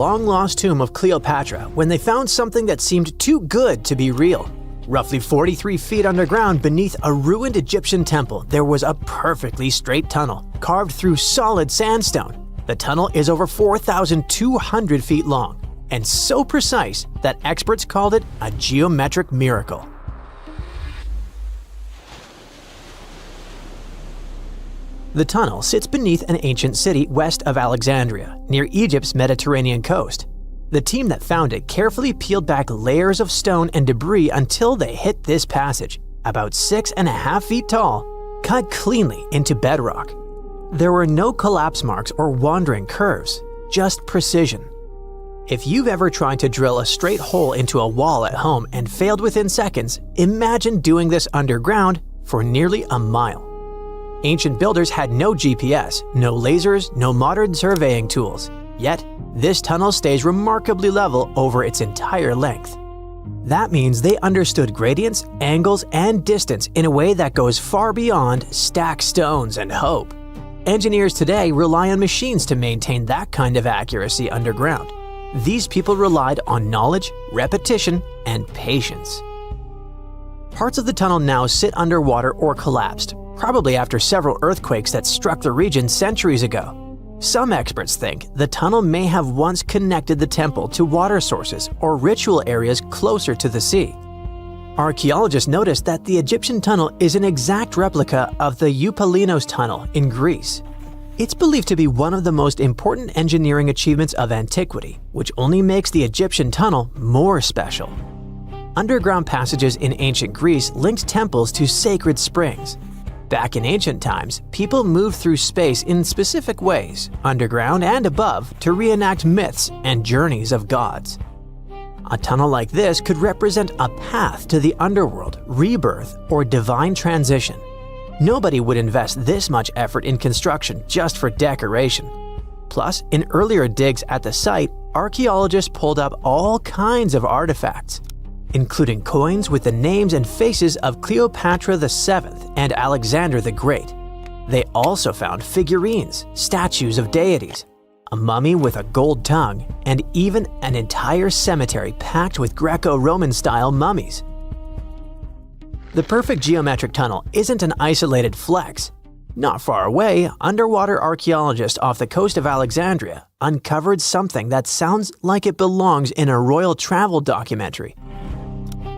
long-lost tomb of Cleopatra when they found something that seemed too good to be real. Roughly 43 feet underground beneath a ruined Egyptian temple, there was a perfectly straight tunnel carved through solid sandstone. The tunnel is over 4,200 feet long and so precise that experts called it a geometric miracle. The tunnel sits beneath an ancient city west of Alexandria, near Egypt's Mediterranean coast. The team that found it carefully peeled back layers of stone and debris until they hit this passage, about 6.5 feet tall, cut cleanly into bedrock. There were no collapse marks or wandering curves, just precision. If you've ever tried to drill a straight hole into a wall at home and failed within seconds, imagine doing this underground for nearly a mile. Ancient builders had no GPS, no lasers, no modern surveying tools. Yet, this tunnel stays remarkably level over its entire length. That means they understood gradients, angles, and distance in a way that goes far beyond stack stones and hope. Engineers today rely on machines to maintain that kind of accuracy underground. These people relied on knowledge, repetition, and patience. Parts of the tunnel now sit underwater or collapsed, probably after several earthquakes that struck the region centuries ago. Some experts think the tunnel may have once connected the temple to water sources or ritual areas closer to the sea. Archaeologists noticed that the Egyptian tunnel is an exact replica of the Eupalinos tunnel in Greece. It's believed to be one of the most important engineering achievements of antiquity, which only makes the Egyptian tunnel more special. Underground passages in ancient Greece linked temples to sacred springs. Back in ancient times, people moved through space in specific ways, underground and above, to reenact myths and journeys of gods. A tunnel like this could represent a path to the underworld, rebirth, or divine transition. Nobody would invest this much effort in construction just for decoration. Plus, in earlier digs at the site, archaeologists pulled up all kinds of artifacts, including coins with the names and faces of Cleopatra VII and Alexander the Great. They also found figurines, statues of deities, a mummy with a gold tongue, and even an entire cemetery packed with Greco-Roman style mummies. The perfect geometric tunnel isn't an isolated flex. Not far away, underwater archaeologists off the coast of Alexandria uncovered something that sounds like it belongs in a royal travel documentary.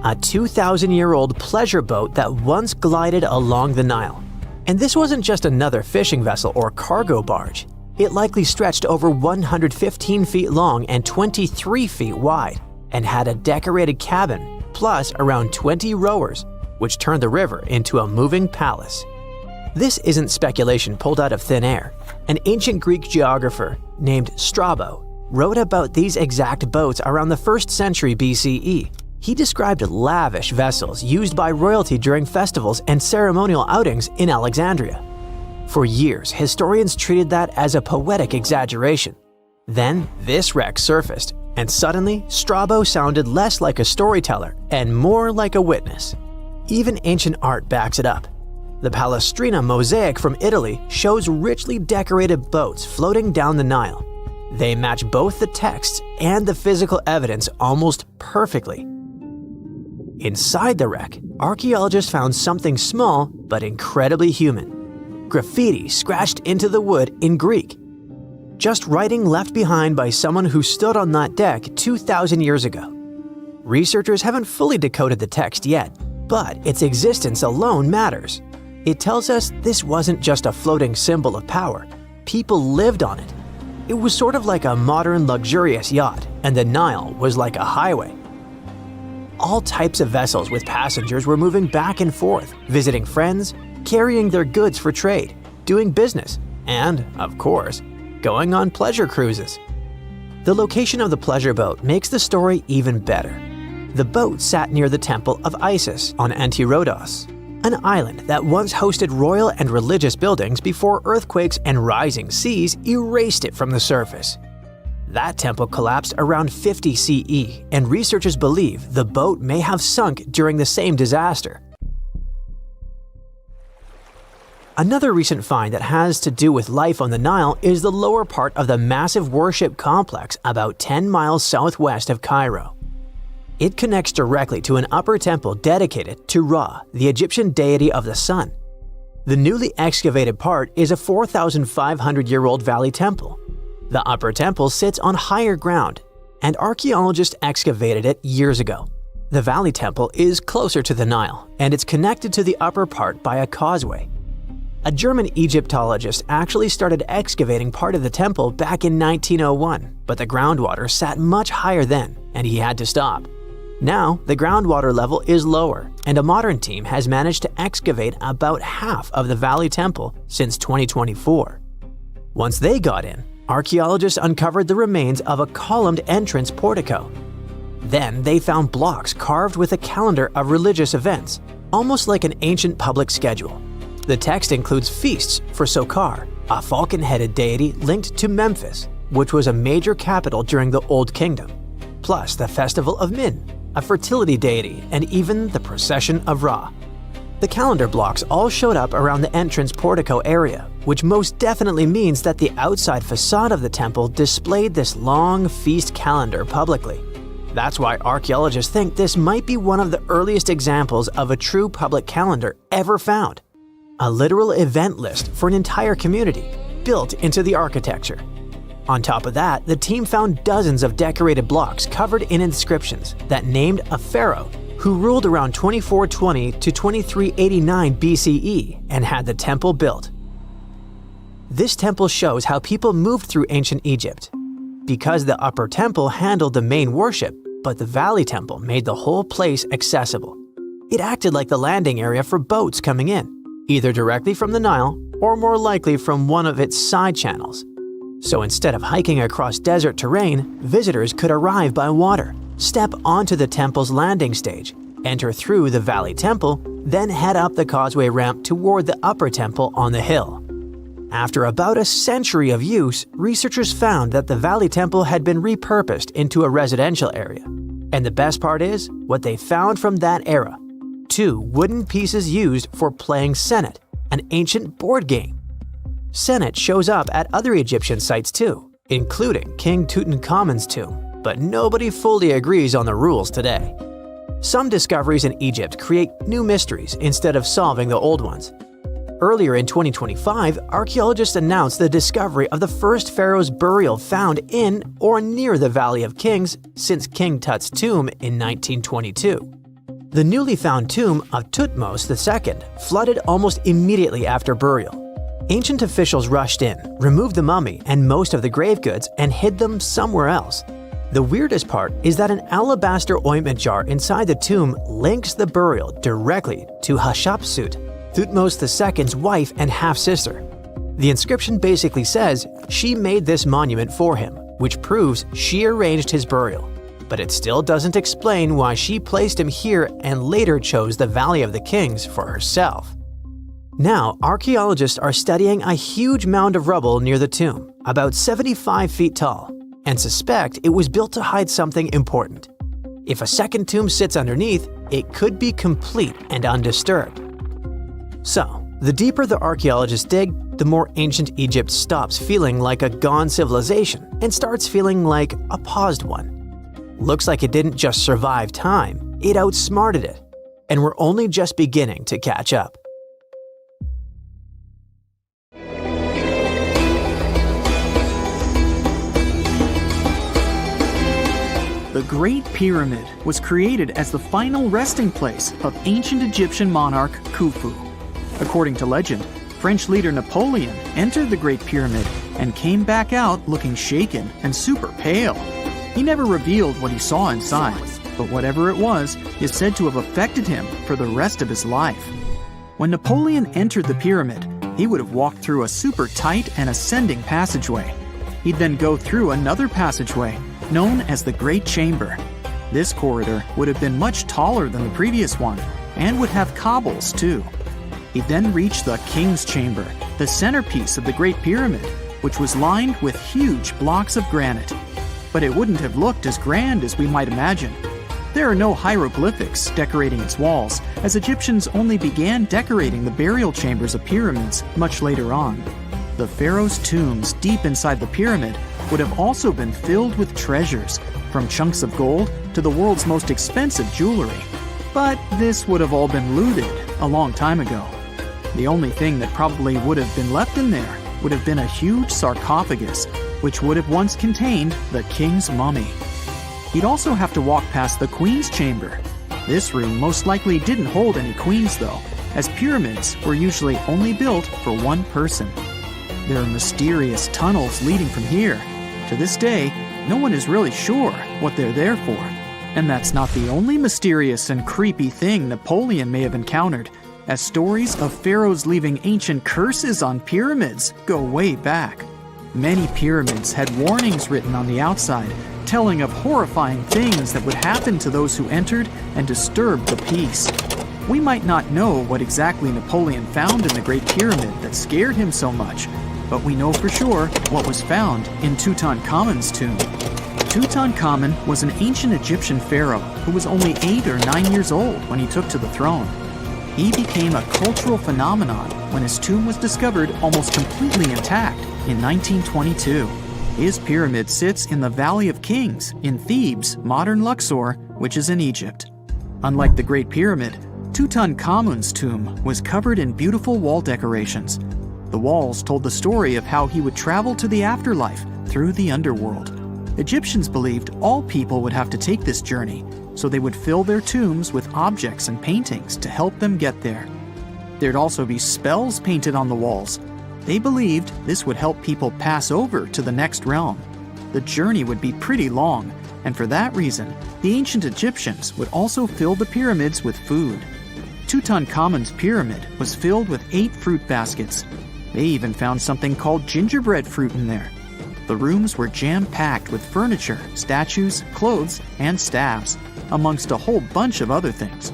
A 2,000-year-old pleasure boat that once glided along the Nile. And this wasn't just another fishing vessel or cargo barge. It likely stretched over 115 feet long and 23 feet wide, and had a decorated cabin, plus around 20 rowers, which turned the river into a moving palace. This isn't speculation pulled out of thin air. An ancient Greek geographer named Strabo wrote about these exact boats around the 1st century BCE. He described lavish vessels used by royalty during festivals and ceremonial outings in Alexandria. For years, historians treated that as a poetic exaggeration. Then, this wreck surfaced, and suddenly, Strabo sounded less like a storyteller and more like a witness. Even ancient art backs it up. The Palestrina mosaic from Italy shows richly decorated boats floating down the Nile. They match both the texts and the physical evidence almost perfectly. Inside the wreck, archaeologists found something small but incredibly human. Graffiti scratched into the wood in Greek. Just writing left behind by someone who stood on that deck 2,000 years ago. Researchers haven't fully decoded the text yet, but its existence alone matters. It tells us this wasn't just a floating symbol of power. People lived on it. It was sort of like a modern luxurious yacht, and the Nile was like a highway. All types of vessels with passengers were moving back and forth, visiting friends, carrying their goods for trade, doing business, and, of course, going on pleasure cruises. The location of the pleasure boat makes the story even better. The boat sat near the temple of Isis on Antirodos, an island that once hosted royal and religious buildings before earthquakes and rising seas erased it from the surface. That temple collapsed around 50 CE, and researchers believe the boat may have sunk during the same disaster. Another recent find that has to do with life on the Nile is the lower part of the massive worship complex about 10 miles southwest of Cairo. It connects directly to an upper temple dedicated to Ra, the Egyptian deity of the sun. The newly excavated part is a 4,500-year-old valley temple. The upper temple sits on higher ground, and archaeologists excavated it years ago. The valley temple is closer to the Nile, and it's connected to the upper part by a causeway. A German Egyptologist actually started excavating part of the temple back in 1901, but the groundwater sat much higher then, and he had to stop. Now, the groundwater level is lower, and a modern team has managed to excavate about half of the Valley Temple since 2024. Once they got in, archaeologists uncovered the remains of a columned entrance portico. Then they found blocks carved with a calendar of religious events, almost like an ancient public schedule. The text includes feasts for Saqqara, a falcon-headed deity linked to Memphis, which was a major capital during the Old Kingdom, plus the Festival of Min, a fertility deity, and even the Procession of Ra. The calendar blocks all showed up around the entrance portico area, which most definitely means that the outside facade of the temple displayed this long feast calendar publicly. That's why archaeologists think this might be one of the earliest examples of a true public calendar ever found. A literal event list for an entire community, built into the architecture. On top of that, the team found dozens of decorated blocks covered in inscriptions that named a pharaoh who ruled around 2420 to 2389 BCE and had the temple built. This temple shows how people moved through ancient Egypt. Because the upper temple handled the main worship, but the valley temple made the whole place accessible. It acted like the landing area for boats coming in, either directly from the Nile or more likely from one of its side channels. So instead of hiking across desert terrain, visitors could arrive by water, step onto the temple's landing stage, enter through the Valley Temple, then head up the causeway ramp toward the upper temple on the hill. After about a century of use, researchers found that the Valley Temple had been repurposed into a residential area. And the best part is, what they found from that era: 2 wooden pieces used for playing Senet, an ancient board game. Senet shows up at other Egyptian sites too, including King Tutankhamun's tomb, but nobody fully agrees on the rules today. Some discoveries in Egypt create new mysteries instead of solving the old ones. Earlier in 2025, archaeologists announced the discovery of the first pharaoh's burial found in or near the Valley of Kings since King Tut's tomb in 1922. The newly found tomb of Thutmose II flooded almost immediately after burial. Ancient officials rushed in, removed the mummy and most of the grave goods, and hid them somewhere else. The weirdest part is that an alabaster ointment jar inside the tomb links the burial directly to Hatshepsut, Thutmose II's wife and half-sister. The inscription basically says she made this monument for him, which proves she arranged his burial. But it still doesn't explain why she placed him here and later chose the Valley of the Kings for herself. Now, archaeologists are studying a huge mound of rubble near the tomb, about 75 feet tall, and suspect it was built to hide something important. If a second tomb sits underneath, it could be complete and undisturbed. So, the deeper the archaeologists dig, the more ancient Egypt stops feeling like a gone civilization and starts feeling like a paused one. Looks like it didn't just survive time, it outsmarted it. And we're only just beginning to catch up. The Great Pyramid was created as the final resting place of ancient Egyptian monarch Khufu. According to legend, French leader Napoleon entered the Great Pyramid and came back out looking shaken and super pale. He never revealed what he saw inside, but whatever it was is said to have affected him for the rest of his life. When Napoleon entered the pyramid, he would have walked through a super tight and ascending passageway. He'd then go through another passageway, known as the Great Chamber. This corridor would have been much taller than the previous one, and would have cobbles too. He'd then reach the King's Chamber, the centerpiece of the Great Pyramid, which was lined with huge blocks of granite. But it wouldn't have looked as grand as we might imagine. There are no hieroglyphics decorating its walls, as Egyptians only began decorating the burial chambers of pyramids much later on. The pharaoh's tombs deep inside the pyramid would have also been filled with treasures, from chunks of gold to the world's most expensive jewelry. But this would have all been looted a long time ago. The only thing that probably would have been left in there would have been a huge sarcophagus, which would have once contained the king's mummy. You'd also have to walk past the queen's chamber. This room most likely didn't hold any queens though, as pyramids were usually only built for one person. There are mysterious tunnels leading from here. To this day, no one is really sure what they're there for. And that's not the only mysterious and creepy thing Napoleon may have encountered, as stories of pharaohs leaving ancient curses on pyramids go way back. Many pyramids had warnings written on the outside, telling of horrifying things that would happen to those who entered and disturbed the peace. We might not know what exactly Napoleon found in the Great Pyramid that scared him so much, but we know for sure what was found in Tutankhamun's tomb. Tutankhamun was an ancient Egyptian pharaoh who was only 8 or 9 years old when he took to the throne. He became a cultural phenomenon when his tomb was discovered almost completely intact in 1922. His pyramid sits in the Valley of Kings in Thebes, modern Luxor, which is in Egypt. Unlike the Great Pyramid, Tutankhamun's tomb was covered in beautiful wall decorations. The walls told the story of how he would travel to the afterlife through the underworld. Egyptians believed all people would have to take this journey, so they would fill their tombs with objects and paintings to help them get there. There'd also be spells painted on the walls. They believed this would help people pass over to the next realm. The journey would be pretty long, and for that reason, the ancient Egyptians would also fill the pyramids with food. Tutankhamun's pyramid was filled with 8 fruit baskets. They even found something called gingerbread fruit in there. The rooms were jam-packed with furniture, statues, clothes, and staffs, amongst a whole bunch of other things.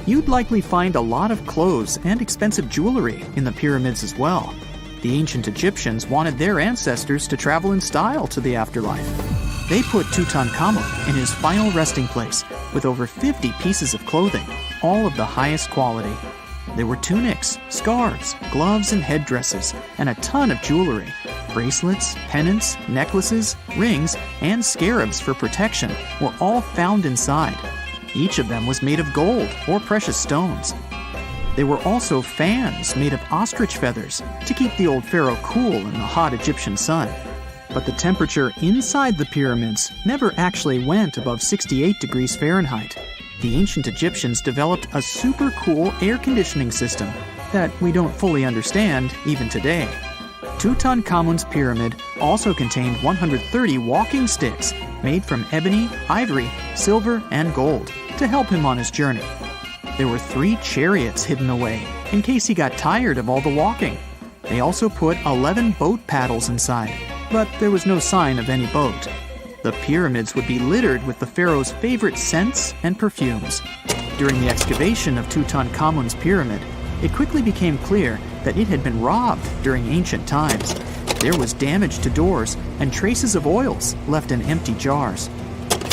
You'd likely find a lot of clothes and expensive jewelry in the pyramids as well. The ancient Egyptians wanted their ancestors to travel in style to the afterlife. They put Tutankhamun in his final resting place with over 50 pieces of clothing, all of the highest quality. There were tunics, scarves, gloves, and headdresses, and a ton of jewelry. Bracelets, pendants, necklaces, rings, and scarabs for protection were all found inside. Each of them was made of gold or precious stones. There were also fans made of ostrich feathers to keep the old pharaoh cool in the hot Egyptian sun. But the temperature inside the pyramids never actually went above 68 degrees Fahrenheit. The ancient Egyptians developed a super cool air conditioning system that we don't fully understand even today. Tutankhamun's pyramid also contained 130 walking sticks made from ebony, ivory, silver, and gold to help him on his journey. There were 3 chariots hidden away in case he got tired of all the walking. They also put 11 boat paddles inside, but there was no sign of any boat. The pyramids would be littered with the pharaoh's favorite scents and perfumes. During the excavation of Tutankhamun's pyramid, it quickly became clear that it had been robbed during ancient times. There was damage to doors and traces of oils left in empty jars.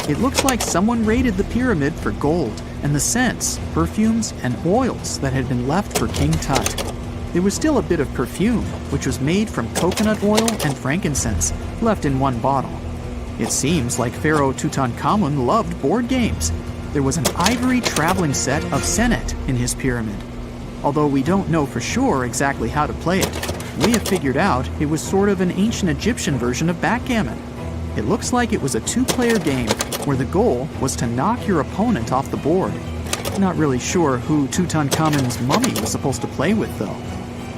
It looks like someone raided the pyramid for gold and the scents, perfumes, and oils that had been left for King Tut. There was still a bit of perfume, which was made from coconut oil and frankincense, left in one bottle. It seems like Pharaoh Tutankhamun loved board games. There was an ivory traveling set of Senet in his pyramid. Although we don't know for sure exactly how to play it, we have figured out it was sort of an ancient Egyptian version of backgammon. It looks like it was a 2-player game where the goal was to knock your opponent off the board. Not really sure who Tutankhamun's mummy was supposed to play with though.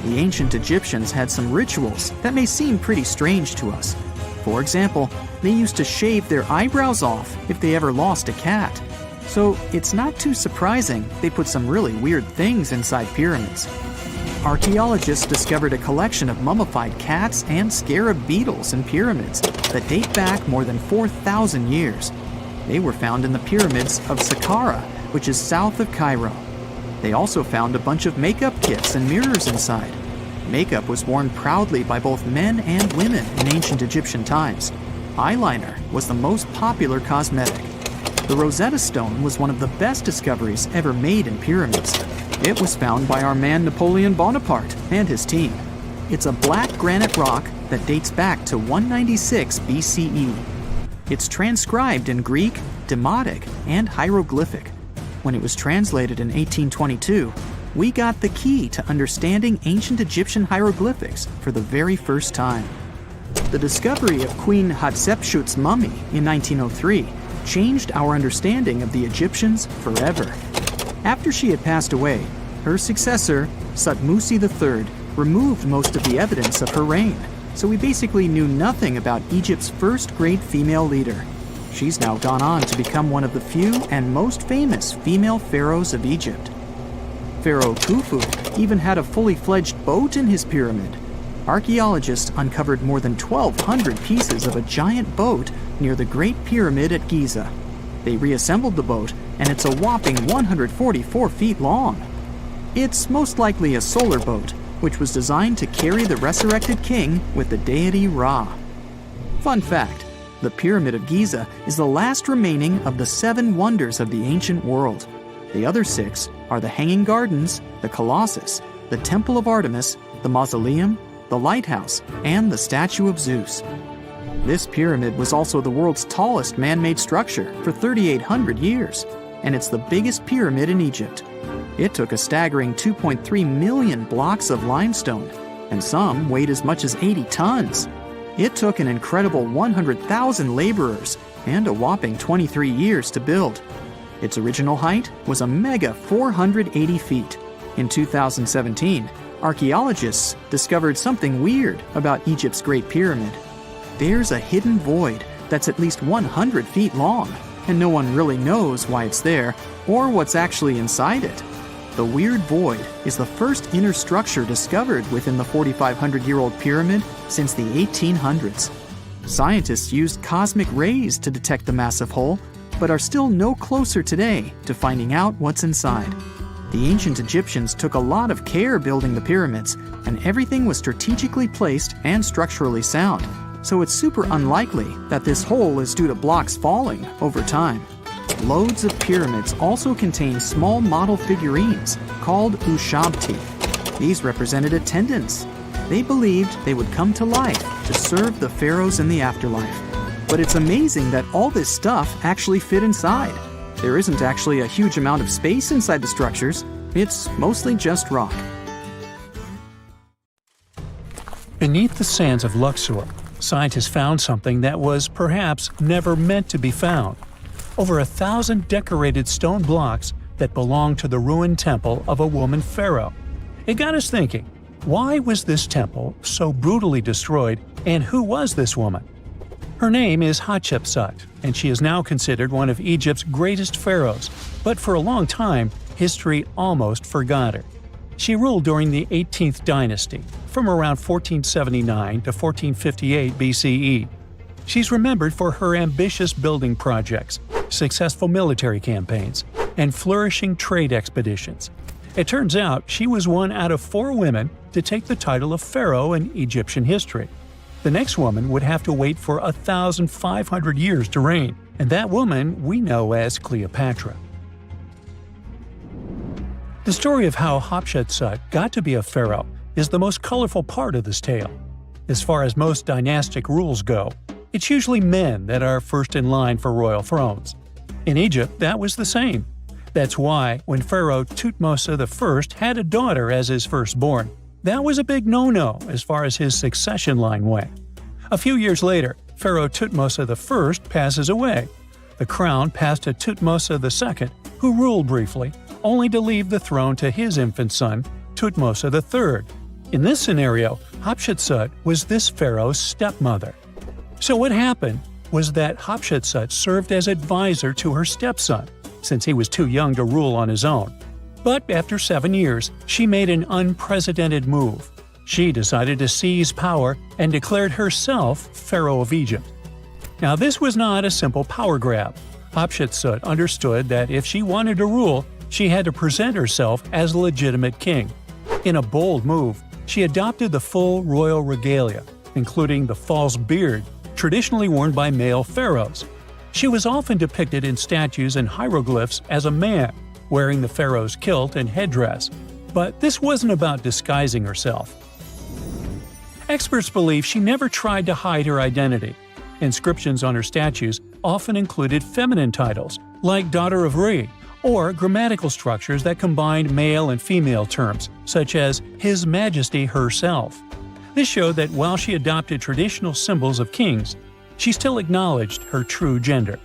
The ancient Egyptians had some rituals that may seem pretty strange to us. For example, they used to shave their eyebrows off if they ever lost a cat. So it's not too surprising they put some really weird things inside pyramids. Archaeologists discovered a collection of mummified cats and scarab beetles in pyramids that date back more than 4,000 years. They were found in the pyramids of Saqqara, which is south of Cairo. They also found a bunch of makeup kits and mirrors inside. Makeup was worn proudly by both men and women in ancient Egyptian times. Eyeliner was the most popular cosmetic. The Rosetta Stone was one of the best discoveries ever made in pyramids. It was found by our man Napoleon Bonaparte and his team. It's a black granite rock that dates back to 196 BCE. It's transcribed in Greek, Demotic, and hieroglyphic. When it was translated in 1822, we got the key to understanding ancient Egyptian hieroglyphics for the very first time. The discovery of Queen Hatshepsut's mummy in 1903 changed our understanding of the Egyptians forever. After she had passed away, her successor, Thutmose III, removed most of the evidence of her reign, so we basically knew nothing about Egypt's first great female leader. She's now gone on to become one of the few and most famous female pharaohs of Egypt. Pharaoh Khufu even had a fully fledged boat in his pyramid. Archaeologists uncovered more than 1,200 pieces of a giant boat near the Great Pyramid at Giza. They reassembled the boat, and it's a whopping 144 feet long. It's most likely a solar boat, which was designed to carry the resurrected king with the deity Ra. Fun fact, the Pyramid of Giza is the last remaining of the 7 wonders of the ancient world. The other 6 are the Hanging Gardens, the Colossus, the Temple of Artemis, the Mausoleum, the Lighthouse, and the Statue of Zeus. This pyramid was also the world's tallest man-made structure for 3,800 years, and it's the biggest pyramid in Egypt. It took a staggering 2.3 million blocks of limestone, and some weighed as much as 80 tons. It took an incredible 100,000 laborers and a whopping 23 years to build. Its original height was a mega 480 feet. In 2017, archaeologists discovered something weird about Egypt's Great Pyramid. There's a hidden void that's at least 100 feet long, and no one really knows why it's there or what's actually inside it. The weird void is the first inner structure discovered within the 4,500-year-old pyramid since the 1800s. Scientists used cosmic rays to detect the massive hole, but are still no closer today to finding out what's inside. The ancient Egyptians took a lot of care building the pyramids, and everything was strategically placed and structurally sound, so it's super unlikely that this hole is due to blocks falling over time. Loads of pyramids also contain small model figurines called ushabti. These represented attendants. They believed they would come to life to serve the pharaohs in the afterlife. But it's amazing that all this stuff actually fit inside. There isn't actually a huge amount of space inside the structures. It's mostly just rock. Beneath the sands of Luxor, scientists found something that was perhaps never meant to be found. Over 1,000 decorated stone blocks that belonged to the ruined temple of a woman pharaoh. It got us thinking, why was this temple so brutally destroyed, and who was this woman? Her name is Hatshepsut, and she is now considered one of Egypt's greatest pharaohs, but for a long time, history almost forgot her. She ruled during the 18th dynasty, from around 1479 to 1458 BCE. She's remembered for her ambitious building projects, successful military campaigns, and flourishing trade expeditions. It turns out she was one out of 4 women to take the title of pharaoh in Egyptian history. The next woman would have to wait for 1,500 years to reign, and that woman we know as Cleopatra. The story of how Hatshepsut got to be a pharaoh is the most colorful part of this tale. As far as most dynastic rules go, it's usually men that are first in line for royal thrones. In Egypt, that was the same. That's why, when Pharaoh Thutmose I had a daughter as his firstborn, that was a big no-no as far as his succession line went. A few years later, Pharaoh Thutmose I passes away. The crown passed to Thutmose II, who ruled briefly, only to leave the throne to his infant son, Thutmose III. In this scenario, Hatshepsut was this pharaoh's stepmother. So what happened was that Hatshepsut served as advisor to her stepson, since he was too young to rule on his own. But after 7 years, she made an unprecedented move. She decided to seize power and declared herself Pharaoh of Egypt. Now this was not a simple power grab. Hatshepsut understood that if she wanted to rule, she had to present herself as a legitimate king. In a bold move, she adopted the full royal regalia, including the false beard traditionally worn by male pharaohs. She was often depicted in statues and hieroglyphs as a man, wearing the pharaoh's kilt and headdress. But this wasn't about disguising herself. Experts believe she never tried to hide her identity. Inscriptions on her statues often included feminine titles, like Daughter of Re, or grammatical structures that combined male and female terms, such as His Majesty herself. This showed that while she adopted traditional symbols of kings, she still acknowledged her true gender.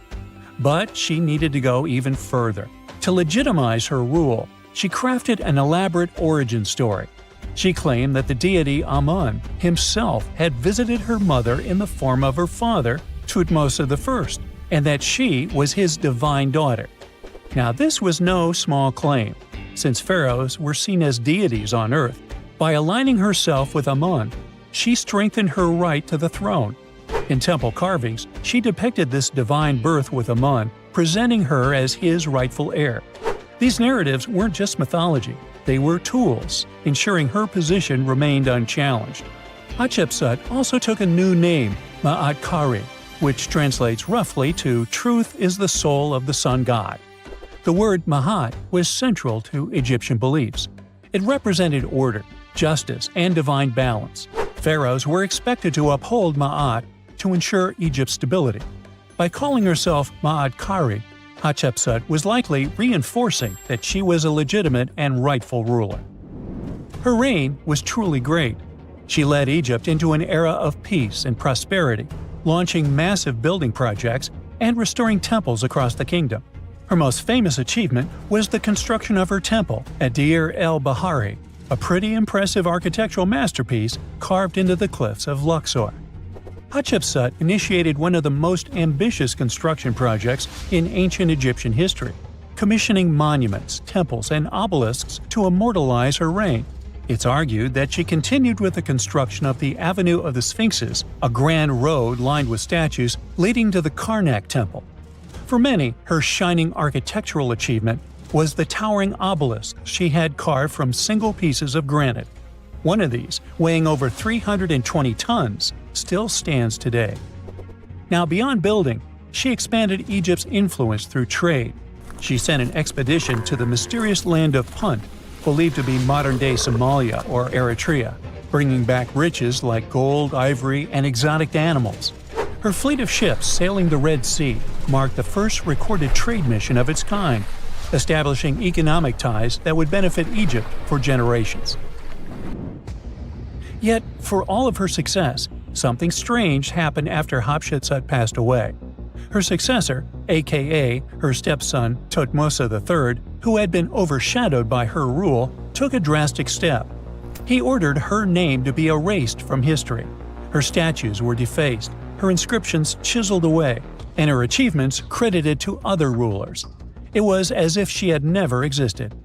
But she needed to go even further. To legitimize her rule, she crafted an elaborate origin story. She claimed that the deity Amun himself had visited her mother in the form of her father, Thutmose I, and that she was his divine daughter. Now, this was no small claim, since pharaohs were seen as deities on earth. By aligning herself with Amun, she strengthened her right to the throne. In temple carvings, she depicted this divine birth with Amun, presenting her as his rightful heir. These narratives weren't just mythology, they were tools, ensuring her position remained unchallenged. Hatshepsut also took a new name, Ma'at-Kari, which translates roughly to "truth is the soul of the sun god." The word Ma'at was central to Egyptian beliefs. It represented order, justice, and divine balance. Pharaohs were expected to uphold Ma'at to ensure Egypt's stability. By calling herself Ma'at-Kari, Hatshepsut was likely reinforcing that she was a legitimate and rightful ruler. Her reign was truly great. She led Egypt into an era of peace and prosperity, launching massive building projects and restoring temples across the kingdom. Her most famous achievement was the construction of her temple at Deir el-Bahari, a pretty impressive architectural masterpiece carved into the cliffs of Luxor. Hatshepsut initiated one of the most ambitious construction projects in ancient Egyptian history, commissioning monuments, temples, and obelisks to immortalize her reign. It's argued that she continued with the construction of the Avenue of the Sphinxes, a grand road lined with statues leading to the Karnak Temple. For many, her shining architectural achievement was the towering obelisk she had carved from single pieces of granite. One of these, weighing over 320 tons, still stands today. Now, beyond building, she expanded Egypt's influence through trade. She sent an expedition to the mysterious land of Punt, believed to be modern-day Somalia or Eritrea, bringing back riches like gold, ivory, and exotic animals. Her fleet of ships sailing the Red Sea marked the first recorded trade mission of its kind, establishing economic ties that would benefit Egypt for generations. Yet, for all of her success, something strange happened after Hatshepsut passed away. Her successor, aka her stepson Thutmose III, who had been overshadowed by her rule, took a drastic step. He ordered her name to be erased from history. Her statues were defaced, her inscriptions chiseled away, and her achievements credited to other rulers. It was as if she had never existed.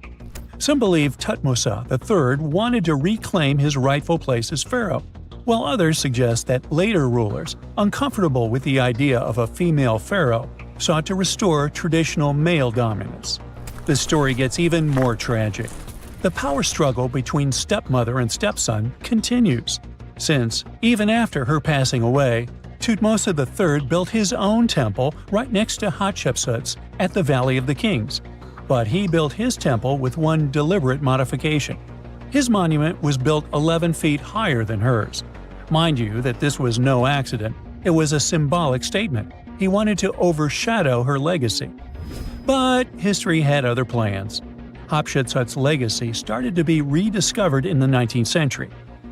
Some believe Thutmose III wanted to reclaim his rightful place as pharaoh, while others suggest that later rulers, uncomfortable with the idea of a female pharaoh, sought to restore traditional male dominance. The story gets even more tragic. The power struggle between stepmother and stepson continues, since, even after her passing away, Thutmose III built his own temple right next to Hatshepsut's at the Valley of the Kings. But he built his temple with one deliberate modification. His monument was built 11 feet higher than hers. Mind you that this was no accident, it was a symbolic statement. He wanted to overshadow her legacy. But history had other plans. Hatshepsut's legacy started to be rediscovered in the 19th century,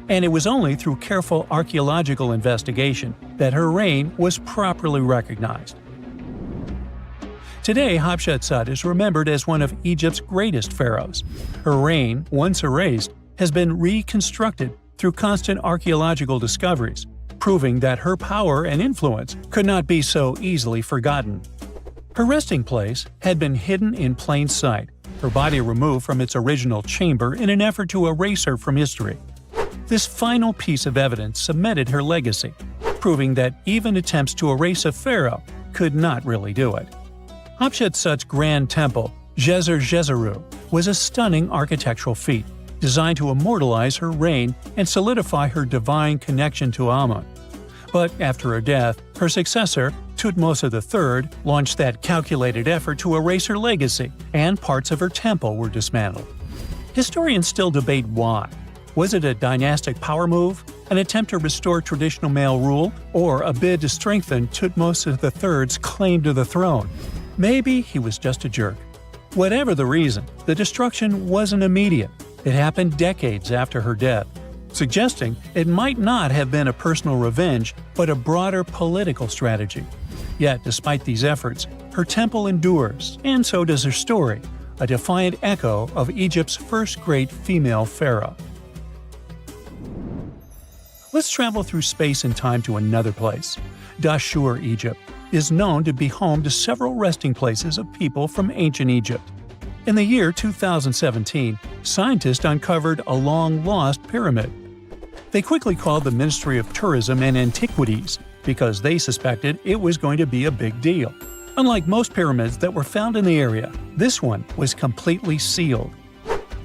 and it was only through careful archaeological investigation that her reign was properly recognized. Today, Hatshepsut is remembered as one of Egypt's greatest pharaohs. Her reign, once erased, has been reconstructed through constant archaeological discoveries, proving that her power and influence could not be so easily forgotten. Her resting place had been hidden in plain sight, her body removed from its original chamber in an effort to erase her from history. This final piece of evidence cemented her legacy, proving that even attempts to erase a pharaoh could not really do it. Hatshepsut's grand temple, Djeser-Djeseru, was a stunning architectural feat, designed to immortalize her reign and solidify her divine connection to Amun. But after her death, her successor, Thutmose III launched that calculated effort to erase her legacy, and parts of her temple were dismantled. Historians still debate why. Was it a dynastic power move, an attempt to restore traditional male rule, or a bid to strengthen Thutmose III's claim to the throne? Maybe he was just a jerk. Whatever the reason, the destruction wasn't immediate. It happened decades after her death, suggesting it might not have been a personal revenge, but a broader political strategy. Yet, despite these efforts, her temple endures, and so does her story, a defiant echo of Egypt's first great female pharaoh. Let's travel through space and time to another place. Dahshur, Egypt, is known to be home to several resting places of people from ancient Egypt. In the year 2017, scientists uncovered a long-lost pyramid. They quickly called the Ministry of Tourism and Antiquities because they suspected it was going to be a big deal. Unlike most pyramids that were found in the area, this one was completely sealed.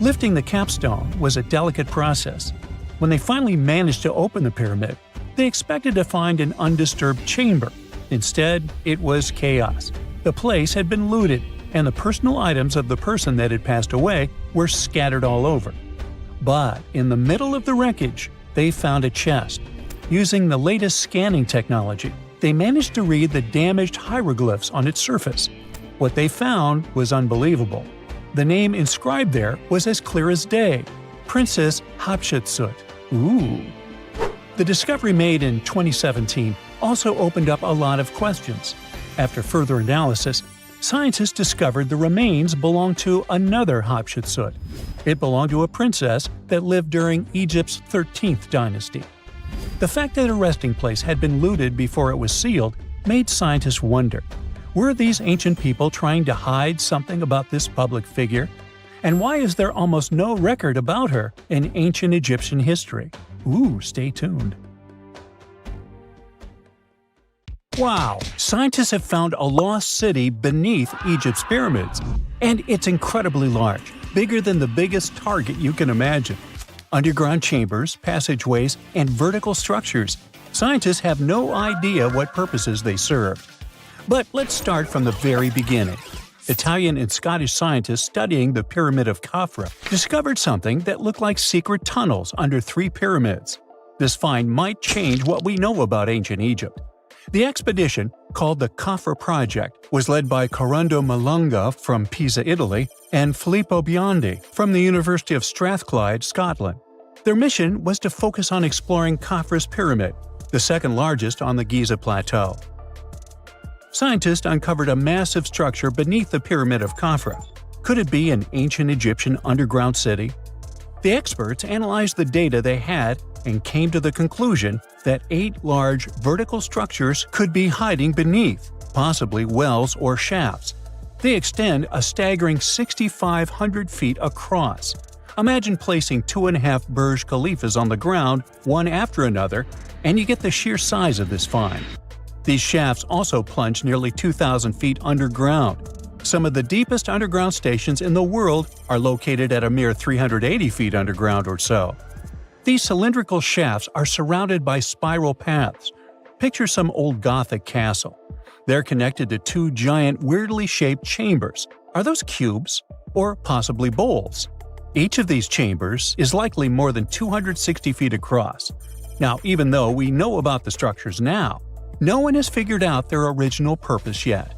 Lifting the capstone was a delicate process. When they finally managed to open the pyramid, they expected to find an undisturbed chamber. Instead, it was chaos. The place had been looted, and the personal items of the person that had passed away were scattered all over. But in the middle of the wreckage, they found a chest. Using the latest scanning technology, they managed to read the damaged hieroglyphs on its surface. What they found was unbelievable. The name inscribed there was as clear as day: Princess Hatshepsut. Ooh. The discovery made in 2017 also opened up a lot of questions. After further analysis, scientists discovered the remains belonged to another Hatshepsut. It belonged to a princess that lived during Egypt's 13th dynasty. The fact that a resting place had been looted before it was sealed made scientists wonder, were these ancient people trying to hide something about this public figure? And why is there almost no record about her in ancient Egyptian history? Ooh, stay tuned. Wow! Scientists have found a lost city beneath Egypt's pyramids. And it's incredibly large, bigger than the biggest target you can imagine. Underground chambers, passageways, and vertical structures. Scientists have no idea what purposes they serve. But let's start from the very beginning. Italian and Scottish scientists studying the Pyramid of Khafra discovered something that looked like secret tunnels under 3 pyramids. This find might change what we know about ancient Egypt. The expedition, called the Khafra Project, was led by Corrado Malunga from Pisa, Italy, and Filippo Biondi from the University of Strathclyde, Scotland. Their mission was to focus on exploring Khafra's pyramid, the second largest on the Giza Plateau. Scientists uncovered a massive structure beneath the Pyramid of Khafra. Could it be an ancient Egyptian underground city? The experts analyzed the data they had and came to the conclusion that 8 large vertical structures could be hiding beneath, possibly wells or shafts. They extend a staggering 6,500 feet across. Imagine placing 2.5 Burj Khalifas on the ground, one after another, and you get the sheer size of this find. These shafts also plunge nearly 2,000 feet underground. Some of the deepest underground stations in the world are located at a mere 380 feet underground or so. These cylindrical shafts are surrounded by spiral paths. Picture some old Gothic castle. They're connected to 2 giant, weirdly shaped chambers. Are those cubes? Or possibly bowls? Each of these chambers is likely more than 260 feet across. Now, even though we know about the structures now, no one has figured out their original purpose yet.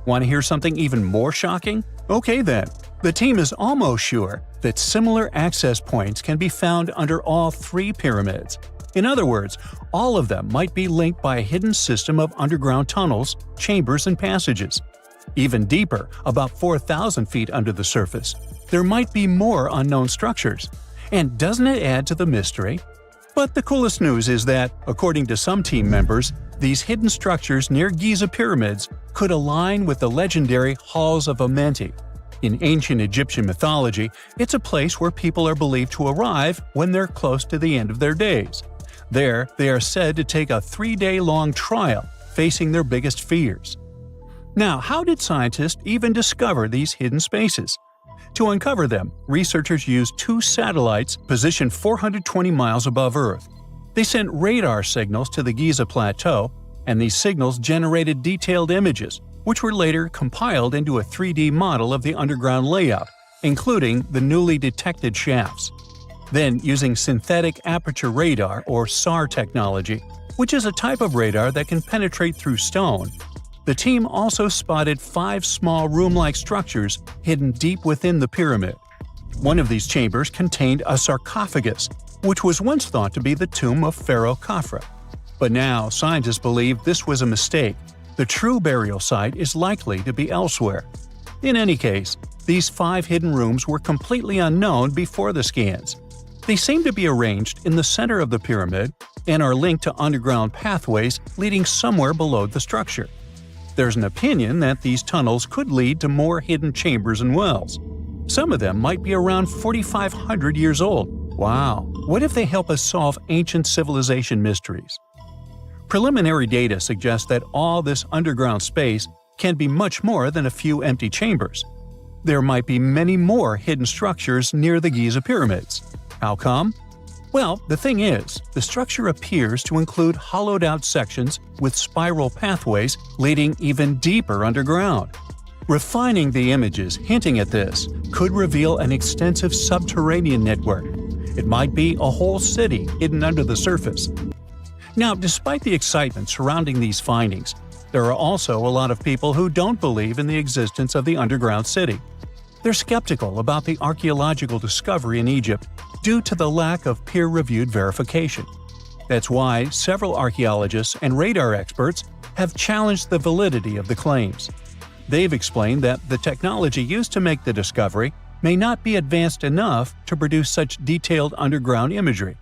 Want to hear something even more shocking? Okay then, the team is almost sure that similar access points can be found under all 3 pyramids. In other words, all of them might be linked by a hidden system of underground tunnels, chambers, and passages. Even deeper, about 4,000 feet under the surface, there might be more unknown structures. And doesn't it add to the mystery? But the coolest news is that, according to some team members, these hidden structures near Giza pyramids could align with the legendary Halls of Amenti. In ancient Egyptian mythology, it's a place where people are believed to arrive when they're close to the end of their days. There, they are said to take a 3-day-long trial, facing their biggest fears. Now, how did scientists even discover these hidden spaces? To uncover them, researchers used 2 satellites positioned 420 miles above Earth. They sent radar signals to the Giza Plateau, and these signals generated detailed images, which were later compiled into a 3D model of the underground layout, including the newly detected shafts. Then, using synthetic aperture radar or SAR technology, which is a type of radar that can penetrate through stone, the team also spotted 5 small room-like structures hidden deep within the pyramid. One of these chambers contained a sarcophagus, which was once thought to be the tomb of Pharaoh Khafre. But now, scientists believe this was a mistake. The true burial site is likely to be elsewhere. In any case, these 5 hidden rooms were completely unknown before the scans. They seem to be arranged in the center of the pyramid and are linked to underground pathways leading somewhere below the structure. There's an opinion that these tunnels could lead to more hidden chambers and wells. Some of them might be around 4,500 years old. Wow! What if they help us solve ancient civilization mysteries? Preliminary data suggests that all this underground space can be much more than a few empty chambers. There might be many more hidden structures near the Giza pyramids. How come? Well, the thing is, the structure appears to include hollowed-out sections with spiral pathways leading even deeper underground. Refining the images hinting at this could reveal an extensive subterranean network. It might be a whole city hidden under the surface. Now, despite the excitement surrounding these findings, there are also a lot of people who don't believe in the existence of the underground city. They're skeptical about the archaeological discovery in Egypt due to the lack of peer-reviewed verification. That's why several archaeologists and radar experts have challenged the validity of the claims. They've explained that the technology used to make the discovery may not be advanced enough to produce such detailed underground imagery.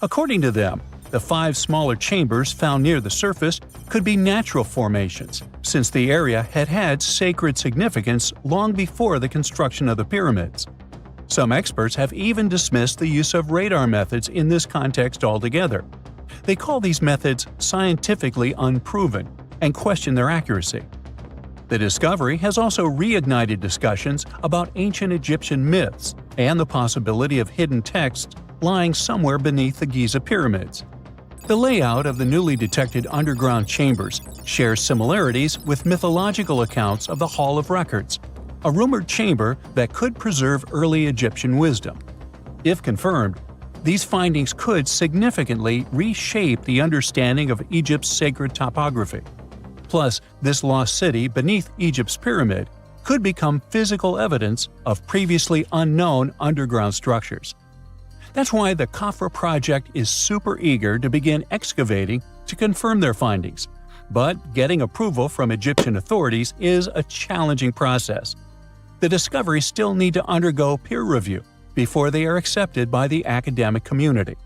According to them, the 5 smaller chambers found near the surface could be natural formations, since the area had had sacred significance long before the construction of the pyramids. Some experts have even dismissed the use of radar methods in this context altogether. They call these methods scientifically unproven and question their accuracy. The discovery has also reignited discussions about ancient Egyptian myths and the possibility of hidden texts lying somewhere beneath the Giza pyramids. The layout of the newly detected underground chambers shares similarities with mythological accounts of the Hall of Records, a rumored chamber that could preserve early Egyptian wisdom. If confirmed, these findings could significantly reshape the understanding of Egypt's sacred topography. Plus, this lost city beneath Egypt's pyramid could become physical evidence of previously unknown underground structures. That's why the Khafre project is super eager to begin excavating to confirm their findings. But getting approval from Egyptian authorities is a challenging process. The discoveries still need to undergo peer review before they are accepted by the academic community.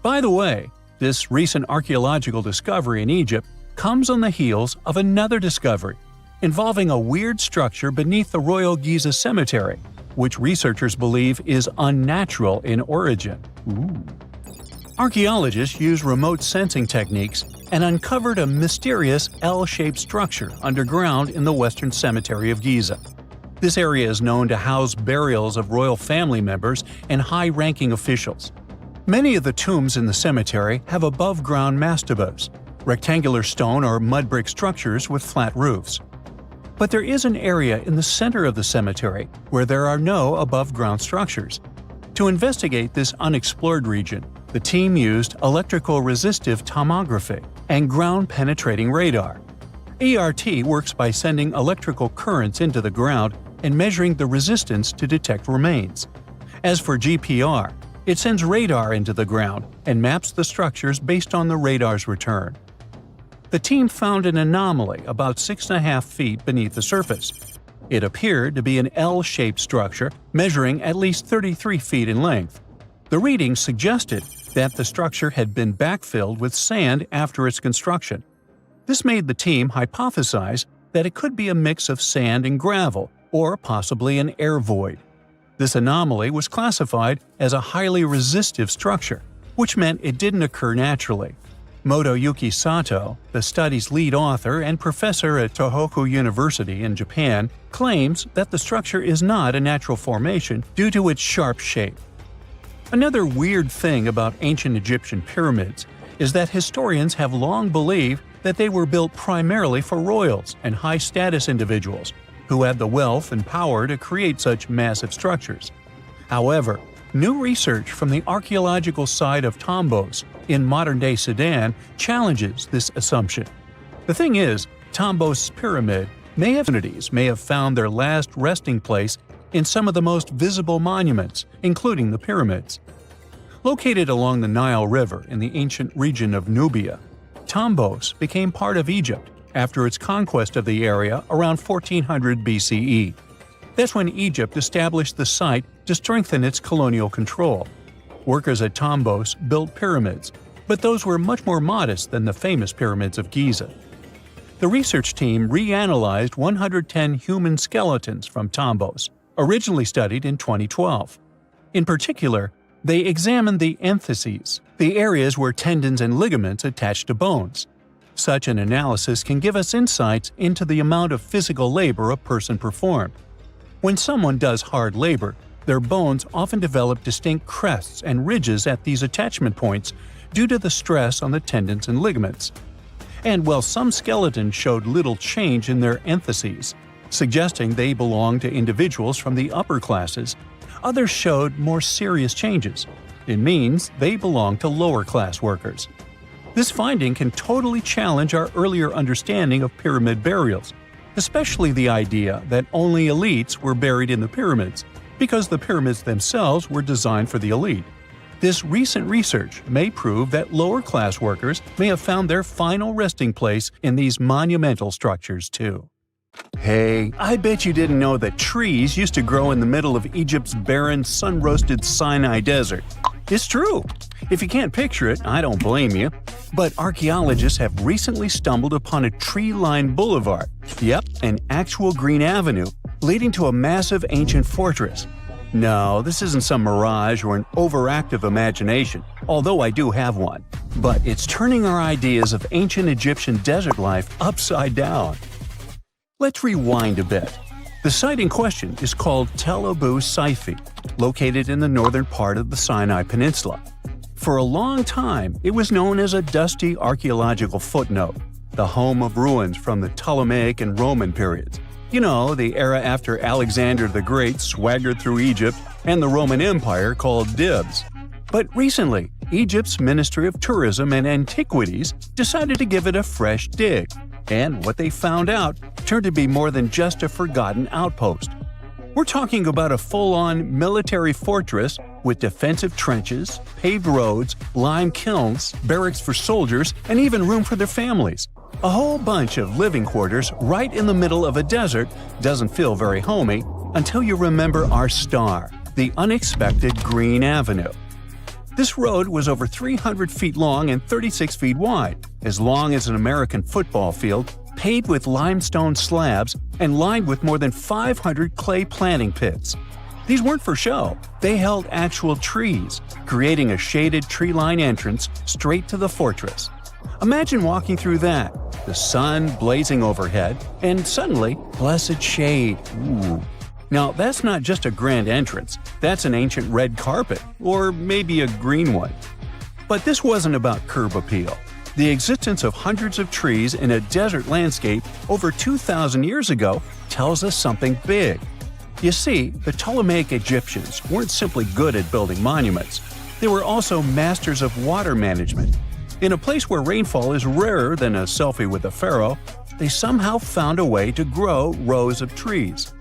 By the way, this recent archaeological discovery in Egypt comes on the heels of another discovery involving a weird structure beneath the Royal Giza Cemetery, which researchers believe is unnatural in origin. Archaeologists use remote sensing techniques and uncovered a mysterious L-shaped structure underground in the Western Cemetery of Giza. This area is known to house burials of royal family members and high-ranking officials. Many of the tombs in the cemetery have above-ground mastabas, rectangular stone or mud brick structures with flat roofs. But there is an area in the center of the cemetery where there are no above-ground structures. To investigate this unexplored region, the team used electrical resistive tomography and ground-penetrating radar. ERT works by sending electrical currents into the ground and measuring the resistance to detect remains. As for GPR, it sends radar into the ground and maps the structures based on the radar's return. The team found an anomaly about 6.5 feet beneath the surface. It appeared to be an L-shaped structure measuring at least 33 feet in length. The readings suggested that the structure had been backfilled with sand after its construction. This made the team hypothesize that it could be a mix of sand and gravel, or possibly an air void. This anomaly was classified as a highly resistive structure, which meant it didn't occur naturally. Motoyuki Sato, the study's lead author and professor at Tohoku University in Japan, claims that the structure is not a natural formation due to its sharp shape. Another weird thing about ancient Egyptian pyramids is that historians have long believed that they were built primarily for royals and high-status individuals who had the wealth and power to create such massive structures. However, new research from the archaeological site of Tombos in modern-day Sudan challenges this assumption. The thing is, Tombos' pyramid may have found their last resting place in some of the most visible monuments, including the pyramids. Located along the Nile River in the ancient region of Nubia, Tombos became part of Egypt after its conquest of the area around 1400 BCE. That's when Egypt established the site to strengthen its colonial control. Workers at Tombos built pyramids, but those were much more modest than the famous pyramids of Giza. The research team reanalyzed 110 human skeletons from Tombos, originally studied in 2012. In particular, they examined the entheses, the areas where tendons and ligaments attach to bones. Such an analysis can give us insights into the amount of physical labor a person performed. When someone does hard labor, their bones often develop distinct crests and ridges at these attachment points due to the stress on the tendons and ligaments. And while some skeletons showed little change in their entheses, suggesting they belonged to individuals from the upper classes, others showed more serious changes. It means they belonged to lower-class workers. This finding can totally challenge our earlier understanding of pyramid burials, especially the idea that only elites were buried in the pyramids, because the pyramids themselves were designed for the elite. This recent research may prove that lower-class workers may have found their final resting place in these monumental structures too. Hey, I bet you didn't know that trees used to grow in the middle of Egypt's barren, sun-roasted Sinai desert. It's true. If you can't picture it, I don't blame you. But archaeologists have recently stumbled upon a tree-lined boulevard. Yep, an actual green avenue leading to a massive ancient fortress. No, this isn't some mirage or an overactive imagination, although I do have one. But it's turning our ideas of ancient Egyptian desert life upside down. Let's rewind a bit. The site in question is called Tel Abu Saifi, located in the northern part of the Sinai Peninsula. For a long time, it was known as a dusty archaeological footnote, the home of ruins from the Ptolemaic and Roman periods. You know, the era after Alexander the Great swaggered through Egypt and the Roman Empire called dibs. But recently, Egypt's Ministry of Tourism and Antiquities decided to give it a fresh dig. And what they found out turned to be more than just a forgotten outpost. We're talking about a full-on military fortress with defensive trenches, paved roads, lime kilns, barracks for soldiers, and even room for their families. A whole bunch of living quarters right in the middle of a desert doesn't feel very homey until you remember our star, the unexpected Green Avenue. This road was over 300 feet long and 36 feet wide, as long as an American football field, paved with limestone slabs and lined with more than 500 clay planting pits. These weren't for show. They held actual trees, creating a shaded tree-line entrance straight to the fortress. Imagine walking through that, the sun blazing overhead, and suddenly, blessed shade. Ooh. Now, that's not just a grand entrance, that's an ancient red carpet, or maybe a green one. But this wasn't about curb appeal. The existence of hundreds of trees in a desert landscape over 2,000 years ago tells us something big. You see, the Ptolemaic Egyptians weren't simply good at building monuments, they were also masters of water management. In a place where rainfall is rarer than a selfie with a pharaoh, they somehow found a way to grow rows of trees.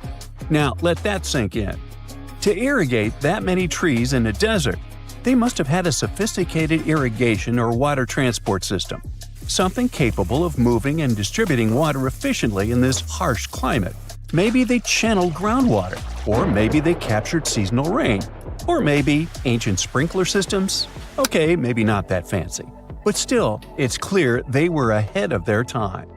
Now, let that sink in. To irrigate that many trees in a desert, they must have had a sophisticated irrigation or water transport system, something capable of moving and distributing water efficiently in this harsh climate. Maybe they channeled groundwater, or maybe they captured seasonal rain, or maybe ancient sprinkler systems. Okay, maybe not that fancy. But still, it's clear they were ahead of their time.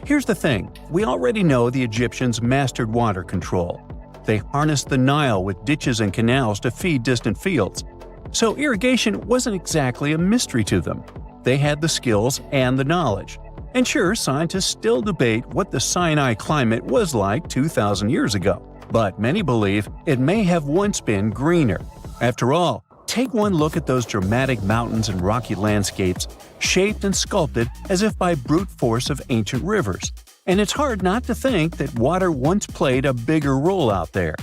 Here's the thing, we already know the Egyptians mastered water control. They harnessed the Nile with ditches and canals to feed distant fields. So irrigation wasn't exactly a mystery to them. They had the skills and the knowledge. And sure, scientists still debate what the Sinai climate was like 2,000 years ago, but many believe it may have once been greener. After all, Take one look at those dramatic mountains and rocky landscapes, shaped and sculpted as if by brute force of ancient rivers. And it's hard not to think that water once played a bigger role out there.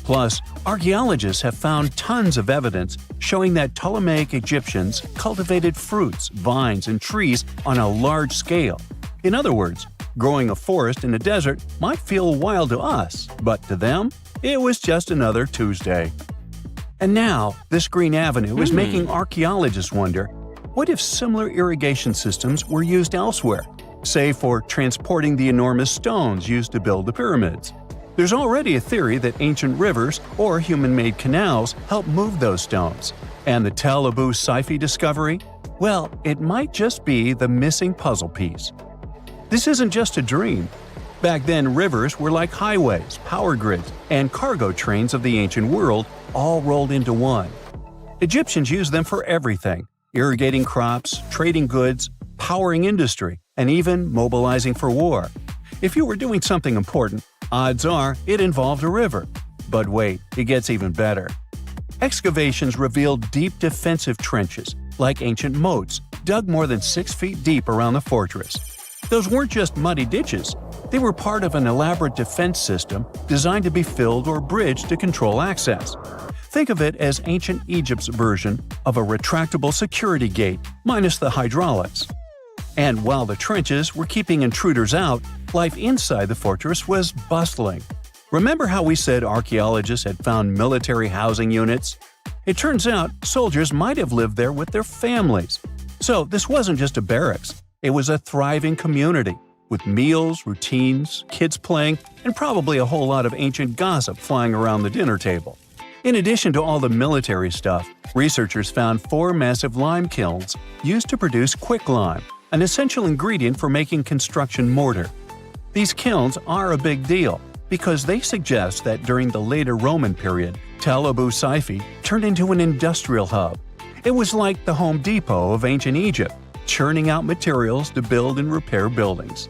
Plus, archaeologists have found tons of evidence showing that Ptolemaic Egyptians cultivated fruits, vines, and trees on a large scale. In other words, growing a forest in a desert might feel wild to us, but to them, it was just another Tuesday. And now, this green avenue is making archaeologists wonder, what if similar irrigation systems were used elsewhere, say for transporting the enormous stones used to build the pyramids? There's already a theory that ancient rivers or human-made canals helped move those stones. And the Tel Abu Saifi discovery? Well, it might just be the missing puzzle piece. This isn't just a dream. Back then, rivers were like highways, power grids, and cargo trains of the ancient world, all rolled into one. Egyptians used them for everything: irrigating crops, trading goods, powering industry, and even mobilizing for war. If you were doing something important, odds are it involved a river. But wait, it gets even better. Excavations revealed deep defensive trenches, like ancient moats, dug more than 6 feet deep around the fortress. Those weren't just muddy ditches. They were part of an elaborate defense system designed to be filled or bridged to control access. Think of it as ancient Egypt's version of a retractable security gate, minus the hydraulics. And while the trenches were keeping intruders out, life inside the fortress was bustling. Remember how we said archaeologists had found military housing units? It turns out soldiers might have lived there with their families. So this wasn't just a barracks, it was a thriving community, with meals, routines, kids playing, and probably a whole lot of ancient gossip flying around the dinner table. In addition to all the military stuff, researchers found 4 massive lime kilns used to produce quicklime, an essential ingredient for making construction mortar. These kilns are a big deal because they suggest that during the later Roman period, Tel Abu Saifi turned into an industrial hub. It was like the Home Depot of ancient Egypt, churning out materials to build and repair buildings.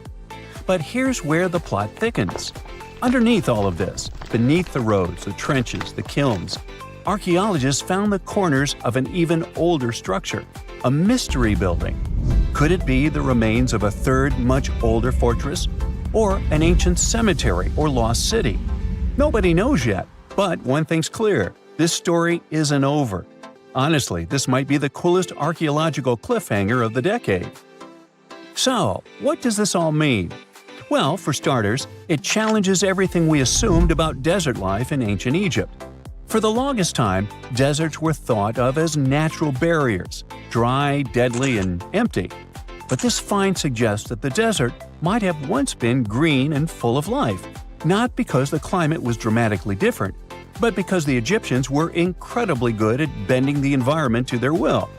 But here's where the plot thickens. Underneath all of this, beneath the roads, the trenches, the kilns, archaeologists found the corners of an even older structure, a mystery building. Could it be the remains of a third, much older fortress? Or an ancient cemetery or lost city? Nobody knows yet, but one thing's clear: this story isn't over. Honestly, this might be the coolest archaeological cliffhanger of the decade. So, what does this all mean? Well, for starters, it challenges everything we assumed about desert life in ancient Egypt. For the longest time, deserts were thought of as natural barriers, dry, deadly, and empty. But this find suggests that the desert might have once been green and full of life, not because the climate was dramatically different, but because the Egyptians were incredibly good at bending the environment to their will.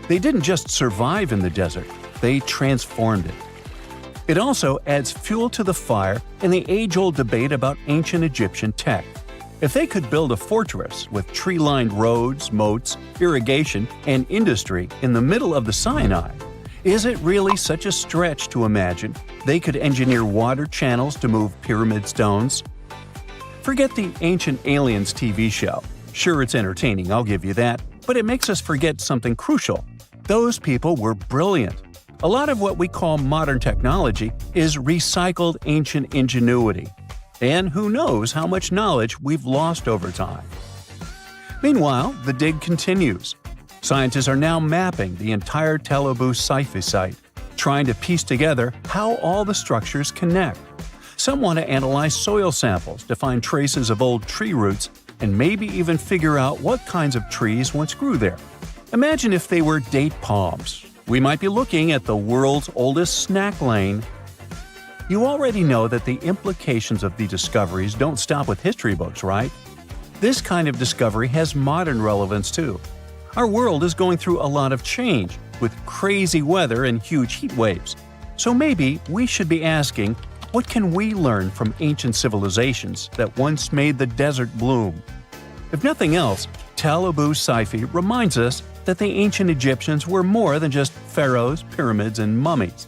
They didn't just survive in the desert, they transformed it. It also adds fuel to the fire in the age-old debate about ancient Egyptian tech. If they could build a fortress with tree-lined roads, moats, irrigation, and industry in the middle of the Sinai, is it really such a stretch to imagine they could engineer water channels to move pyramid stones? Forget the Ancient Aliens TV show. Sure, it's entertaining, I'll give you that, but it makes us forget something crucial. Those people were brilliant. A lot of what we call modern technology is recycled ancient ingenuity. And who knows how much knowledge we've lost over time. Meanwhile, the dig continues. Scientists are now mapping the entire Tel Abu Saifi site, trying to piece together how all the structures connect. Some want to analyze soil samples to find traces of old tree roots and maybe even figure out what kinds of trees once grew there. Imagine if they were date palms. We might be looking at the world's oldest snack lane. You already know that the implications of the discoveries don't stop with history books, right? This kind of discovery has modern relevance too. Our world is going through a lot of change, with crazy weather and huge heat waves. So maybe we should be asking, what can we learn from ancient civilizations that once made the desert bloom? If nothing else, Tel Abu Saifi reminds us that the ancient Egyptians were more than just pharaohs, pyramids, and mummies.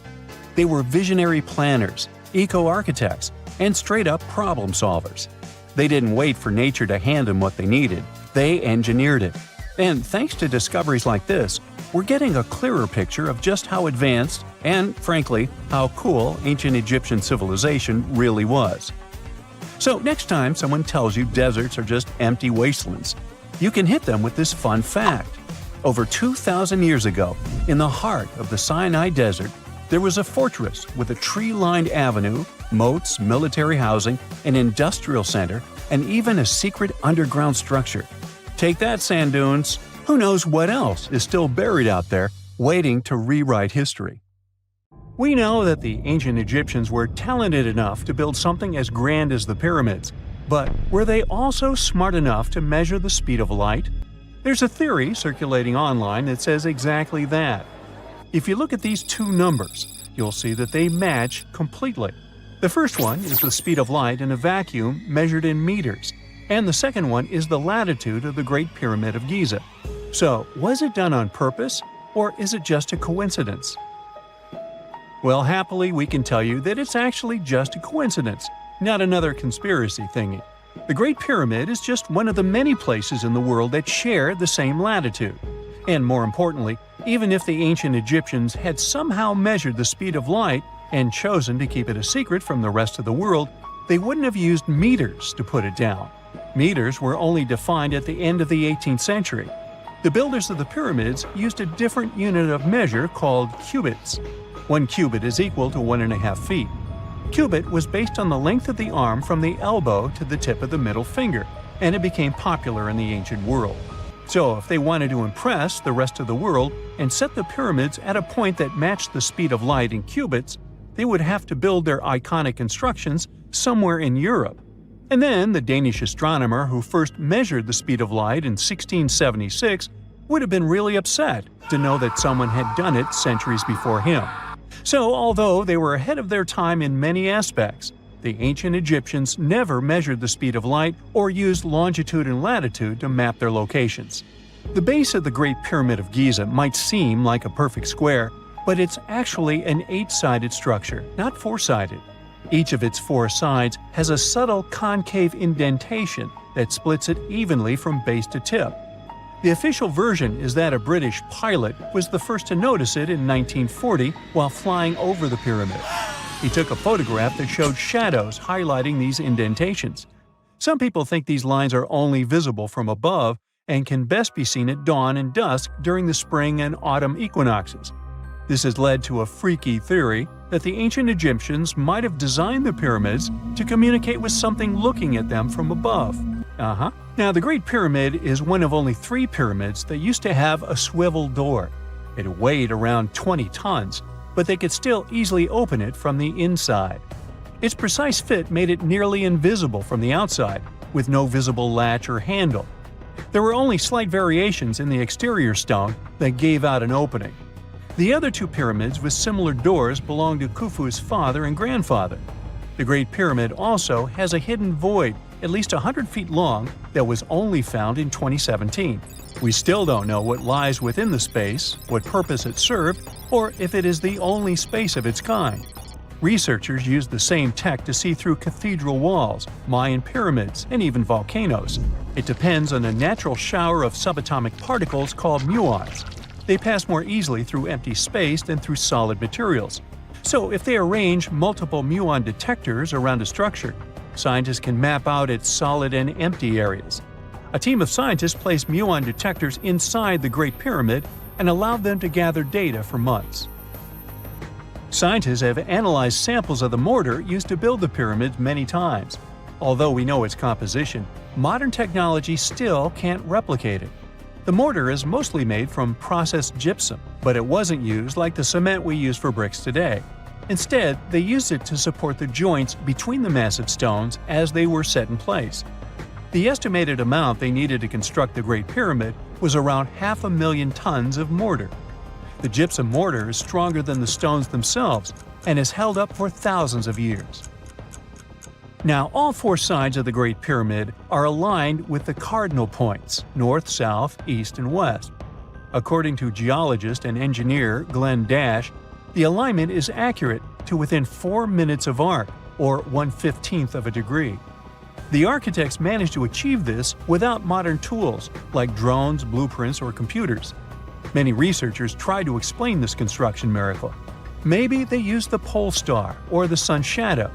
They were visionary planners, eco-architects, and straight-up problem solvers. They didn't wait for nature to hand them what they needed. They engineered it. And thanks to discoveries like this, we're getting a clearer picture of just how advanced and, frankly, how cool ancient Egyptian civilization really was. So next time someone tells you deserts are just empty wastelands, you can hit them with this fun fact. Over 2,000 years ago, in the heart of the Sinai Desert, there was a fortress with a tree-lined avenue, moats, military housing, an industrial center, and even a secret underground structure. Take that, sand dunes! Who knows what else is still buried out there, waiting to rewrite history? We know that the ancient Egyptians were talented enough to build something as grand as the pyramids, but were they also smart enough to measure the speed of light? There's a theory circulating online that says exactly that. If you look at these two numbers, you'll see that they match completely. The first one is the speed of light in a vacuum measured in meters, and the second one is the latitude of the Great Pyramid of Giza. So, was it done on purpose, or is it just a coincidence? Well, happily, we can tell you that it's actually just a coincidence, not another conspiracy thingy. The Great Pyramid is just one of the many places in the world that share the same latitude. And more importantly, even if the ancient Egyptians had somehow measured the speed of light and chosen to keep it a secret from the rest of the world, they wouldn't have used meters to put it down. Meters were only defined at the end of the 18th century. The builders of the pyramids used a different unit of measure called cubits. 1 cubit is equal to 1.5 feet. Cubit was based on the length of the arm from the elbow to the tip of the middle finger, and it became popular in the ancient world. So if they wanted to impress the rest of the world and set the pyramids at a point that matched the speed of light in cubits, they would have to build their iconic constructions somewhere in Europe. And then the Danish astronomer who first measured the speed of light in 1676 would have been really upset to know that someone had done it centuries before him. So although they were ahead of their time in many aspects, the ancient Egyptians never measured the speed of light or used longitude and latitude to map their locations. The base of the Great Pyramid of Giza might seem like a perfect square, but it's actually an 8-sided structure, not 4-sided. Each of its 4 sides has a subtle concave indentation that splits it evenly from base to tip. The official version is that a British pilot was the first to notice it in 1940 while flying over the pyramid. He took a photograph that showed shadows highlighting these indentations. Some people think these lines are only visible from above and can best be seen at dawn and dusk during the spring and autumn equinoxes. This has led to a freaky theory that the ancient Egyptians might have designed the pyramids to communicate with something looking at them from above. Now, the Great Pyramid is one of only 3 pyramids that used to have a swivel door. It weighed around 20 tons, but they could still easily open it from the inside. Its precise fit made it nearly invisible from the outside, with no visible latch or handle. There were only slight variations in the exterior stone that gave out an opening. The other 2 pyramids with similar doors belonged to Khufu's father and grandfather. The Great Pyramid also has a hidden void at least 100 feet long that was only found in 2017. We still don't know what lies within the space, what purpose it served, or if it is the only space of its kind. Researchers used the same tech to see through cathedral walls, Mayan pyramids, and even volcanoes. It depends on a natural shower of subatomic particles called muons. They pass more easily through empty space than through solid materials. So if they arrange multiple muon detectors around a structure, scientists can map out its solid and empty areas. A team of scientists placed muon detectors inside the Great Pyramid and allowed them to gather data for months. Scientists have analyzed samples of the mortar used to build the pyramids many times. Although we know its composition, modern technology still can't replicate it. The mortar is mostly made from processed gypsum, but it wasn't used like the cement we use for bricks today. Instead, they used it to support the joints between the massive stones as they were set in place. The estimated amount they needed to construct the Great Pyramid was around 500,000 tons of mortar. The gypsum mortar is stronger than the stones themselves and has held up for thousands of years. Now, all 4 sides of the Great Pyramid are aligned with the cardinal points – north, south, east, and west. According to geologist and engineer Glenn Dash, the alignment is accurate to within 4 minutes of arc, or 1/15 of a degree. The architects managed to achieve this without modern tools like drones, blueprints, or computers. Many researchers try to explain this construction miracle. Maybe they used the pole star or the sun's shadow.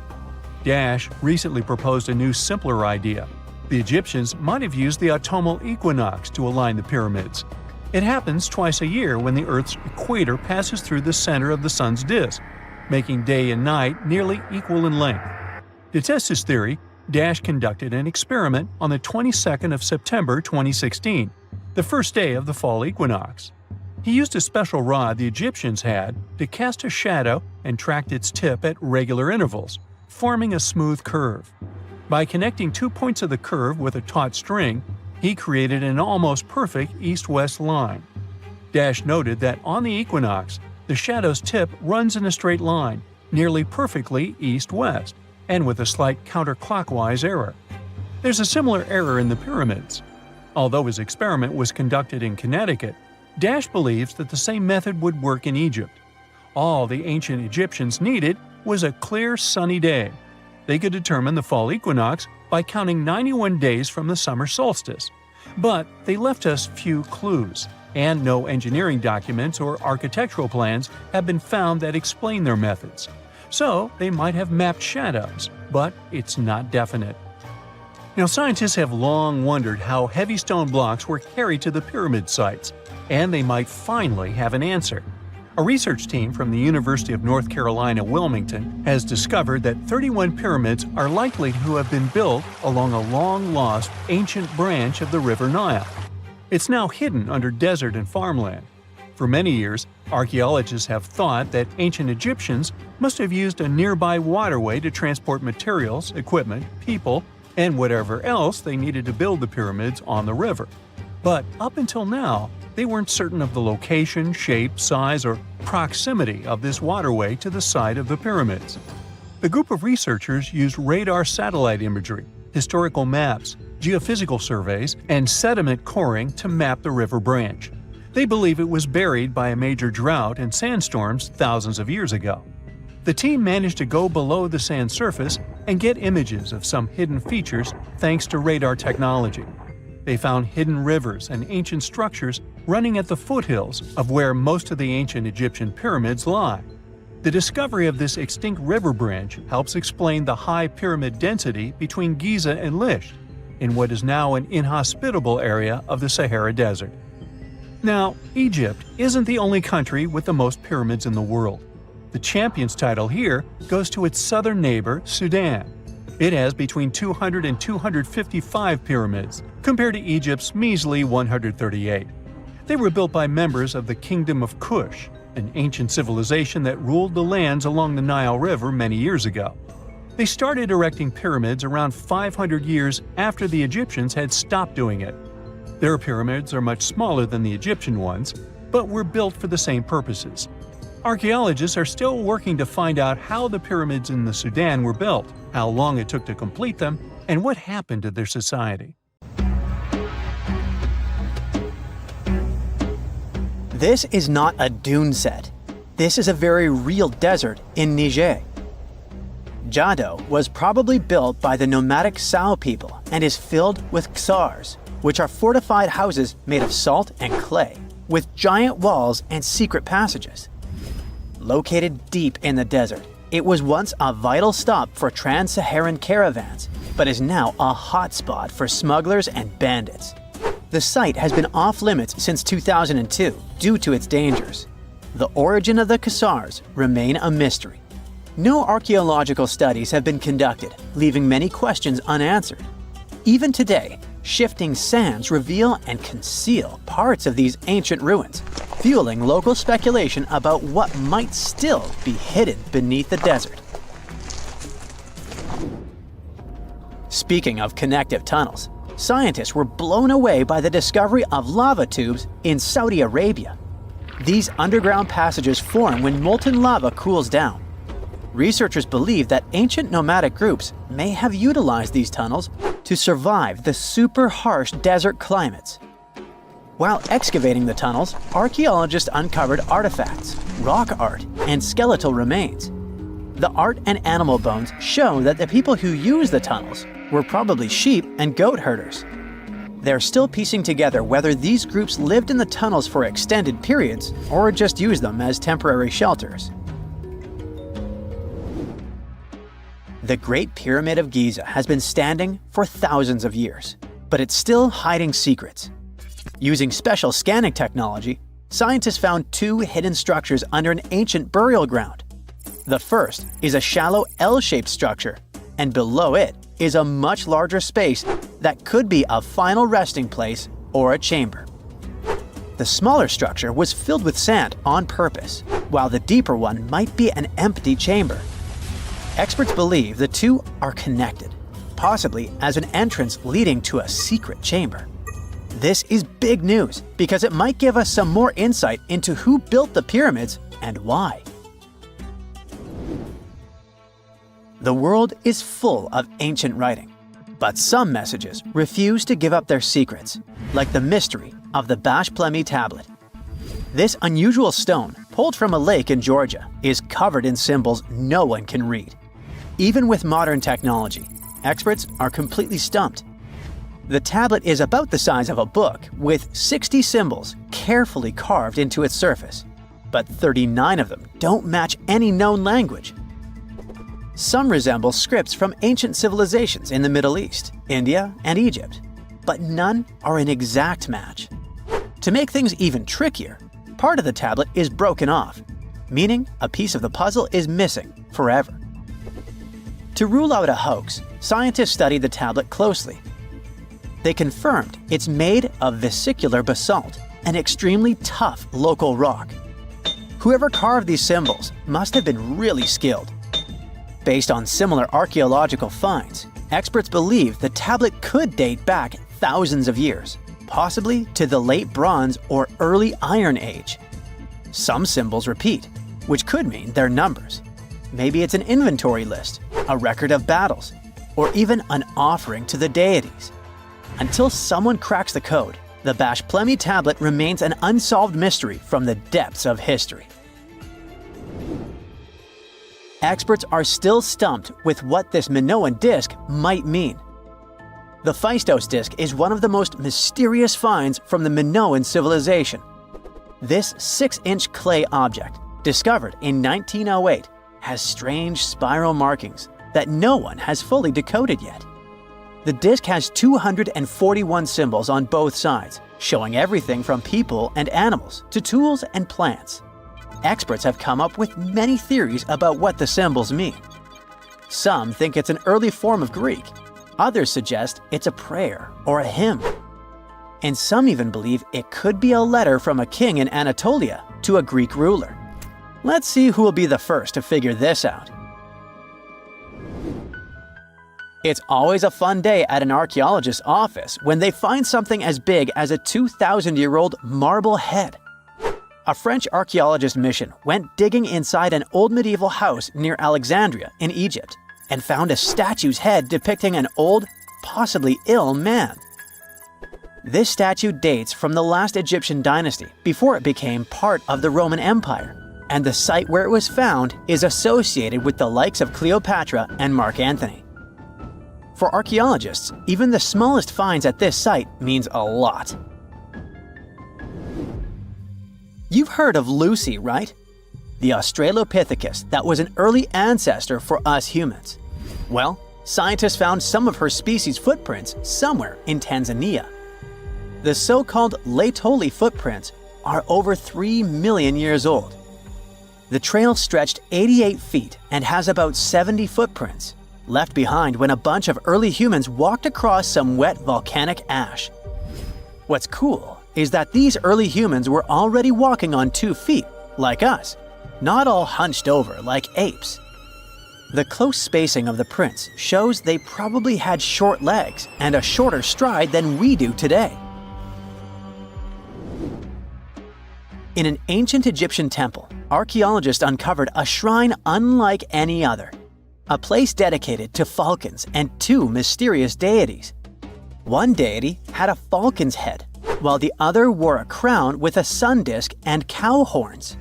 Dash recently proposed a new, simpler idea. The Egyptians might have used the autumnal equinox to align the pyramids. It happens twice a year when the Earth's equator passes through the center of the sun's disk, making day and night nearly equal in length. To test his theory, Dash conducted an experiment on the 22nd of September 2016, the first day of the fall equinox. He used a special rod the Egyptians had to cast a shadow and tracked its tip at regular intervals, forming a smooth curve. By connecting 2 points of the curve with a taut string, he created an almost perfect east-west line. Dash noted that on the equinox, the shadow's tip runs in a straight line, nearly perfectly east-west, and with a slight counterclockwise error. There's a similar error in the pyramids. Although his experiment was conducted in Connecticut, Dash believes that the same method would work in Egypt. All the ancient Egyptians needed was a clear, sunny day. They could determine the fall equinox by counting 91 days from the summer solstice. But they left us few clues, and no engineering documents or architectural plans have been found that explain their methods. So they might have mapped shadows, but it's not definite. Now, scientists have long wondered how heavy stone blocks were carried to the pyramid sites, and they might finally have an answer. A research team from the University of North Carolina, Wilmington, has discovered that 31 pyramids are likely to have been built along a long-lost ancient branch of the River Nile. It's now hidden under desert and farmland. For many years, archaeologists have thought that ancient Egyptians must have used a nearby waterway to transport materials, equipment, people, and whatever else they needed to build the pyramids on the river. But up until now, they weren't certain of the location, shape, size, or proximity of this waterway to the site of the pyramids. The group of researchers used radar satellite imagery, historical maps, geophysical surveys, and sediment coring to map the river branch. They believe it was buried by a major drought and sandstorms thousands of years ago. The team managed to go below the sand surface and get images of some hidden features thanks to radar technology. They found hidden rivers and ancient structures running at the foothills of where most of the ancient Egyptian pyramids lie. The discovery of this extinct river branch helps explain the high pyramid density between Giza and Lisht, in what is now an inhospitable area of the Sahara Desert. Now, Egypt isn't the only country with the most pyramids in the world. The champion's title here goes to its southern neighbor, Sudan. It has between 200 and 255 pyramids, compared to Egypt's measly 138. They were built by members of the Kingdom of Kush, an ancient civilization that ruled the lands along the Nile River many years ago. They started erecting pyramids around 500 years after the Egyptians had stopped doing it. Their pyramids are much smaller than the Egyptian ones, but were built for the same purposes. Archaeologists are still working to find out how the pyramids in the Sudan were built, how long it took to complete them, and what happened to their society. This is not a dune set. This is a very real desert in Niger. Jado was probably built by the nomadic Sao people and is filled with ksars, which are fortified houses made of salt and clay, with giant walls and secret passages. Located deep in the desert, it was once a vital stop for trans-Saharan caravans, but is now a hotspot for smugglers and bandits. The site has been off-limits since 2002 due to its dangers. The origin of the ksars remain a mystery. No archaeological studies have been conducted, leaving many questions unanswered. Even today, shifting sands reveal and conceal parts of these ancient ruins, fueling local speculation about what might still be hidden beneath the desert. Speaking of connective tunnels, scientists were blown away by the discovery of lava tubes in Saudi Arabia. These underground passages form when molten lava cools down. Researchers believe that ancient nomadic groups may have utilized these tunnels to survive the super harsh desert climates. While excavating the tunnels, archaeologists uncovered artifacts, rock art, and skeletal remains. The art and animal bones show that the people who used the tunnels were probably sheep and goat herders. They're still piecing together whether these groups lived in the tunnels for extended periods or just used them as temporary shelters. The Great Pyramid of Giza has been standing for thousands of years, but it's still hiding secrets. Using special scanning technology, scientists found two hidden structures under an ancient burial ground. The first is a shallow L-shaped structure, and below it is a much larger space that could be a final resting place or a chamber. The smaller structure was filled with sand on purpose, while the deeper one might be an empty chamber. Experts believe the two are connected, possibly as an entrance leading to a secret chamber. This is big news because it might give us some more insight into who built the pyramids and why. The world is full of ancient writing, but some messages refuse to give up their secrets, like the mystery of the Bashplemi tablet. This unusual stone, pulled from a lake in Georgia, is covered in symbols no one can read. Even with modern technology, experts are completely stumped. The tablet is about the size of a book, with 60 symbols carefully carved into its surface, but 39 of them don't match any known language. Some resemble scripts from ancient civilizations in the Middle East, India, and Egypt, but none are an exact match. To make things even trickier, part of the tablet is broken off, meaning a piece of the puzzle is missing forever. To rule out a hoax, scientists studied the tablet closely. They confirmed it's made of vesicular basalt, an extremely tough local rock. Whoever carved these symbols must have been really skilled. Based on similar archaeological finds, experts believe the tablet could date back thousands of years, possibly to the late Bronze or early Iron Age. Some symbols repeat, which could mean they're numbers. Maybe it's an inventory list, a record of battles, or even an offering to the deities. Until someone cracks the code, the Bashplemi tablet remains an unsolved mystery from the depths of history. Experts are still stumped with what this Minoan disc might mean. The Phaistos disc is one of the most mysterious finds from the Minoan civilization. This 6-inch clay object, discovered in 1908, has strange spiral markings that no one has fully decoded yet. The disc has 241 symbols on both sides, showing everything from people and animals to tools and plants. Experts have come up with many theories about what the symbols mean. Some think it's an early form of Greek. Others suggest it's a prayer or a hymn. And some even believe it could be a letter from a king in Anatolia to a Greek ruler. Let's see who will be the first to figure this out. It's always a fun day at an archaeologist's office when they find something as big as a 2,000-year-old marble head. A French archaeologist mission went digging inside an old medieval house near Alexandria in Egypt and found a statue's head depicting an old, possibly ill man. This statue dates from the last Egyptian dynasty before it became part of the Roman Empire, and the site where it was found is associated with the likes of Cleopatra and Mark Antony. For archaeologists, even the smallest finds at this site means a lot. You've heard of Lucy, right? The Australopithecus that was an early ancestor for us humans. Well, scientists found some of her species' footprints somewhere in Tanzania. The so-called Laetoli footprints are over 3 million years old. The trail stretched 88 feet and has about 70 footprints, left behind when a bunch of early humans walked across some wet volcanic ash. What's cool is that these early humans were already walking on 2 feet, like us, not all hunched over like apes. The close spacing of the prints shows they probably had short legs and a shorter stride than we do today. In an ancient Egyptian temple, archaeologists uncovered a shrine unlike any other, a place dedicated to falcons and 2 mysterious deities. One deity had a falcon's head, while the other wore a crown with a sun disk and cow horns.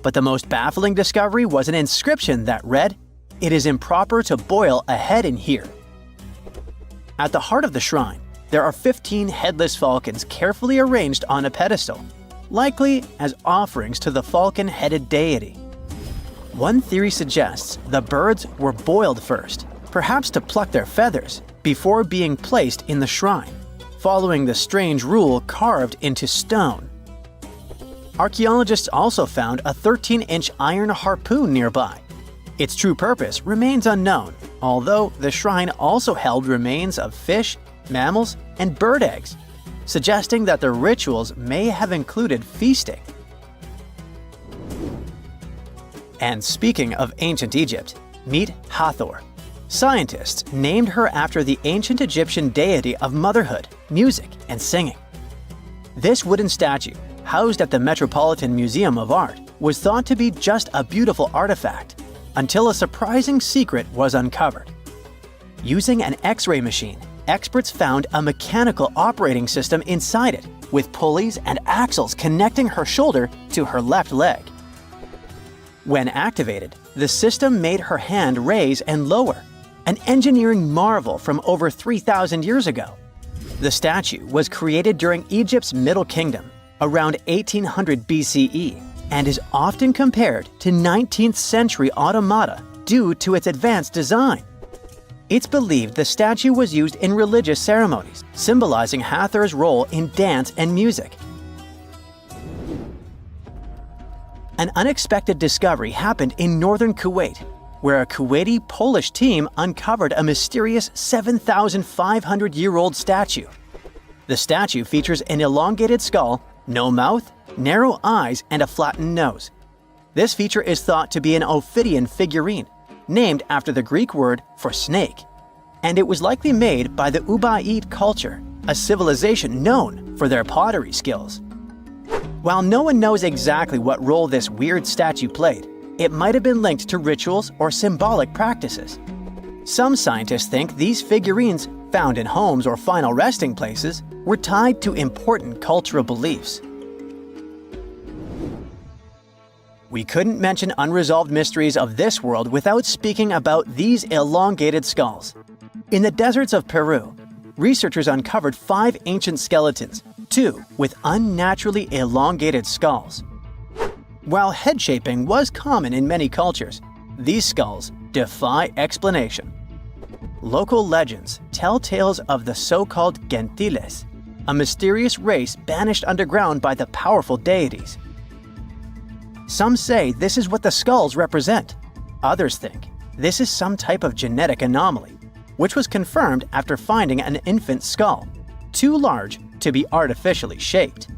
But the most baffling discovery was an inscription that read, it is improper to boil a head in here. At the heart of the shrine, there are 15 headless falcons carefully arranged on a pedestal, likely as offerings to the falcon-headed deity. One theory suggests the birds were boiled first, perhaps to pluck their feathers, before being placed in the shrine, following the strange rule carved into stone. Archaeologists also found a 13-inch iron harpoon nearby. Its true purpose remains unknown, although the shrine also held remains of fish, mammals, and bird eggs, suggesting that the rituals may have included feasting. And speaking of ancient Egypt, meet Hathor. Scientists named her after the ancient Egyptian deity of motherhood, music, and singing. This wooden statue, housed at the Metropolitan Museum of Art, was thought to be just a beautiful artifact, until a surprising secret was uncovered. Using an X-ray machine, experts found a mechanical operating system inside it, with pulleys and axles connecting her shoulder to her left leg. When activated, the system made her hand raise and lower, an engineering marvel from over 3,000 years ago. The statue was created during Egypt's Middle Kingdom, around 1800 BCE, and is often compared to 19th century automata due to its advanced design. It's believed the statue was used in religious ceremonies, symbolizing Hathor's role in dance and music. An unexpected discovery happened in northern Kuwait, where a Kuwaiti-Polish team uncovered a mysterious 7,500-year-old statue. The statue features an elongated skull, no mouth, narrow eyes, and a flattened nose. This feature is thought to be an Ophidian figurine, named after the Greek word for snake, and it was likely made by the Ubaid culture, a civilization known for their pottery skills. While no one knows exactly what role this weird statue played, it might have been linked to rituals or symbolic practices. Some scientists think these figurines, found in homes or final resting places, were tied to important cultural beliefs. We couldn't mention unresolved mysteries of this world without speaking about these elongated skulls. In the deserts of Peru, researchers uncovered 5 ancient skeletons, 2 with unnaturally elongated skulls. While head shaping was common in many cultures, these skulls defy explanation. Local legends tell tales of the so-called Gentiles, a mysterious race banished underground by the powerful deities. Some say this is what the skulls represent. Others think this is some type of genetic anomaly, which was confirmed after finding an infant skull, too large to be artificially shaped.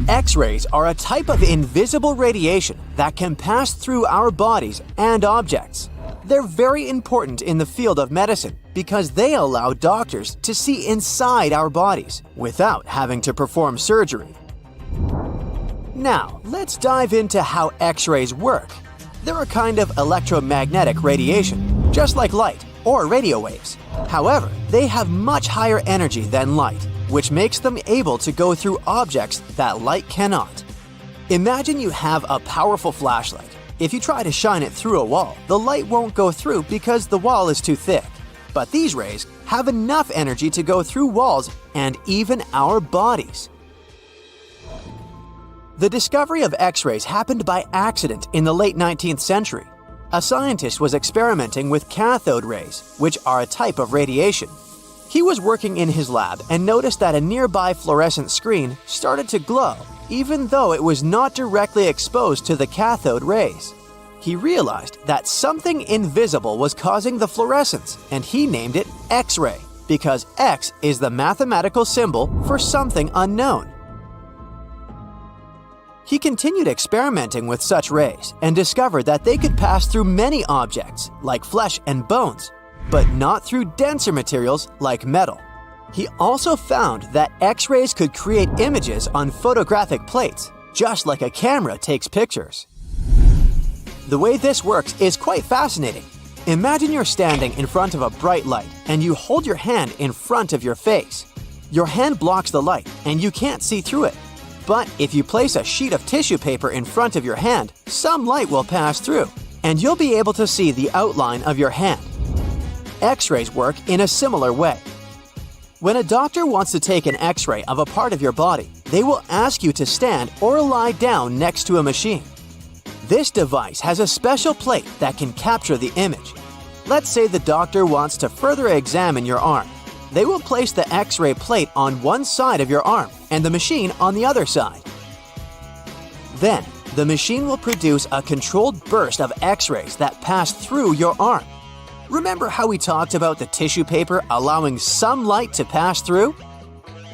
X-rays are a type of invisible radiation that can pass through our bodies and objects. They're very important in the field of medicine because they allow doctors to see inside our bodies without having to perform surgery. Now, let's dive into how X-rays work. They're a kind of electromagnetic radiation, just like light or radio waves. However, they have much higher energy than light, which makes them able to go through objects that light cannot. Imagine you have a powerful flashlight. If you try to shine it through a wall, the light won't go through because the wall is too thick. But these rays have enough energy to go through walls and even our bodies. The discovery of X-rays happened by accident in the late 19th century. A scientist was experimenting with cathode rays, which are a type of radiation. He was working in his lab and noticed that a nearby fluorescent screen started to glow, even though it was not directly exposed to the cathode rays. He realized that something invisible was causing the fluorescence, and he named it X-ray, because X is the mathematical symbol for something unknown. He continued experimenting with such rays and discovered that they could pass through many objects, like flesh and bones, but not through denser materials like metal. He also found that X-rays could create images on photographic plates, just like a camera takes pictures. The way this works is quite fascinating. Imagine you're standing in front of a bright light and you hold your hand in front of your face. Your hand blocks the light and you can't see through it. But if you place a sheet of tissue paper in front of your hand, some light will pass through, and you'll be able to see the outline of your hand. X-rays work in a similar way. When a doctor wants to take an X-ray of a part of your body, they will ask you to stand or lie down next to a machine. This device has a special plate that can capture the image. Let's say the doctor wants to further examine your arm. They will place the X-ray plate on one side of your arm and the machine on the other side. Then, the machine will produce a controlled burst of X-rays that pass through your arm. Remember how we talked about the tissue paper allowing some light to pass through?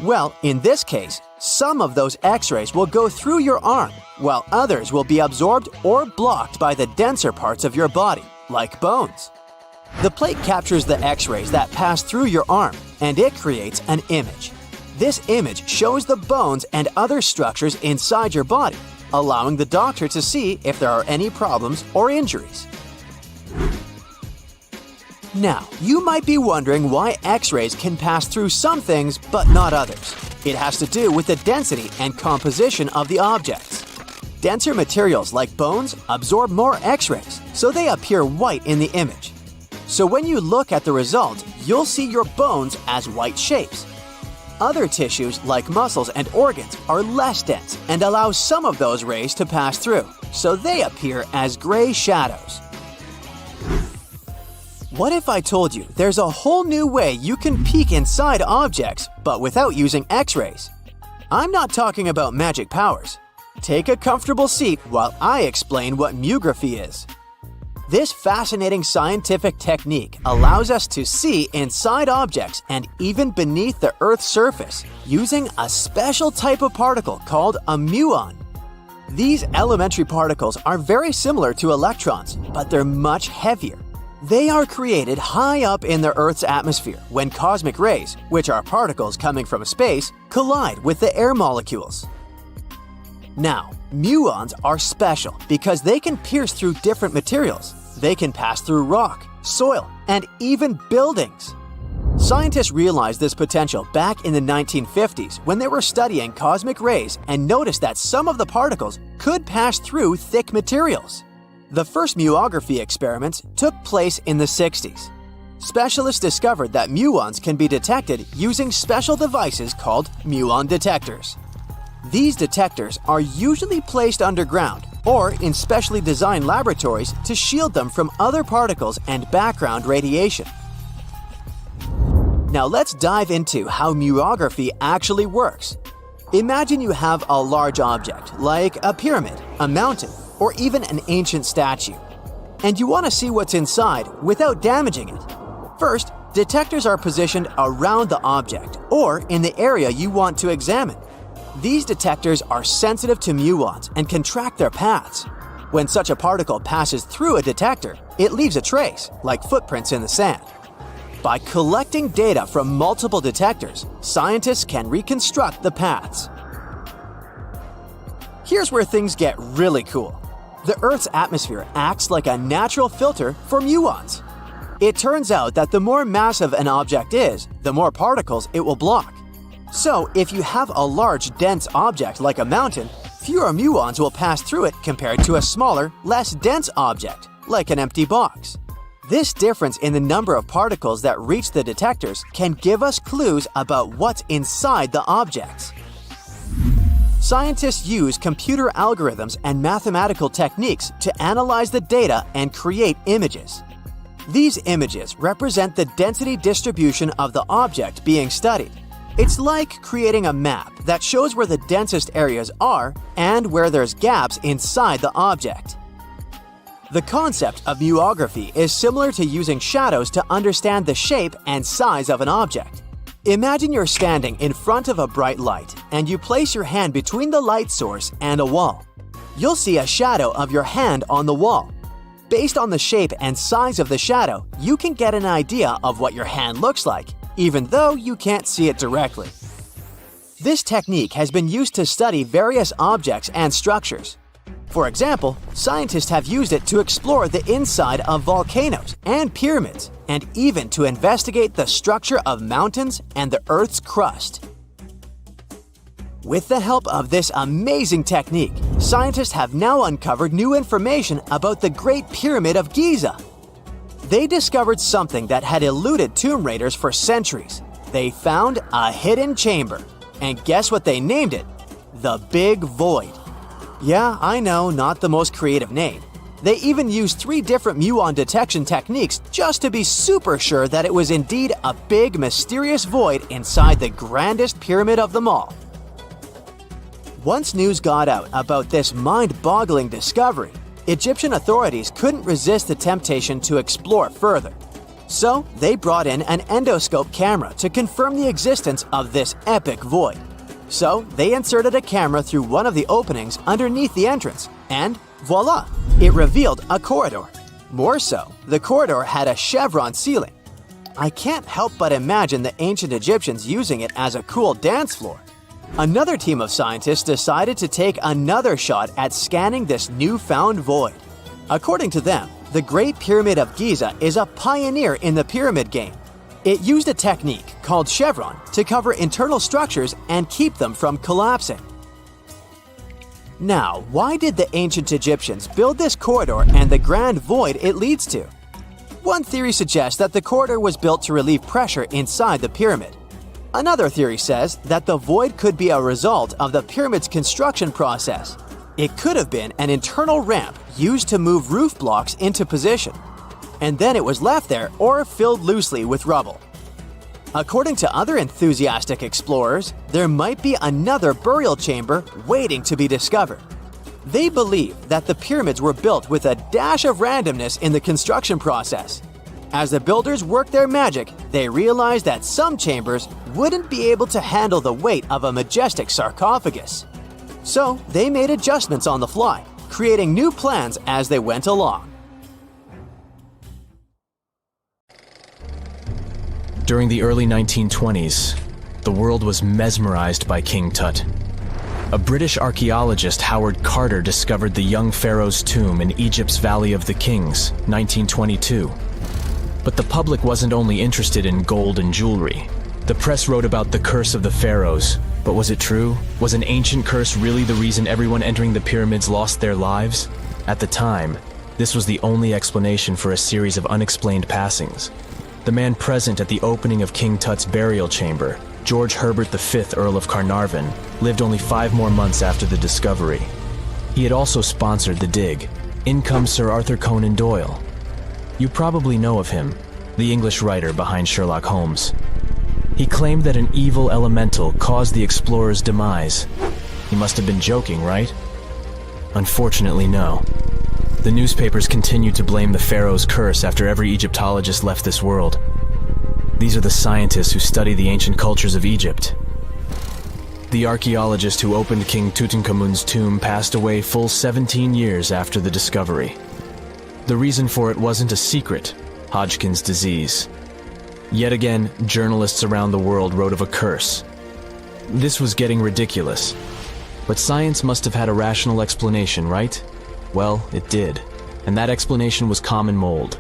Well, in this case, some of those X-rays will go through your arm, while others will be absorbed or blocked by the denser parts of your body, like bones. The plate captures the X-rays that pass through your arm, and it creates an image. This image shows the bones and other structures inside your body, allowing the doctor to see if there are any problems or injuries. Now, you might be wondering why X-rays can pass through some things but not others. It has to do with the density and composition of the objects. Denser materials like bones absorb more X-rays, so they appear white in the image. So when you look at the result, you'll see your bones as white shapes. Other tissues like muscles and organs are less dense and allow some of those rays to pass through, so they appear as gray shadows. What if I told you there's a whole new way you can peek inside objects, but without using X-rays? I'm not talking about magic powers. Take a comfortable seat while I explain what mummification is. This fascinating scientific technique allows us to see inside objects and even beneath the Earth's surface using a special type of particle called a muon. These elementary particles are very similar to electrons, but they're much heavier. They are created high up in the Earth's atmosphere when cosmic rays, which are particles coming from space, collide with the air molecules. Now, muons are special because they can pierce through different materials. They can pass through rock, soil, and even buildings. Scientists realized this potential back in the 1950s when they were studying cosmic rays and noticed that some of the particles could pass through thick materials. The first muography experiments took place in the 60s. Specialists discovered that muons can be detected using special devices called muon detectors. These detectors are usually placed underground or in specially designed laboratories to shield them from other particles and background radiation. Now let's dive into how muography actually works. Imagine you have a large object, like a pyramid, a mountain, or even an ancient statue, and you want to see what's inside without damaging it. First, detectors are positioned around the object or in the area you want to examine. These detectors are sensitive to muons and can track their paths. When such a particle passes through a detector, it leaves a trace, like footprints in the sand. By collecting data from multiple detectors, scientists can reconstruct the paths. Here's where things get really cool. The Earth's atmosphere acts like a natural filter for muons. It turns out that the more massive an object is, the more particles it will block. So, if you have a large, dense object like a mountain, fewer muons will pass through it compared to a smaller, less dense object, like an empty box. This difference in the number of particles that reach the detectors can give us clues about what's inside the objects. Scientists use computer algorithms and mathematical techniques to analyze the data and create images. These images represent the density distribution of the object being studied. It's like creating a map that shows where the densest areas are and where there's gaps inside the object. The concept of muography is similar to using shadows to understand the shape and size of an object. Imagine you're standing in front of a bright light and you place your hand between the light source and a wall. You'll see a shadow of your hand on the wall. Based on the shape and size of the shadow, you can get an idea of what your hand looks like, even though you can't see it directly. This technique has been used to study various objects and structures. For example, scientists have used it to explore the inside of volcanoes and pyramids, and even to investigate the structure of mountains and the Earth's crust. With the help of this amazing technique, scientists have now uncovered new information about the Great Pyramid of Giza. They discovered something that had eluded tomb raiders for centuries. They found a hidden chamber. And guess what they named it? The Big Void. Yeah, I know, not the most creative name. They even used 3 different muon detection techniques just to be super sure that it was indeed a big, mysterious void inside the grandest pyramid of them all. Once news got out about this mind-boggling discovery, Egyptian authorities couldn't resist the temptation to explore further. So they brought in an endoscope camera to confirm the existence of this epic void. So they inserted a camera through one of the openings underneath the entrance, and voila! It revealed a corridor. More so, the corridor had a chevron ceiling. I can't help but imagine the ancient Egyptians using it as a cool dance floor. Another team of scientists decided to take another shot at scanning this newfound void. According to them, the Great Pyramid of Giza is a pioneer in the pyramid game. It used a technique called chevron to cover internal structures and keep them from collapsing. Now, why did the ancient Egyptians build this corridor and the grand void it leads to? One theory suggests that the corridor was built to relieve pressure inside the pyramid. Another theory says that the void could be a result of the pyramid's construction process. It could have been an internal ramp used to move roof blocks into position, and then it was left there or filled loosely with rubble. According to other enthusiastic explorers, there might be another burial chamber waiting to be discovered. They believe that the pyramids were built with a dash of randomness in the construction process. As the builders worked their magic, they realized that some chambers wouldn't be able to handle the weight of a majestic sarcophagus. So they made adjustments on the fly, creating new plans as they went along. During the early 1920s, the world was mesmerized by King Tut. A British archaeologist, Howard Carter, discovered the young pharaoh's tomb in Egypt's Valley of the Kings, 1922. But the public wasn't only interested in gold and jewelry. The press wrote about the curse of the pharaohs. But was it true? Was an ancient curse really the reason everyone entering the pyramids lost their lives? At the time, this was the only explanation for a series of unexplained passings. The man present at the opening of King Tut's burial chamber, George Herbert V, Earl of Carnarvon, lived only 5 more months after the discovery. He had also sponsored the dig. In comes Sir Arthur Conan Doyle. You probably know of him, the English writer behind Sherlock Holmes. He claimed that an evil elemental caused the explorer's demise. He must have been joking, right? Unfortunately, no. The newspapers continued to blame the pharaoh's curse after every Egyptologist left this world. These are the scientists who study the ancient cultures of Egypt. The archaeologist who opened King Tutankhamun's tomb passed away full 17 years after the discovery. The reason for it wasn't a secret: Hodgkin's disease. Yet again, journalists around the world wrote of a curse. This was getting ridiculous. But science must have had a rational explanation, right? Well, it did. And that explanation was common mold.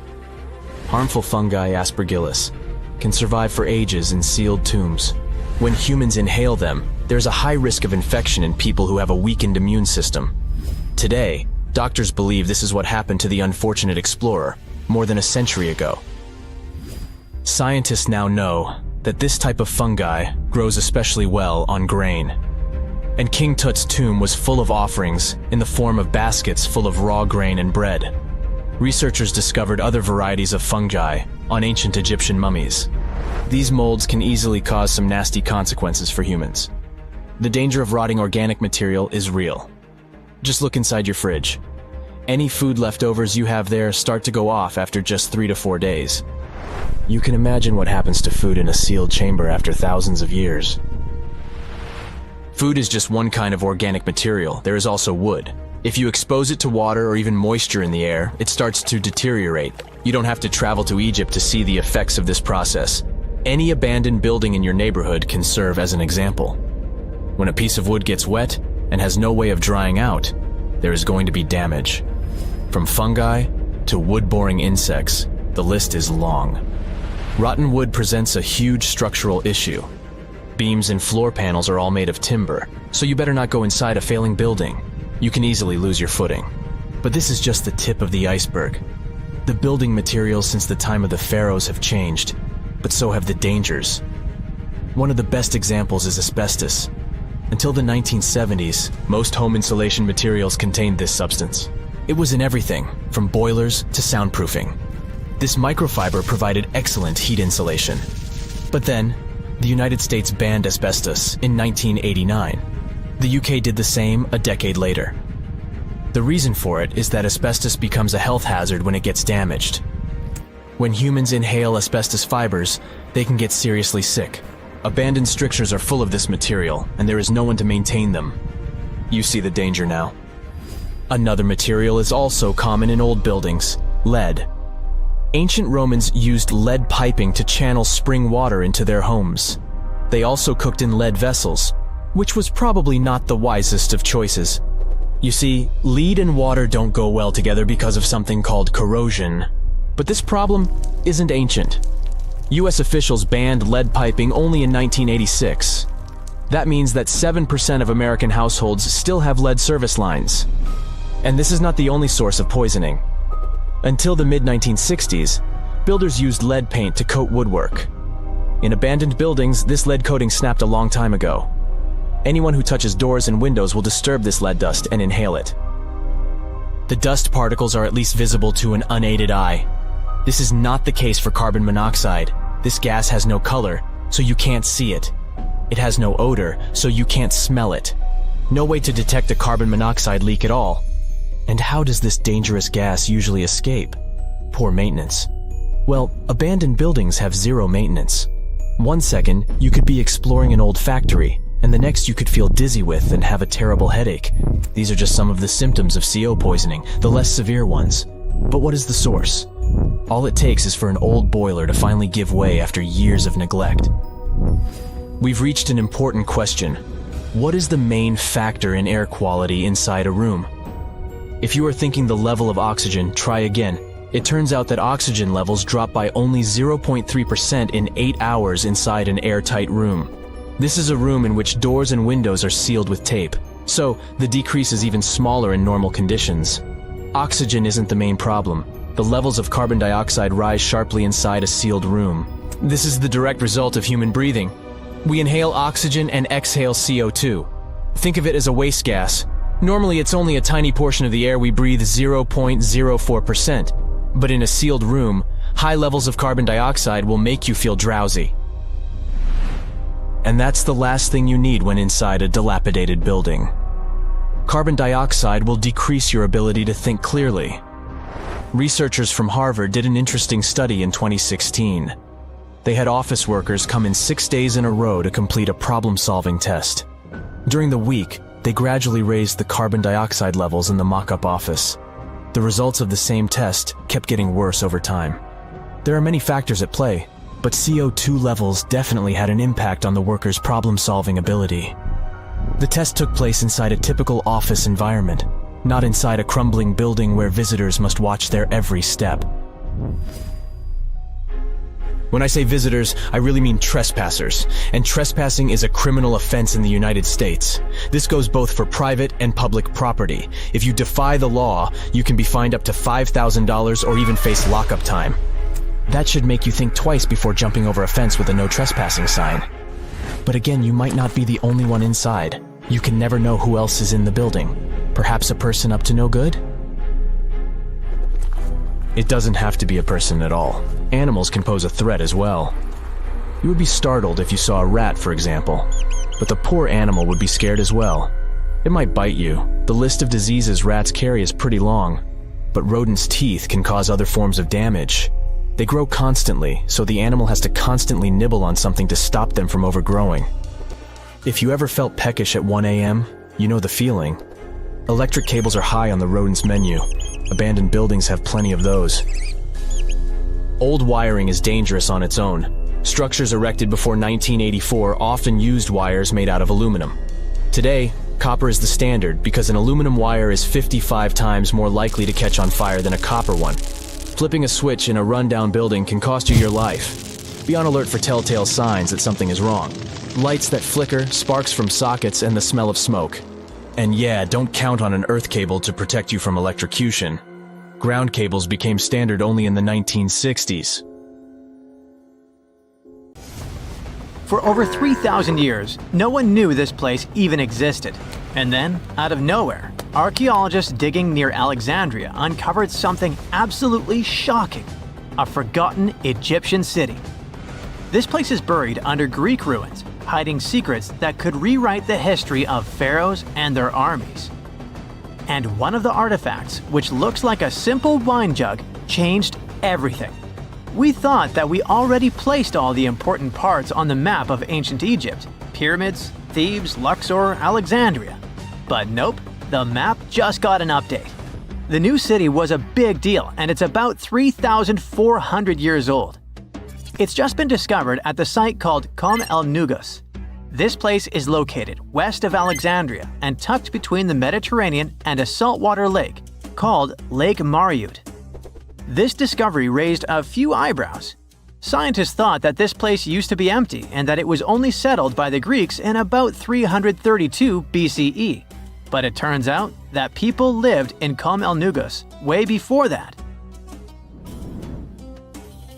Harmful fungi, Aspergillus, can survive for ages in sealed tombs. When humans inhale them, there's a high risk of infection in people who have a weakened immune system. Today, doctors believe this is what happened to the unfortunate explorer more than a century ago. Scientists now know that this type of fungi grows especially well on grain. And King Tut's tomb was full of offerings in the form of baskets full of raw grain and bread. Researchers discovered other varieties of fungi on ancient Egyptian mummies. These molds can easily cause some nasty consequences for humans. The danger of rotting organic material is real. Just look inside your fridge. Any food leftovers you have there start to go off after just 3 to 4 days. You can imagine what happens to food in a sealed chamber after thousands of years. Food is just one kind of organic material. There is also wood. If you expose it to water or even moisture in the air, it starts to deteriorate. You don't have to travel to Egypt to see the effects of this process. Any abandoned building in your neighborhood can serve as an example. When a piece of wood gets wet and has no way of drying out, there is going to be damage. From fungi to wood-boring insects, the list is long. Rotten wood presents a huge structural issue. Beams and floor panels are all made of timber, so you better not go inside a failing building. You can easily lose your footing. But this is just the tip of the iceberg. The building materials since the time of the pharaohs have changed, but so have the dangers. One of the best examples is asbestos. Until the 1970s, most home insulation materials contained this substance. It was in everything, from boilers to soundproofing. This microfiber provided excellent heat insulation. But then, the United States banned asbestos in 1989. The UK did the same a decade later. The reason for it is that asbestos becomes a health hazard when it gets damaged. When humans inhale asbestos fibers, they can get seriously sick. Abandoned structures are full of this material, and there is no one to maintain them. You see the danger now. Another material is also common in old buildings: lead. Ancient Romans used lead piping to channel spring water into their homes. They also cooked in lead vessels, which was probably not the wisest of choices. You see, lead and water don't go well together because of something called corrosion. But this problem isn't ancient. US officials banned lead piping only in 1986. That means that 7% of American households still have lead service lines. And this is not the only source of poisoning. Until the mid-1960s, builders used lead paint to coat woodwork. In abandoned buildings, this lead coating snapped a long time ago. Anyone who touches doors and windows will disturb this lead dust and inhale it. The dust particles are at least visible to an unaided eye. This is not the case for carbon monoxide. This gas has no color, so you can't see it. It has no odor, so you can't smell it. No way to detect a carbon monoxide leak at all. And how does this dangerous gas usually escape? Poor maintenance. Well, abandoned buildings have zero maintenance. 1 second, you could be exploring an old factory, and the next you could feel dizzy with and have a terrible headache. These are just some of the symptoms of CO poisoning, the less severe ones. But what is the source? All it takes is for an old boiler to finally give way after years of neglect. We've reached an important question. What is the main factor in air quality inside a room? If you are thinking the level of oxygen, try again. It turns out that oxygen levels drop by only 0.3% in 8 hours inside an airtight room. This is a room in which doors and windows are sealed with tape, so the decrease is even smaller in normal conditions. Oxygen isn't the main problem. The levels of carbon dioxide rise sharply inside a sealed room. This is the direct result of human breathing. We inhale oxygen and exhale CO2. Think of it as a waste gas. Normally, it's only a tiny portion of the air we breathe, 0.04%. But in a sealed room, high levels of carbon dioxide will make you feel drowsy. And that's the last thing you need when inside a dilapidated building. Carbon dioxide will decrease your ability to think clearly. Researchers from Harvard did an interesting study in 2016. They had office workers come in 6 days in a row to complete a problem-solving test. During the week, they gradually raised the carbon dioxide levels in the mock-up office. The results of the same test kept getting worse over time. There are many factors at play, but CO2 levels definitely had an impact on the workers' problem-solving ability. The test took place inside a typical office environment, not inside a crumbling building where visitors must watch their every step. When I say visitors, I really mean trespassers, and trespassing is a criminal offense in the United States. This goes both for private and public property. If you defy the law, you can be fined up to $5,000 or even face lockup time. That should make you think twice before jumping over a fence with a no trespassing sign. But again, you might not be the only one inside. You can never know who else is in the building. Perhaps a person up to no good? It doesn't have to be a person at all. Animals can pose a threat as well. You would be startled if you saw a rat, for example. But the poor animal would be scared as well. It might bite you. The list of diseases rats carry is pretty long. But rodents' teeth can cause other forms of damage. They grow constantly, so the animal has to constantly nibble on something to stop them from overgrowing. If you ever felt peckish at 1 a.m., you know the feeling. Electric cables are high on the rodents' menu. Abandoned buildings have plenty of those. Old wiring is dangerous on its own. Structures erected before 1984 often used wires made out of aluminum. Today, copper is the standard because an aluminum wire is 55 times more likely to catch on fire than a copper one. Flipping a switch in a rundown building can cost you your life. Be on alert for telltale signs that something is wrong. Lights that flicker, sparks from sockets, and the smell of smoke. And yeah, don't count on an earth cable to protect you from electrocution. Ground cables became standard only in the 1960s. For over 3,000 years, no one knew this place even existed. And then, out of nowhere, archaeologists digging near Alexandria uncovered something absolutely shocking: a forgotten Egyptian city. This place is buried under Greek ruins, hiding secrets that could rewrite the history of pharaohs and their armies. And one of the artifacts, which looks like a simple wine jug, changed everything. We thought that we already placed all the important parts on the map of ancient Egypt: pyramids, Thebes, Luxor, Alexandria. But nope, the map just got an update. The new city was a big deal, and it's about 3,400 years old. It's just been discovered at the site called K El Nugos. This place is located west of Alexandria and tucked between the Mediterranean and a saltwater lake called Lake Mariut. This discovery raised a few eyebrows. Scientists thought that this place used to be empty and that it was only settled by the Greeks in about 332 BCE. But it turns out that people lived in K El Nugos way before that.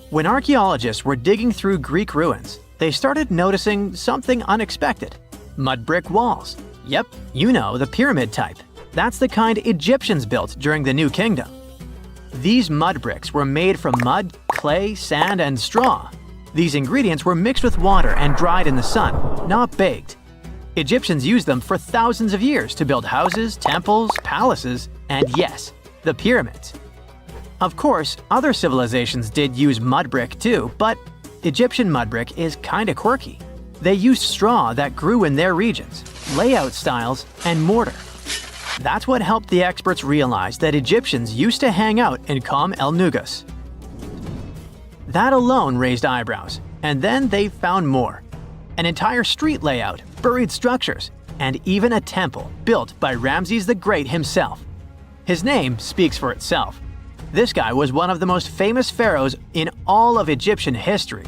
When archaeologists were digging through Greek ruins, they started noticing something unexpected: mud brick walls. Yep, you know, the pyramid type. That's the kind Egyptians built during the New Kingdom. These mud bricks were made from mud, clay, sand, and straw. These ingredients were mixed with water and dried in the sun, not baked. Egyptians used them for thousands of years to build houses, temples, palaces, and yes, the pyramids. Of course, other civilizations did use mud brick too, but Egyptian mud brick is kinda quirky. They used straw that grew in their regions, layout styles, and mortar. That's what helped the experts realize that Egyptians used to hang out in K El Nugos. That alone raised eyebrows, and then they found more: an entire street layout, buried structures, and even a temple built by Ramses the Great himself. His name speaks for itself. This guy was one of the most famous pharaohs in all of Egyptian history.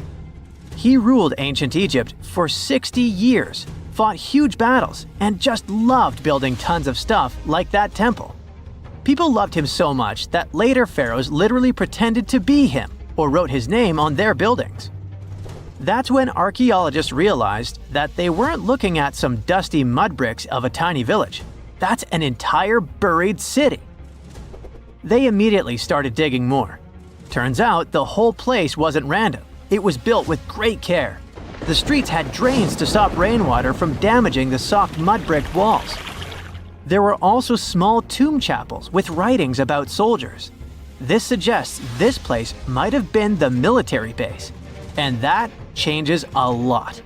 He ruled ancient Egypt for 60 years, fought huge battles, and just loved building tons of stuff like that temple. People loved him so much that later pharaohs literally pretended to be him or wrote his name on their buildings. That's when archaeologists realized that they weren't looking at some dusty mud bricks of a tiny village. That's an entire buried city. They immediately started digging more. Turns out the whole place wasn't random. It was built with great care. The streets had drains to stop rainwater from damaging the soft mud brick walls. There were also small tomb chapels with writings about soldiers. This suggests this place might have been the military base, and that changes a lot.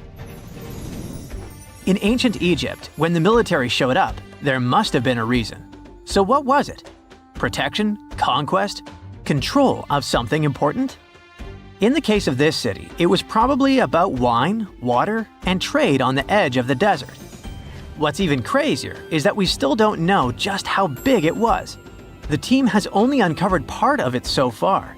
In ancient Egypt, when the military showed up, there must have been a reason. So what was it? Protection? Conquest? Control of something important? In the case of this city, it was probably about wine, water, and trade on the edge of the desert. What's even crazier is that we still don't know just how big it was. The team has only uncovered part of it so far.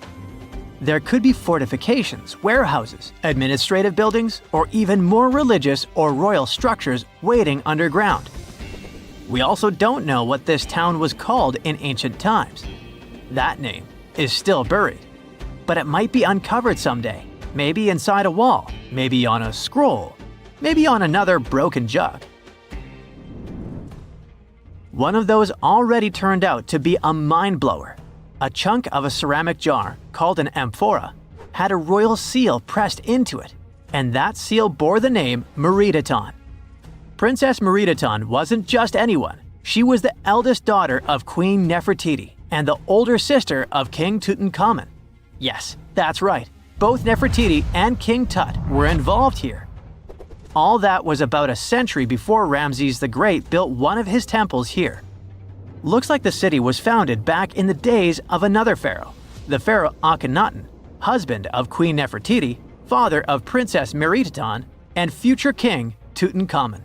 There could be fortifications, warehouses, administrative buildings, or even more religious or royal structures waiting underground. We also don't know what this town was called in ancient times. That name is still buried. But it might be uncovered someday, maybe inside a wall, maybe on a scroll, maybe on another broken jug. One of those already turned out to be a mind-blower. A chunk of a ceramic jar, called an amphora, had a royal seal pressed into it, and that seal bore the name Meredaton. Princess Meredaton wasn't just anyone. She was the eldest daughter of Queen Nefertiti and the older sister of King Tutankhamun. Yes, that's right. Both Nefertiti and King Tut were involved here. All that was about a century before Ramses the Great built one of his temples here. Looks like the city was founded back in the days of another pharaoh, the pharaoh Akhenaten, husband of Queen Nefertiti, father of Princess Meredaton, and future king Tutankhamun.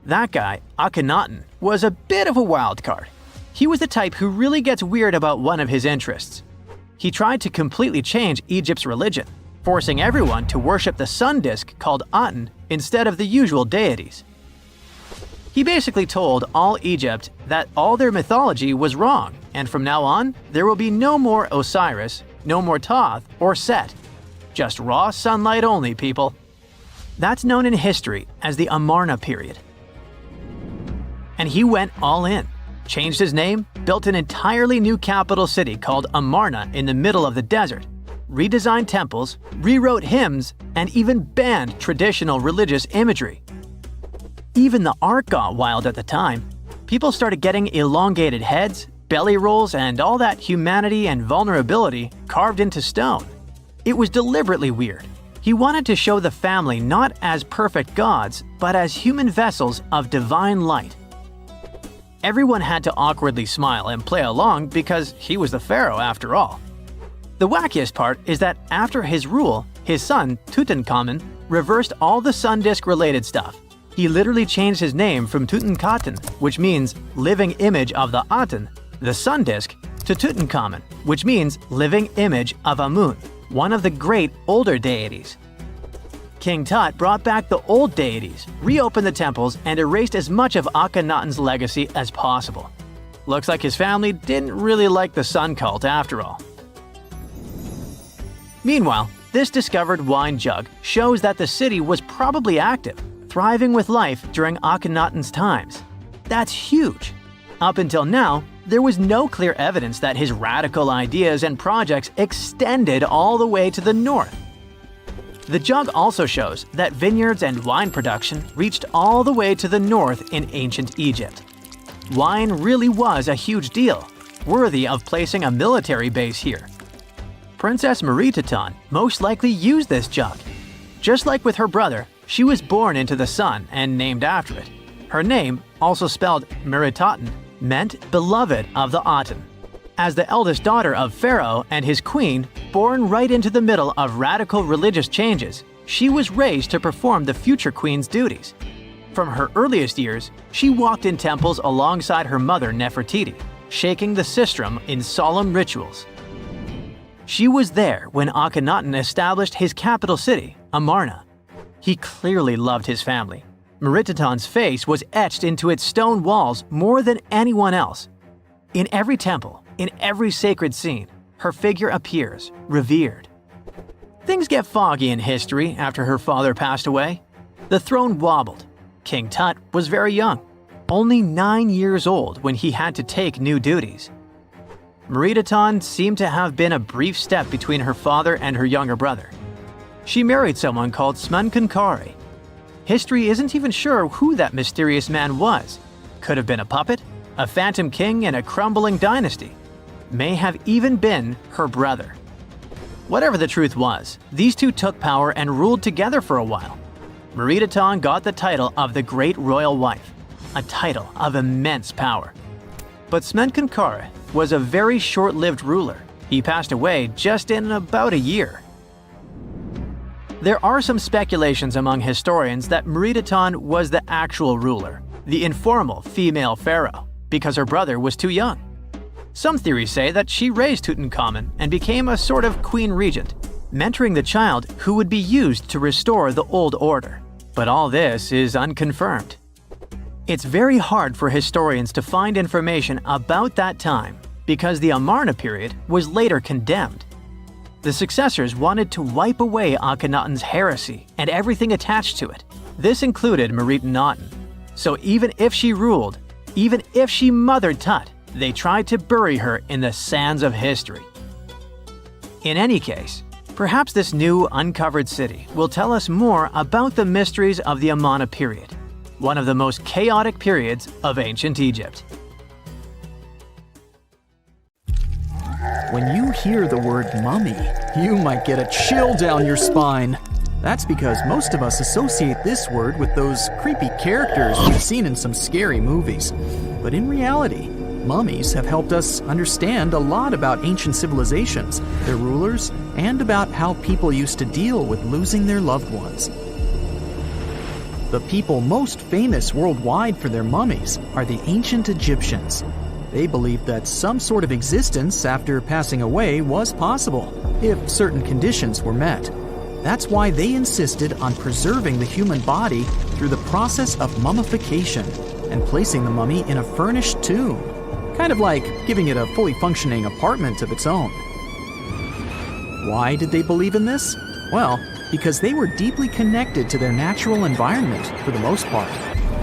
That guy, Akhenaten, was a bit of a wild card. He was the type who really gets weird about one of his interests. He tried to completely change Egypt's religion, forcing everyone to worship the sun disk called Aten instead of the usual deities. He basically told all Egypt that all their mythology was wrong, and from now on, there will be no more Osiris, no more Thoth or Set. Just raw sunlight only, people. That's known in history as the Amarna period. And he went all in, changed his name, built an entirely new capital city called Amarna in the middle of the desert, redesigned temples, rewrote hymns, and even banned traditional religious imagery. Even the art got wild at the time. People started getting elongated heads, belly rolls, and all that humanity and vulnerability carved into stone. It was deliberately weird. He wanted to show the family not as perfect gods, but as human vessels of divine light. Everyone had to awkwardly smile and play along because he was the pharaoh after all. The wackiest part is that after his rule, his son, Tutankhamun, reversed all the sun disk related stuff. He literally changed his name from Tutankhaten, which means living image of the Aten, the sun disk, to Tutankhamun, which means living image of Amun, one of the great older deities. King Tut brought back the old deities, reopened the temples, and erased as much of Akhenaten's legacy as possible. Looks like his family didn't really like the sun cult after all. Meanwhile, this discovered wine jug shows that the city was probably active, thriving with life during Akhenaten's times. That's huge. Up until now, there was no clear evidence that his radical ideas and projects extended all the way to the north. The jug also shows that vineyards and wine production reached all the way to the north in ancient Egypt. Wine really was a huge deal, worthy of placing a military base here. Princess Meritaten most likely used this jug. Just like with her brother, she was born into the sun and named after it. Her name, also spelled Meritaten, meant beloved of the Aten. As the eldest daughter of Pharaoh and his queen, born right into the middle of radical religious changes, she was raised to perform the future queen's duties. From her earliest years, she walked in temples alongside her mother Nefertiti, shaking the sistrum in solemn rituals. She was there when Akhenaten established his capital city, Amarna. He clearly loved his family. Meritaten's face was etched into its stone walls more than anyone else. In every temple, in every sacred scene, her figure appears, revered. Things get foggy in history after her father passed away. The throne wobbled. King Tut was very young, only 9 years old when he had to take new duties. Meritaten seemed to have been a brief step between her father and her younger brother. She married someone called Smenkhkarê. History isn't even sure who that mysterious man was. Could have been a puppet, a phantom king in a crumbling dynasty. May have even been her brother. Whatever the truth was, these two took power and ruled together for a while. Meritaten got the title of the Great Royal Wife, a title of immense power. But Smenkhkarê was a very short-lived ruler. He passed away just in about a year. There are some speculations among historians that Meritaten was the actual ruler, the informal female pharaoh, because her brother was too young. Some theories say that she raised Tutankhamun and became a sort of queen regent, mentoring the child who would be used to restore the old order. But all this is unconfirmed. It's very hard for historians to find information about that time because the Amarna period was later condemned. The successors wanted to wipe away Akhenaten's heresy and everything attached to it. This included Meritaten. So even if she ruled, even if she mothered Tut, they tried to bury her in the sands of history. In any case, perhaps this new uncovered city will tell us more about the mysteries of the Amarna period, one of the most chaotic periods of ancient Egypt. When you hear the word mummy, you might get a chill down your spine. That's because most of us associate this word with those creepy characters we've seen in some scary movies. But in reality, mummies have helped us understand a lot about ancient civilizations, their rulers, and about how people used to deal with losing their loved ones. The people most famous worldwide for their mummies are the ancient Egyptians. They believed that some sort of existence after passing away was possible, if certain conditions were met. That's why they insisted on preserving the human body through the process of mummification and placing the mummy in a furnished tomb, kind of like giving it a fully functioning apartment of its own. Why did they believe in this? Well, because they were deeply connected to their natural environment for the most part.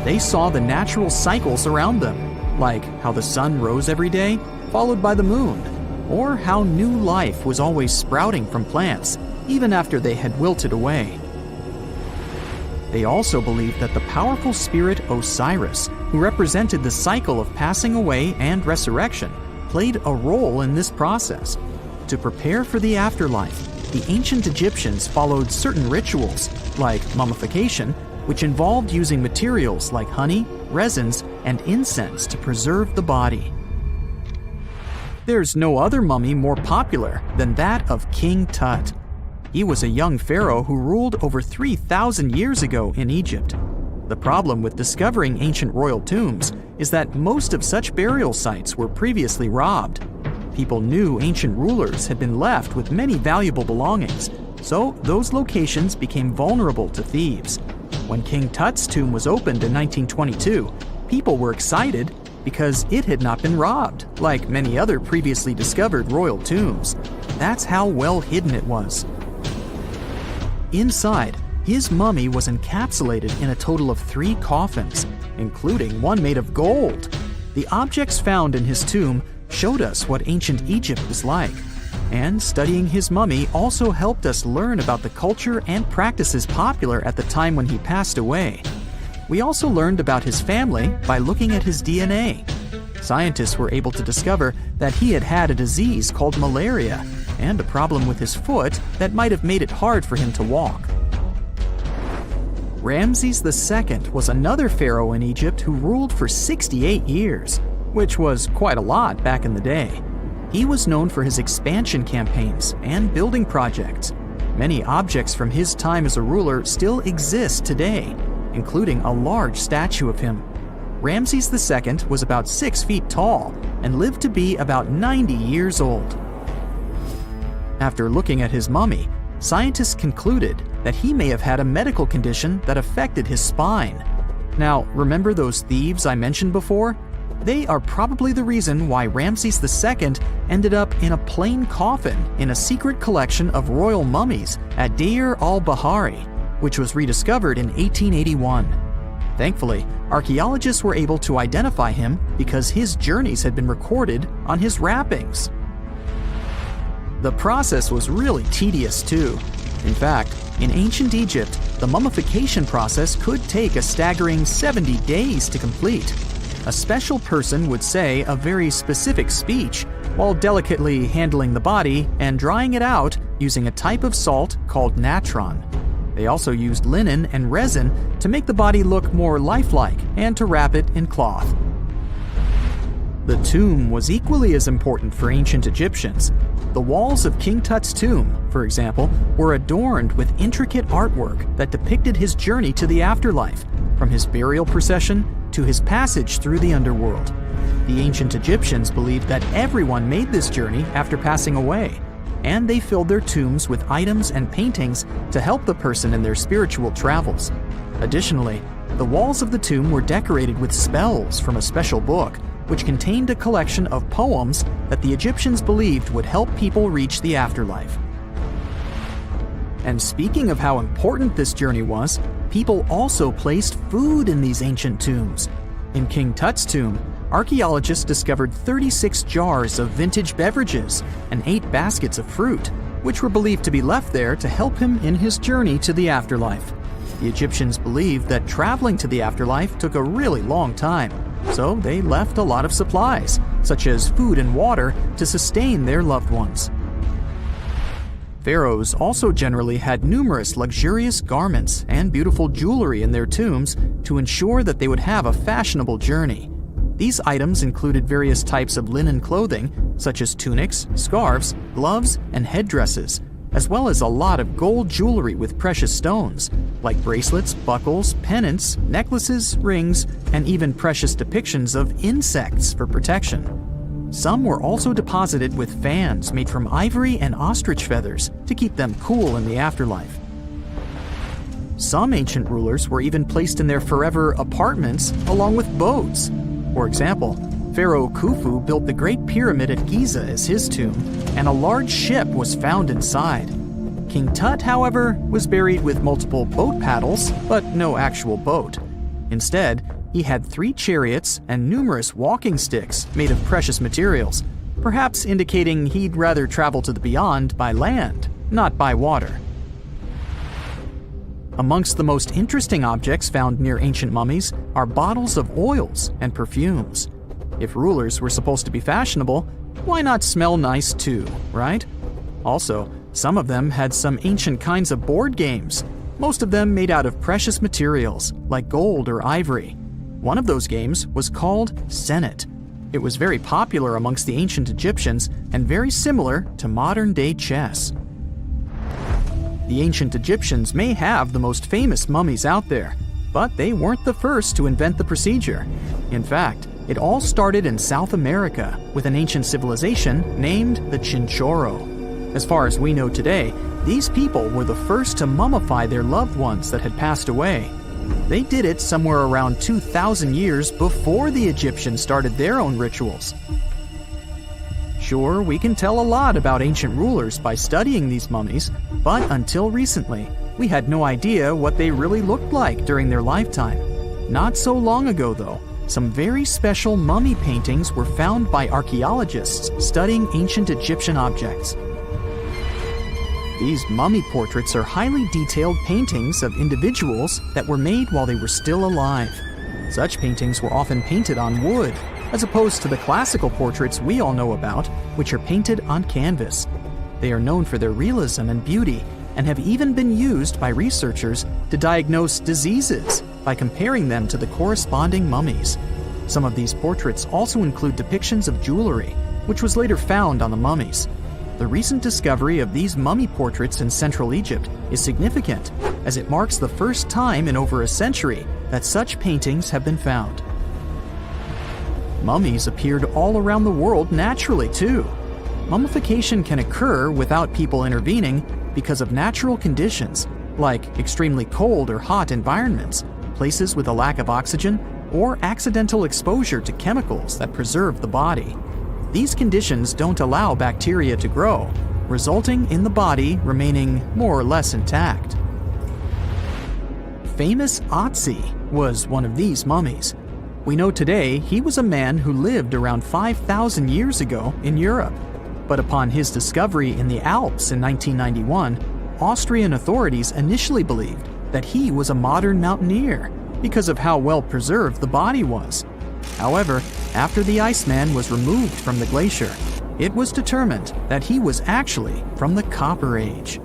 They saw the natural cycles around them, like how the sun rose every day, followed by the moon, or how new life was always sprouting from plants, even after they had wilted away. They also believed that the powerful spirit Osiris, who represented the cycle of passing away and resurrection, played a role in this process. To prepare for the afterlife, the ancient Egyptians followed certain rituals, like mummification, which involved using materials like honey, resins, and incense to preserve the body. There's no other mummy more popular than that of King Tut. He was a young pharaoh who ruled over 3,000 years ago in Egypt. The problem with discovering ancient royal tombs is that most of such burial sites were previously robbed. People knew ancient rulers had been left with many valuable belongings, so those locations became vulnerable to thieves. When King Tut's tomb was opened in 1922, people were excited because it had not been robbed, like many other previously discovered royal tombs. That's how well hidden it was. Inside, his mummy was encapsulated in a total of 3 coffins, including one made of gold. The objects found in his tomb showed us what ancient Egypt was like, and studying his mummy also helped us learn about the culture and practices popular at the time when he passed away. We also learned about his family by looking at his DNA. Scientists were able to discover that he had had a disease called malaria and a problem with his foot that might have made it hard for him to walk. Ramses II was another pharaoh in Egypt who ruled for 68 years, which was quite a lot back in the day. He was known for his expansion campaigns and building projects. Many objects from his time as a ruler still exist today, including a large statue of him. Ramses II was about 6 feet tall and lived to be about 90 years old. After looking at his mummy, scientists concluded that he may have had a medical condition that affected his spine. Now, remember those thieves I mentioned before? They are probably the reason why Ramses II ended up in a plain coffin in a secret collection of royal mummies at Deir al-Bahari, which was rediscovered in 1881. Thankfully, archaeologists were able to identify him because his journeys had been recorded on his wrappings. The process was really tedious too. In fact, in ancient Egypt, the mummification process could take a staggering 70 days to complete. A special person would say a very specific speech while delicately handling the body and drying it out using a type of salt called natron. They also used linen and resin to make the body look more lifelike and to wrap it in cloth. The tomb was equally as important for ancient Egyptians. The walls of King Tut's tomb, for example, were adorned with intricate artwork that depicted his journey to the afterlife, from his burial procession to his passage through the underworld. The ancient Egyptians believed that everyone made this journey after passing away, and they filled their tombs with items and paintings to help the person in their spiritual travels. Additionally, the walls of the tomb were decorated with spells from a special book, which contained a collection of poems that the Egyptians believed would help people reach the afterlife. And speaking of how important this journey was, people also placed food in these ancient tombs. In King Tut's tomb, archaeologists discovered 36 jars of vintage beverages and 8 baskets of fruit, which were believed to be left there to help him in his journey to the afterlife. The Egyptians believed that traveling to the afterlife took a really long time, so they left a lot of supplies, such as food and water, to sustain their loved ones. Pharaohs also generally had numerous luxurious garments and beautiful jewelry in their tombs to ensure that they would have a fashionable journey. These items included various types of linen clothing, such as tunics, scarves, gloves, and headdresses, as well as a lot of gold jewelry with precious stones, like bracelets, buckles, pendants, necklaces, rings, and even precious depictions of insects for protection. Some were also deposited with fans made from ivory and ostrich feathers to keep them cool in the afterlife. Some ancient rulers were even placed in their forever apartments along with boats. For example, Pharaoh Khufu built the Great Pyramid at Giza as his tomb, and a large ship was found inside. King Tut, however, was buried with multiple boat paddles, but no actual boat. Instead, he had 3 chariots and numerous walking sticks made of precious materials, perhaps indicating he'd rather travel to the beyond by land, not by water. Amongst the most interesting objects found near ancient mummies are bottles of oils and perfumes. If rulers were supposed to be fashionable, why not smell nice too, right? Also, some of them had some ancient kinds of board games, most of them made out of precious materials like gold or ivory. One of those games was called Senet. It was very popular amongst the ancient Egyptians and very similar to modern-day chess. The ancient Egyptians may have the most famous mummies out there, but they weren't the first to invent the procedure. In fact, it all started in South America with an ancient civilization named the Chinchorro. As far as we know today, these people were the first to mummify their loved ones that had passed away. They did it somewhere around 2,000 years before the Egyptians started their own rituals. Sure, we can tell a lot about ancient rulers by studying these mummies, but until recently, we had no idea what they really looked like during their lifetime. Not so long ago, though, some very special mummy paintings were found by archaeologists studying ancient Egyptian objects. These mummy portraits are highly detailed paintings of individuals that were made while they were still alive. Such paintings were often painted on wood, as opposed to the classical portraits we all know about, which are painted on canvas. They are known for their realism and beauty, and have even been used by researchers to diagnose diseases by comparing them to the corresponding mummies. Some of these portraits also include depictions of jewelry, which was later found on the mummies. The recent discovery of these mummy portraits in Central Egypt is significant, as it marks the first time in over a century that such paintings have been found. Mummies appeared all around the world naturally, too. Mummification can occur without people intervening because of natural conditions, like extremely cold or hot environments, places with a lack of oxygen, or accidental exposure to chemicals that preserve the body. These conditions don't allow bacteria to grow, resulting in the body remaining more or less intact. Famous Otzi was one of these mummies. We know today he was a man who lived around 5,000 years ago in Europe. But upon his discovery in the Alps in 1991, Austrian authorities initially believed that he was a modern mountaineer because of how well preserved the body was. However, after the Iceman was removed from the glacier, it was determined that he was actually from the Copper Age.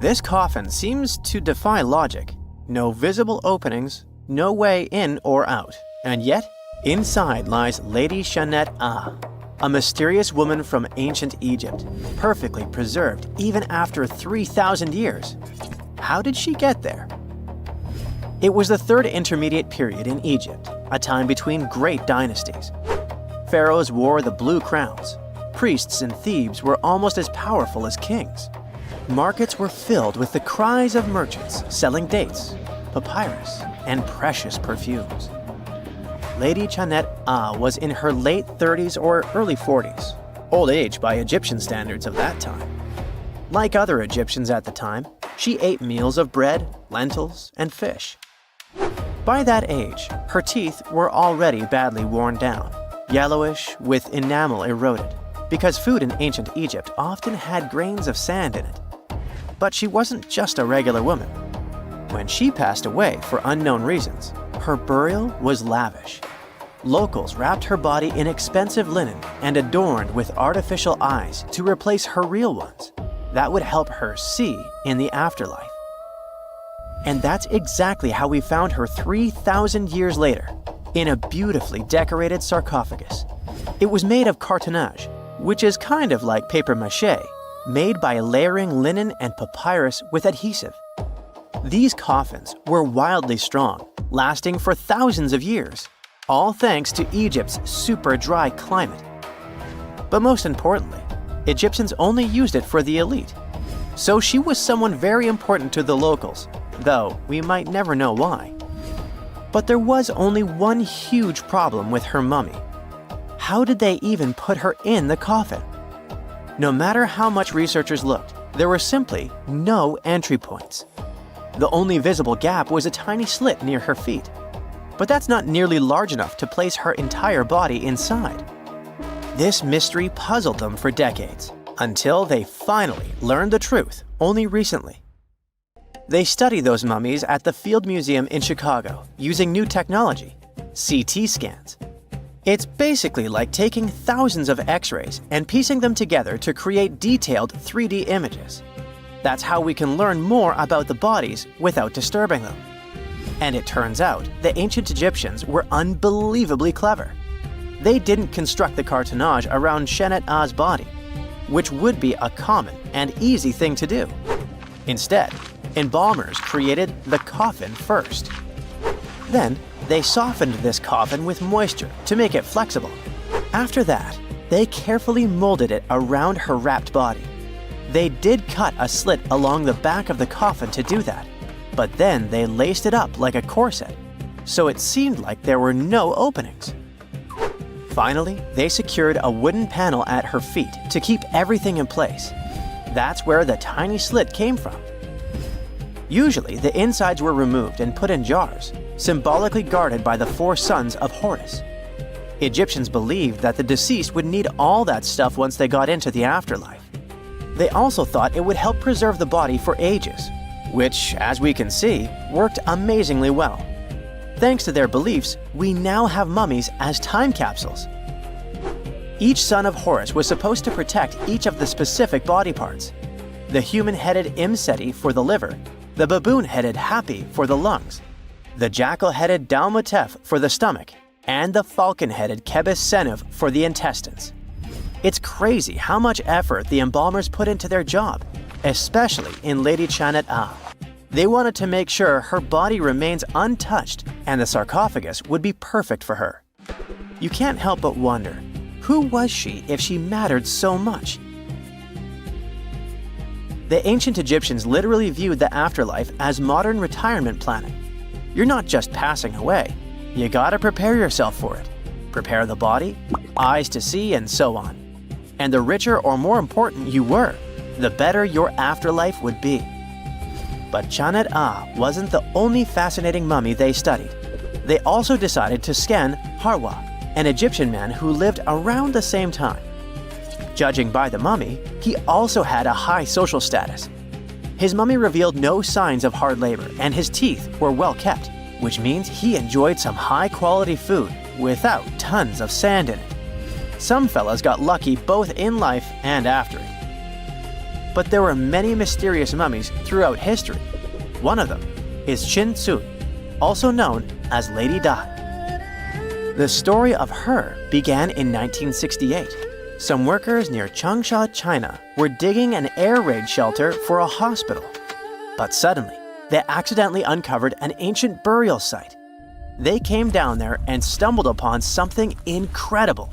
This coffin seems to defy logic. No visible openings, no way in or out, and yet, inside lies Lady Shanet Ah, a mysterious woman from ancient Egypt, perfectly preserved even after 3,000 years. How did she get there? It was the third intermediate period in Egypt, a time between great dynasties. Pharaohs wore the blue crowns. Priests in Thebes were almost as powerful as kings. Markets were filled with the cries of merchants selling dates, papyrus, and precious perfumes. Lady Shanet Ah was in her late 30s or early 40s, old age by Egyptian standards of that time. Like other Egyptians at the time, she ate meals of bread, lentils, and fish. By that age, her teeth were already badly worn down, yellowish with enamel eroded, because food in ancient Egypt often had grains of sand in it. But she wasn't just a regular woman. When she passed away for unknown reasons, her burial was lavish. Locals wrapped her body in expensive linen and adorned with artificial eyes to replace her real ones. That would help her see in the afterlife. And that's exactly how we found her 3,000 years later, in a beautifully decorated sarcophagus. It was made of cartonnage, which is kind of like papier-mâché, made by layering linen and papyrus with adhesive. These coffins were wildly strong, lasting for thousands of years, all thanks to Egypt's super dry climate. But most importantly, Egyptians only used it for the elite. so she was someone very important to the locals, though we might never know why. But there was only one huge problem with her mummy. How did they even put her in the coffin? No matter how much researchers looked, there were simply no entry points. The only visible gap was a tiny slit near her feet, but that's not nearly large enough to place her entire body inside. This mystery puzzled them for decades, until they finally learned the truth only recently. They study those mummies at the Field Museum in Chicago using new technology, CT scans. It's basically like taking thousands of X-rays and piecing them together to create detailed 3D images. That's how we can learn more about the bodies without disturbing them. And it turns out the ancient Egyptians were unbelievably clever. They didn't construct the cartonnage around Shenat-Ah's body, which would be a common and easy thing to do. Instead, embalmers created the coffin first. Then, they softened this coffin with moisture to make it flexible. After that, they carefully molded it around her wrapped body. They did cut a slit along the back of the coffin to do that, but then they laced it up like a corset, so it seemed like there were no openings. Finally, they secured a wooden panel at her feet to keep everything in place. That's where the tiny slit came from. Usually, the insides were removed and put in jars, symbolically guarded by the 4 sons of Horus. Egyptians believed that the deceased would need all that stuff once they got into the afterlife. They also thought it would help preserve the body for ages, which, as we can see, worked amazingly well. Thanks to their beliefs, we now have mummies as time capsules. Each son of Horus was supposed to protect each of the specific body parts. The human-headed Imseti for the liver, the baboon-headed Hapi for the lungs, the jackal-headed Dalmutef for the stomach, and the falcon-headed Kebis Senuv for the intestines. It's crazy how much effort the embalmers put into their job, especially in Lady Shenat-Ah. They wanted to make sure her body remains untouched and the sarcophagus would be perfect for her. You can't help but wonder, who was she if she mattered so much? The ancient Egyptians literally viewed the afterlife as modern retirement planning. You're not just passing away, you gotta prepare yourself for it. Prepare the body, eyes to see, and so on. And the richer or more important you were, the better your afterlife would be. But Shenat-Ah wasn't the only fascinating mummy they studied. They also decided to scan Harwa, an Egyptian man who lived around the same time. Judging by the mummy, he also had a high social status. His mummy revealed no signs of hard labor, and his teeth were well kept, which means he enjoyed some high-quality food without tons of sand in it. Some fellas got lucky both in life and after it. But there were many mysterious mummies throughout history. One of them is Chin Tzu, also known as Lady Dai. The story of her began in 1968. Some workers near Changsha, China, were digging an air raid shelter for a hospital. But suddenly, they accidentally uncovered an ancient burial site. They came down there and stumbled upon something incredible.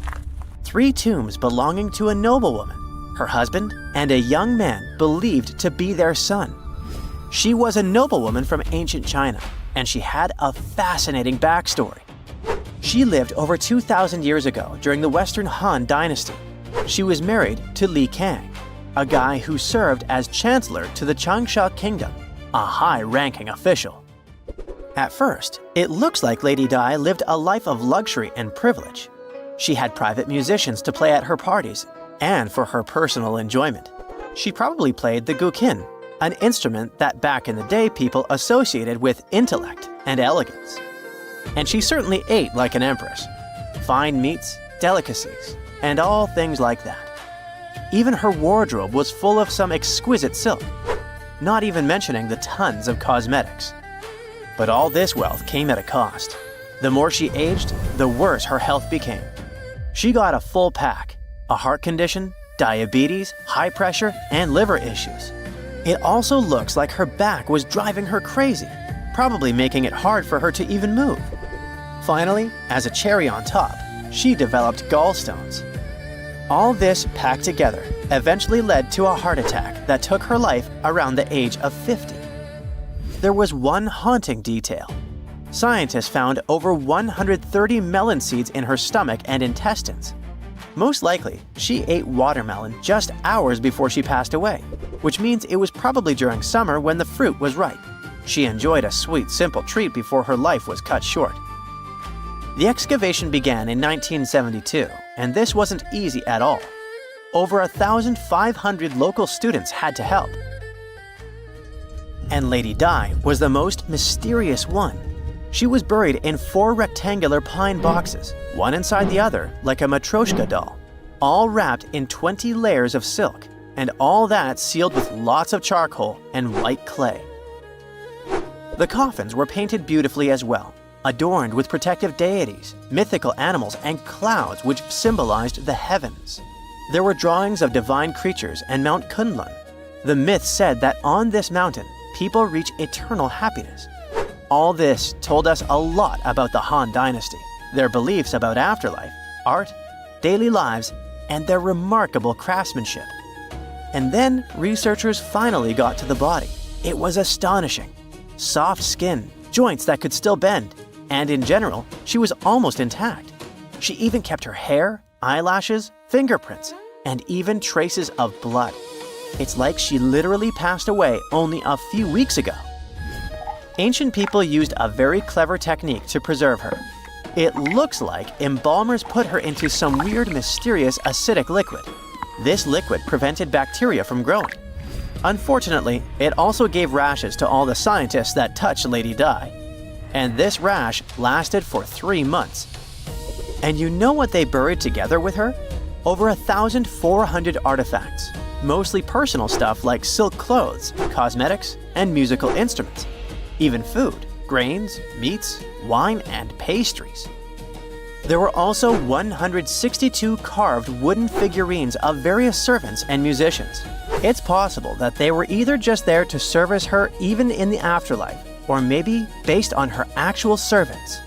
3 tombs belonging to a noblewoman, her husband, and a young man believed to be their son. She was a noblewoman from ancient China, and she had a fascinating backstory. She lived over 2,000 years ago during the Western Han Dynasty. She was married to Li Kang, a guy who served as chancellor to the Changsha Kingdom, a high-ranking official. At first, it looks like Lady Dai lived a life of luxury and privilege. She had private musicians to play at her parties, and for her personal enjoyment. She probably played the guqin, an instrument that back in the day people associated with intellect and elegance. And she certainly ate like an empress. Fine meats, delicacies, and all things like that. Even her wardrobe was full of some exquisite silk, not even mentioning the tons of cosmetics. But all this wealth came at a cost. The more she aged, the worse her health became. She got a full pack, a heart condition, diabetes, high pressure, and liver issues. It also looks like her back was driving her crazy, probably making it hard for her to even move. Finally, as a cherry on top, she developed gallstones. All this packed together eventually led to a heart attack that took her life around the age of 50. There was one haunting detail. Scientists found over 130 melon seeds in her stomach and intestines. Most likely, she ate watermelon just hours before she passed away, which means it was probably during summer when the fruit was ripe. She enjoyed a sweet, simple treat before her life was cut short. The excavation began in 1972, and this wasn't easy at all. Over 1,500 local students had to help. And Lady Di was the most mysterious one. She was buried in 4 rectangular pine boxes, one inside the other like a Matryoshka doll, all wrapped in 20 layers of silk, and all that sealed with lots of charcoal and white clay. The coffins were painted beautifully as well, adorned with protective deities, mythical animals, and clouds which symbolized the heavens. There were drawings of divine creatures and Mount Kunlun. The myth said that on this mountain, people reach eternal happiness. All this told us a lot about the Han Dynasty, their beliefs about afterlife, art, daily lives, and their remarkable craftsmanship. And then researchers finally got to the body. It was astonishing. Soft skin, joints that could still bend, and in general, she was almost intact. She even kept her hair, eyelashes, fingerprints, and even traces of blood. It's like she literally passed away only a few weeks ago. Ancient people used a very clever technique to preserve her. It looks like embalmers put her into some weird, mysterious acidic liquid. This liquid prevented bacteria from growing. Unfortunately, it also gave rashes to all the scientists that touched Lady Di. And this rash lasted for 3 months. And you know what they buried together with her? Over 1,400 artifacts, mostly personal stuff like silk clothes, cosmetics, and musical instruments. Even food, grains, meats, wine, and pastries. There were also 162 carved wooden figurines of various servants and musicians. It's possible that they were either just there to service her even in the afterlife, or maybe based on her actual servants.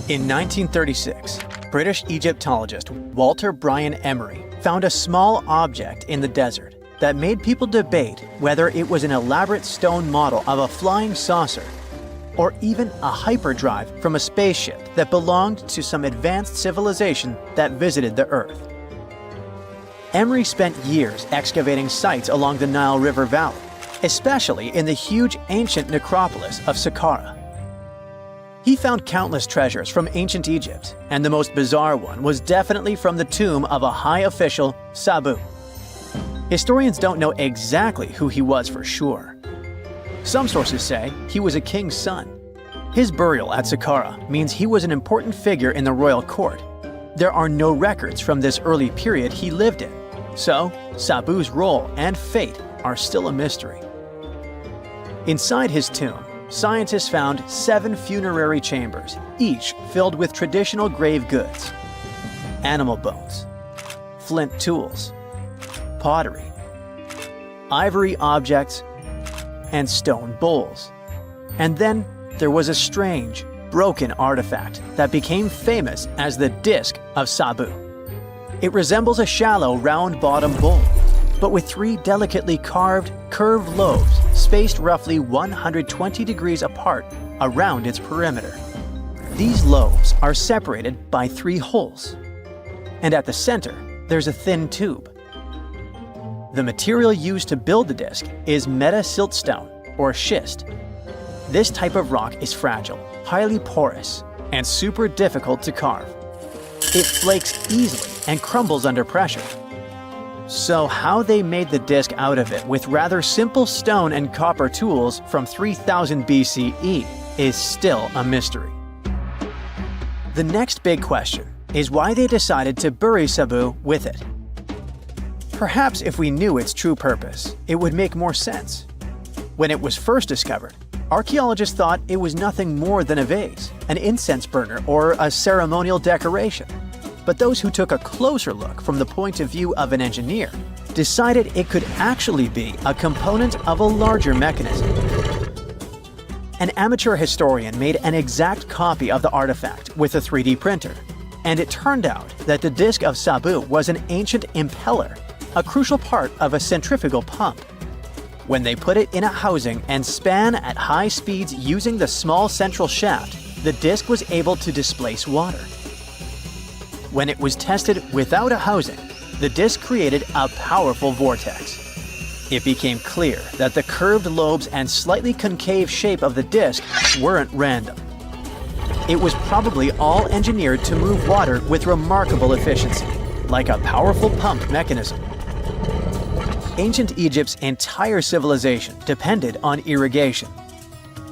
In 1936, British Egyptologist Walter Bryan Emery found a small object in the desert that made people debate whether it was an elaborate stone model of a flying saucer or even a hyperdrive from a spaceship that belonged to some advanced civilization that visited the Earth. Emery spent years excavating sites along the Nile River Valley, especially in the huge ancient necropolis of Saqqara. He found countless treasures from ancient Egypt, and the most bizarre one was definitely from the tomb of a high official, Sabu. Historians don't know exactly who he was for sure. Some sources say he was a king's son. His burial at Saqqara means he was an important figure in the royal court. There are no records from this early period he lived in, so Sabu's role and fate are still a mystery. Inside his tomb, scientists found 7 funerary chambers, each filled with traditional grave goods, animal bones, flint tools, pottery, ivory objects, and stone bowls. And then there was a strange, broken artifact that became famous as the Disc of Sabu. It resembles a shallow, round-bottomed bowl, but with 3 delicately carved, curved lobes spaced roughly 120 degrees apart around its perimeter. These lobes are separated by 3 holes, and at the center, there's a thin tube. The material used to build the disc is meta-siltstone, or schist. This type of rock is fragile, highly porous, and super difficult to carve. It flakes easily and crumbles under pressure. So how they made the disc out of it with rather simple stone and copper tools from 3000 BCE is still a mystery. The next big question is why they decided to bury Sabu with it. Perhaps if we knew its true purpose, it would make more sense. When it was first discovered, archaeologists thought it was nothing more than a vase, an incense burner, or a ceremonial decoration. But those who took a closer look from the point of view of an engineer decided it could actually be a component of a larger mechanism. An amateur historian made an exact copy of the artifact with a 3D printer. And it turned out that the disk of Sabu was an ancient impeller, a crucial part of a centrifugal pump. When they put it in a housing and span at high speeds using the small central shaft, the disk was able to displace water. When it was tested without a housing, the disk created a powerful vortex. It became clear that the curved lobes and slightly concave shape of the disk weren't random. It was probably all engineered to move water with remarkable efficiency, like a powerful pump mechanism. Ancient Egypt's entire civilization depended on irrigation.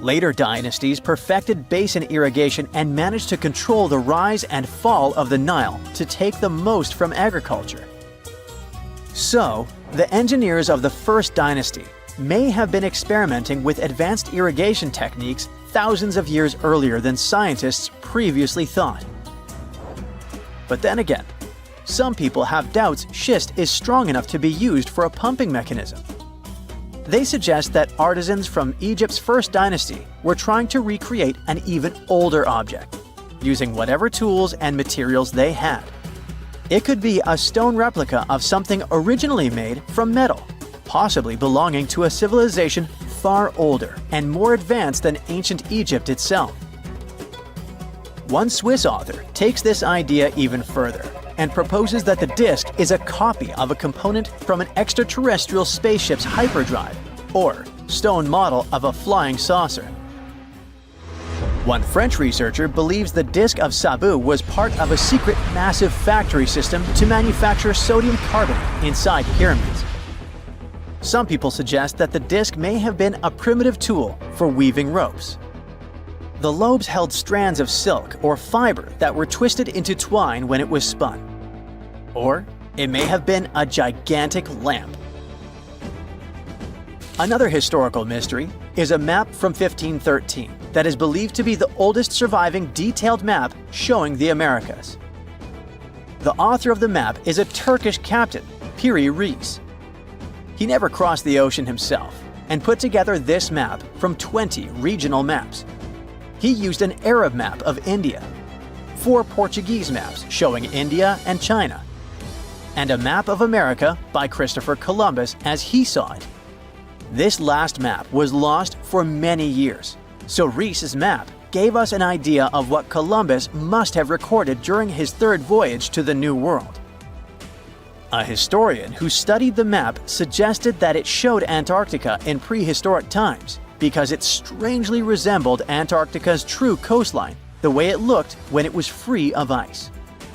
Later dynasties perfected basin irrigation and managed to control the rise and fall of the Nile to take the most from agriculture. So, the engineers of the first dynasty may have been experimenting with advanced irrigation techniques thousands of years earlier than scientists previously thought. But then again, some people have doubts schist is strong enough to be used for a pumping mechanism. They suggest that artisans from Egypt's first dynasty were trying to recreate an even older object, using whatever tools and materials they had. It could be a stone replica of something originally made from metal, possibly belonging to a civilization far older and more advanced than ancient Egypt itself. One Swiss author takes this idea even further and proposes that the disk is a copy of a component from an extraterrestrial spaceship's hyperdrive, or stone model of a flying saucer. One French researcher believes the disk of Sabu was part of a secret massive factory system to manufacture sodium carbonate inside pyramids. Some people suggest that the disk may have been a primitive tool for weaving ropes. The lobes held strands of silk or fiber that were twisted into twine when it was spun. Or it may have been a gigantic lamp. Another historical mystery is a map from 1513 that is believed to be the oldest surviving detailed map showing the Americas. The author of the map is a Turkish captain, Piri Reis. He never crossed the ocean himself and put together this map from 20 regional maps. He used an Arab map of India, 4 Portuguese maps showing India and China, and a map of America by Christopher Columbus as he saw it. This last map was lost for many years, so Reis's map gave us an idea of what Columbus must have recorded during his third voyage to the New World. A historian who studied the map suggested that it showed Antarctica in prehistoric times because it strangely resembled Antarctica's true coastline, the way it looked when it was free of ice.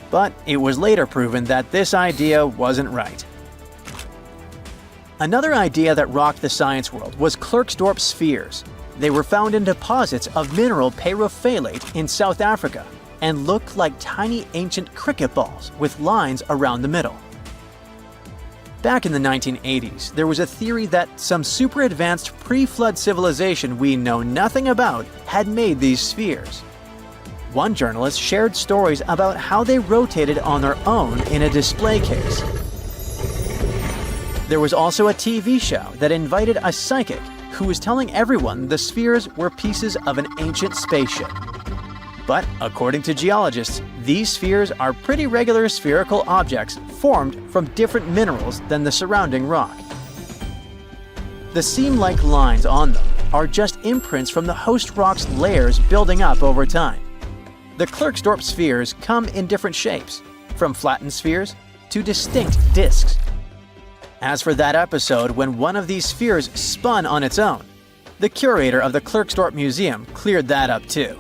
But it was later proven that this idea wasn't right. Another idea that rocked the science world was Klerksdorp spheres. They were found in deposits of mineral pyrophyllite in South Africa and looked like tiny ancient cricket balls with lines around the middle. Back in the 1980s, there was a theory that some super advanced pre-flood civilization we know nothing about had made these spheres. One journalist shared stories about how they rotated on their own in a display case. There was also a TV show that invited a psychic who was telling everyone the spheres were pieces of an ancient spaceship. But according to geologists, these spheres are pretty regular spherical objects formed from different minerals than the surrounding rock. The seam-like lines on them are just imprints from the host rock's layers building up over time. The Klerksdorp spheres come in different shapes, from flattened spheres to distinct discs. As for that episode when one of these spheres spun on its own, the curator of the Klerksdorp Museum cleared that up too.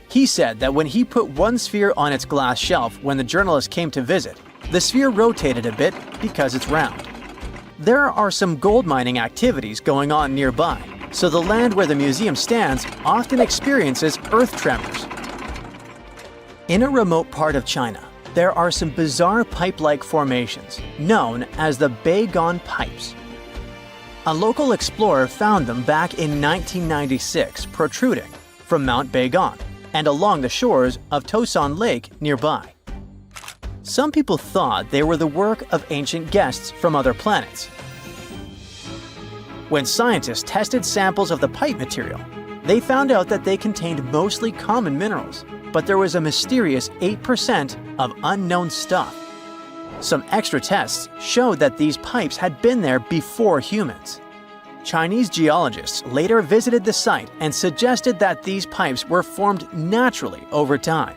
He said that when he put one sphere on its glass shelf when the journalist came to visit, the sphere rotated a bit because it's round. There are some gold mining activities going on nearby, so the land where the museum stands often experiences earth tremors. In a remote part of China, there are some bizarre pipe-like formations known as the Beigon Pipes. A local explorer found them back in 1996 protruding from Mount Beigon and along the shores of Tosan Lake nearby. Some people thought they were the work of ancient guests from other planets. When scientists tested samples of the pipe material, they found out that they contained mostly common minerals, but there was a mysterious 8% of unknown stuff. Some extra tests showed that these pipes had been there before humans. Chinese geologists later visited the site and suggested that these pipes were formed naturally over time.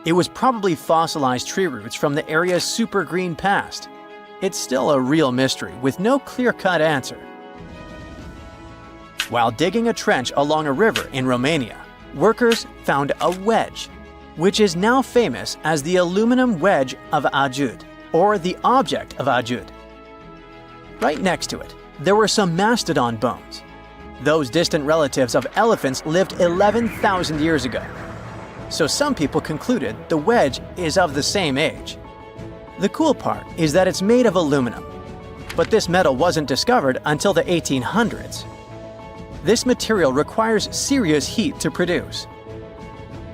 It was probably fossilized tree roots from the area's super green past. It's still a real mystery with no clear-cut answer. While digging a trench along a river in Romania, workers found a wedge, which is now famous as the aluminum wedge of Ajud, or the object of Ajud. Right next to it, there were some mastodon bones. Those distant relatives of elephants lived 11,000 years ago. So some people concluded the wedge is of the same age. The cool part is that it's made of aluminum, but this metal wasn't discovered until the 1800s. This material requires serious heat to produce.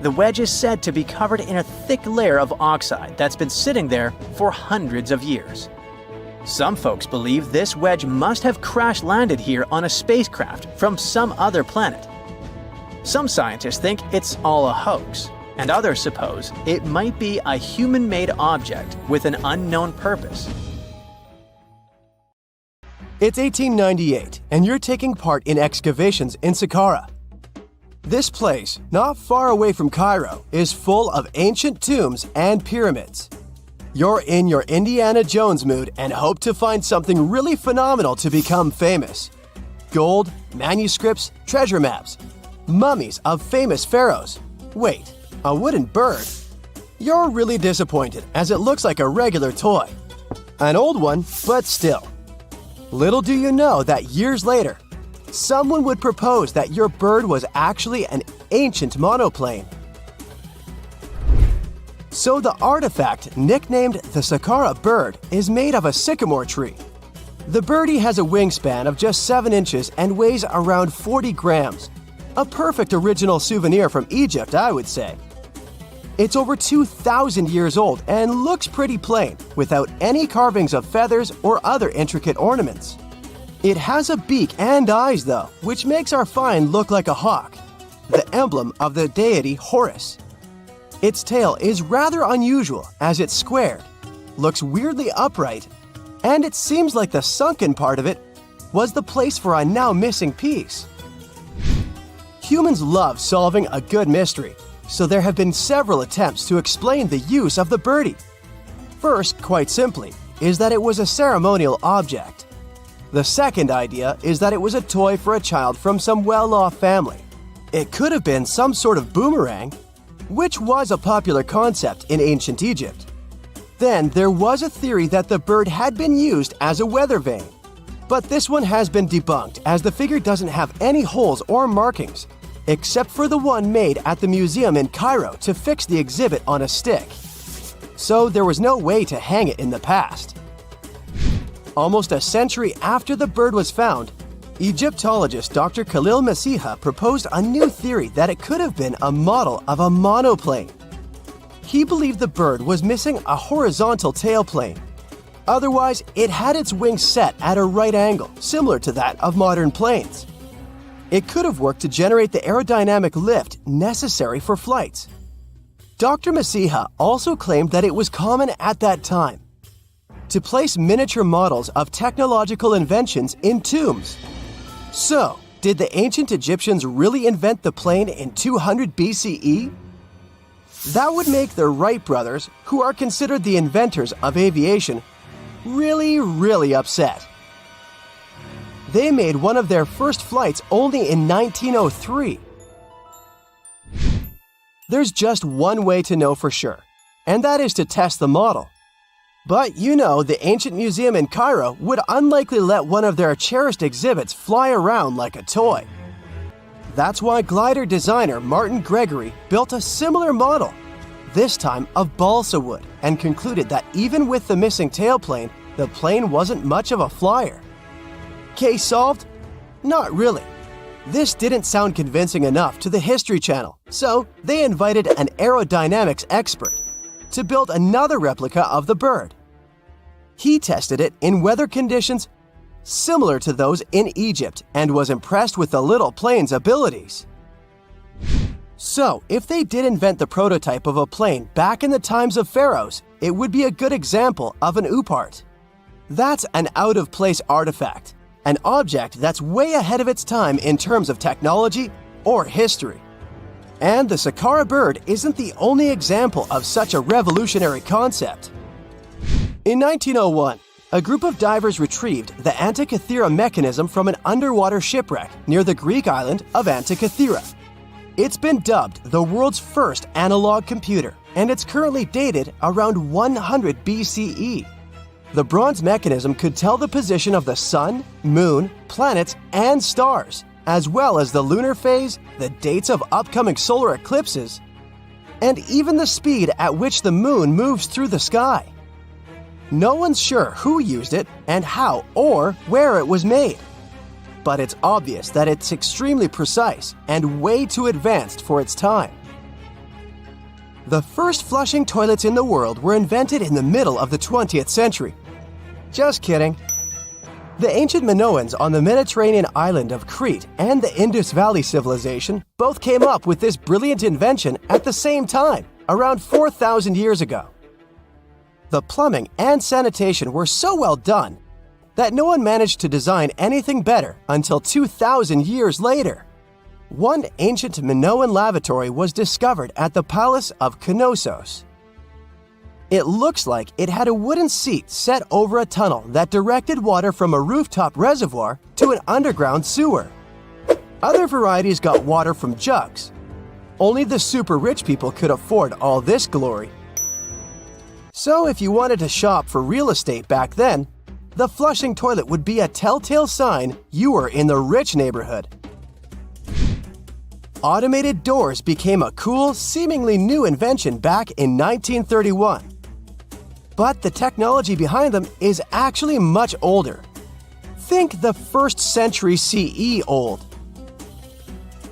The wedge is said to be covered in a thick layer of oxide that's been sitting there for hundreds of years. Some folks believe this wedge must have crash-landed here on a spacecraft from some other planet. Some scientists think it's all a hoax, and others suppose it might be a human-made object with an unknown purpose. It's 1898, and you're taking part in excavations in Saqqara. This place, not far away from Cairo, is full of ancient tombs and pyramids. You're in your Indiana Jones mood and hope to find something really phenomenal to become famous. Gold, manuscripts, treasure maps, mummies of famous pharaohs. Wait, a wooden bird? You're really disappointed as it looks like a regular toy. An old one, but still. Little do you know that years later, someone would propose that your bird was actually an ancient monoplane. So the artifact, nicknamed the Saqqara Bird, is made of a sycamore tree. The birdie has a wingspan of just 7 inches and weighs around 40 grams. A perfect original souvenir from Egypt, I would say. It's over 2,000 years old and looks pretty plain, without any carvings of feathers or other intricate ornaments. It has a beak and eyes though, which makes our find look like a hawk, the emblem of the deity Horus. Its tail is rather unusual as it's squared, looks weirdly upright, and it seems like the sunken part of it was the place for a now missing piece. Humans love solving a good mystery, so there have been several attempts to explain the use of the birdie. First, quite simply, is that it was a ceremonial object. The second idea is that it was a toy for a child from some well-off family. It could have been some sort of boomerang, which was a popular concept in ancient Egypt. Then there was a theory that the bird had been used as a weather vane. But this one has been debunked as the figure doesn't have any holes or markings, except for the one made at the museum in Cairo to fix the exhibit on a stick. So there was no way to hang it in the past. Almost a century after the bird was found, Egyptologist Dr. Khalil Masiha proposed a new theory that it could have been a model of a monoplane. He believed the bird was missing a horizontal tailplane. Otherwise, it had its wings set at a right angle, similar to that of modern planes. It could have worked to generate the aerodynamic lift necessary for flights. Dr. Masiha also claimed that it was common at that time to place miniature models of technological inventions in tombs. So, did the ancient Egyptians really invent the plane in 200 BCE? That would make the Wright brothers, who are considered the inventors of aviation, really upset. They made one of their first flights only in 1903. There's just one way to know for sure, and that is to test the model. But you know, the ancient museum in Cairo would unlikely let one of their cherished exhibits fly around like a toy. That's why glider designer Martin Gregory built a similar model, this time of balsa wood, and concluded that even with the missing tailplane, the plane wasn't much of a flyer. Case solved? Not really. This didn't sound convincing enough to the History Channel, so they invited an aerodynamics expert to build another replica of the bird. He tested it in weather conditions similar to those in Egypt and was impressed with the little plane's abilities. So, if they did invent the prototype of a plane back in the times of pharaohs, it would be a good example of an oopart. That's an out-of-place artifact, an object that's way ahead of its time in terms of technology or history. And the Saqqara Bird isn't the only example of such a revolutionary concept. In 1901, a group of divers retrieved the Antikythera mechanism from an underwater shipwreck near the Greek island of Antikythera. It's been dubbed the world's first analog computer, and it's currently dated around 100 BCE. The bronze mechanism could tell the position of the sun, moon, planets, and stars, as well as the lunar phase, the dates of upcoming solar eclipses, and even the speed at which the moon moves through the sky. No one's sure who used it and how or where it was made. But it's obvious that it's extremely precise and way too advanced for its time. The first flushing toilets in the world were invented in the middle of the 20th century. Just kidding. The ancient Minoans on the Mediterranean island of Crete and the Indus Valley civilization both came up with this brilliant invention at the same time, around 4,000 years ago. The plumbing and sanitation were so well done that no one managed to design anything better until 2,000 years later. One ancient Minoan lavatory was discovered at the Palace of Knossos. It looks like it had a wooden seat set over a tunnel that directed water from a rooftop reservoir to an underground sewer. Other varieties got water from jugs. Only the super rich people could afford all this glory. So if you wanted to shop for real estate back then, the flushing toilet would be a telltale sign you were in the rich neighborhood. Automated doors became a cool, seemingly new invention back in 1931. But the technology behind them is actually much older. Think the 1st century CE old.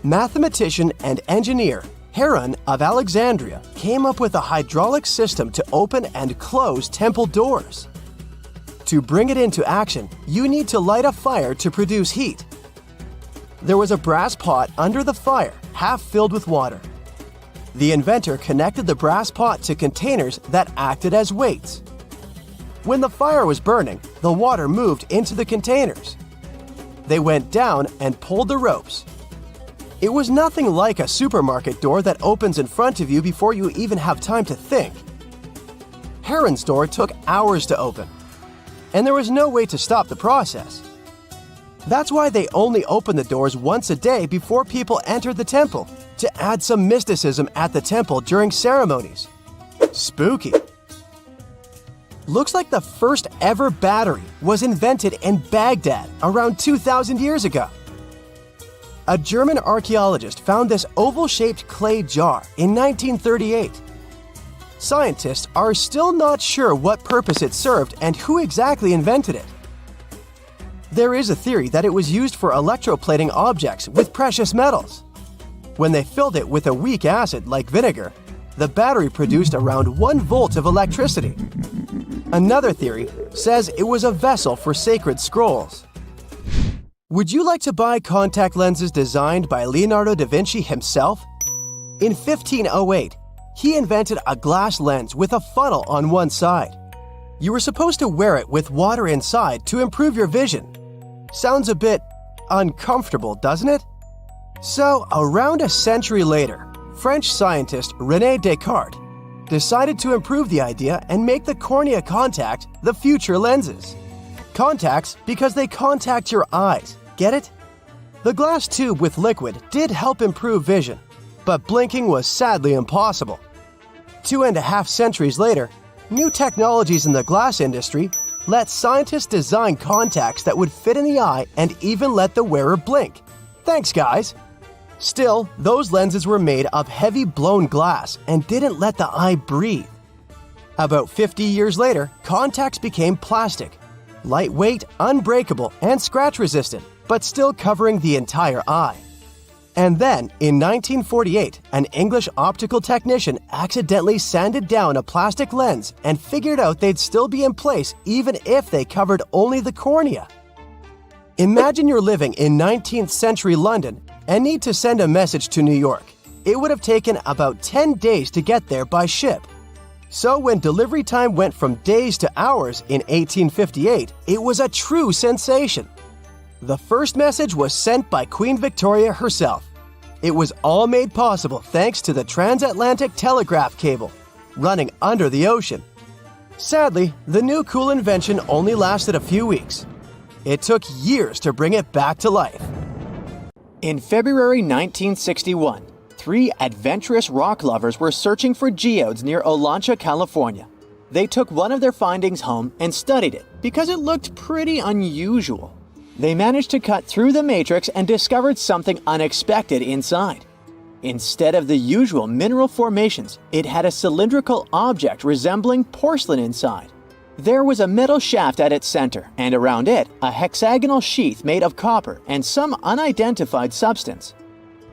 Mathematician and engineer Heron of Alexandria came up with a hydraulic system to open and close temple doors. To bring it into action, you need to light a fire to produce heat. There was a brass pot under the fire, half filled with water. The inventor connected the brass pot to containers that acted as weights. When the fire was burning, the water moved into the containers. They went down and pulled the ropes. It was nothing like a supermarket door that opens in front of you before you even have time to think. Heron's door took hours to open, and there was no way to stop the process. That's why they only opened the doors once a day before people entered the temple, to add some mysticism at the temple during ceremonies. Spooky. Looks like the first ever battery was invented in Baghdad around 2,000 years ago. A German archaeologist found this oval-shaped clay jar in 1938. Scientists are still not sure what purpose it served and who exactly invented it. There is a theory that it was used for electroplating objects with precious metals. When they filled it with a weak acid like vinegar, the battery produced around 1 volt of electricity. Another theory says it was a vessel for sacred scrolls. Would you like to buy contact lenses designed by Leonardo da Vinci himself? In 1508, he invented a glass lens with a funnel on one side. You were supposed to wear it with water inside to improve your vision. Sounds a bit uncomfortable, doesn't it? So, around a century later, French scientist René Descartes decided to improve the idea and make the cornea contact the future lenses. Contacts because they contact your eyes, get it? The glass tube with liquid did help improve vision, but blinking was sadly impossible. 2.5 centuries later, new technologies in the glass industry let scientists design contacts that would fit in the eye and even let the wearer blink. Thanks, guys! Still, those lenses were made of heavy blown glass and didn't let the eye breathe. About 50 years later, contacts became plastic, lightweight, unbreakable, and scratch-resistant, but still covering the entire eye. And then, in 1948, an English optical technician accidentally sanded down a plastic lens and figured out they'd still be in place even if they covered only the cornea. Imagine you're living in 19th century London and need to send a message to New York. it would have taken about 10 days to get there by ship. So when delivery time went from days to hours in 1858, it was a true sensation. The first message was sent by Queen Victoria herself. It was all made possible thanks to the transatlantic telegraph cable, running under the ocean. Sadly, the new cool invention only lasted a few weeks. It took years to bring it back to life. In February 1961, 3 adventurous rock lovers were searching for geodes near Olancha, California. They took one of their findings home and studied it because it looked pretty unusual. They managed to cut through the matrix and discovered something unexpected inside. Instead of the usual mineral formations, it had a cylindrical object resembling porcelain inside. There was a metal shaft at its center, and around it, a hexagonal sheath made of copper and some unidentified substance.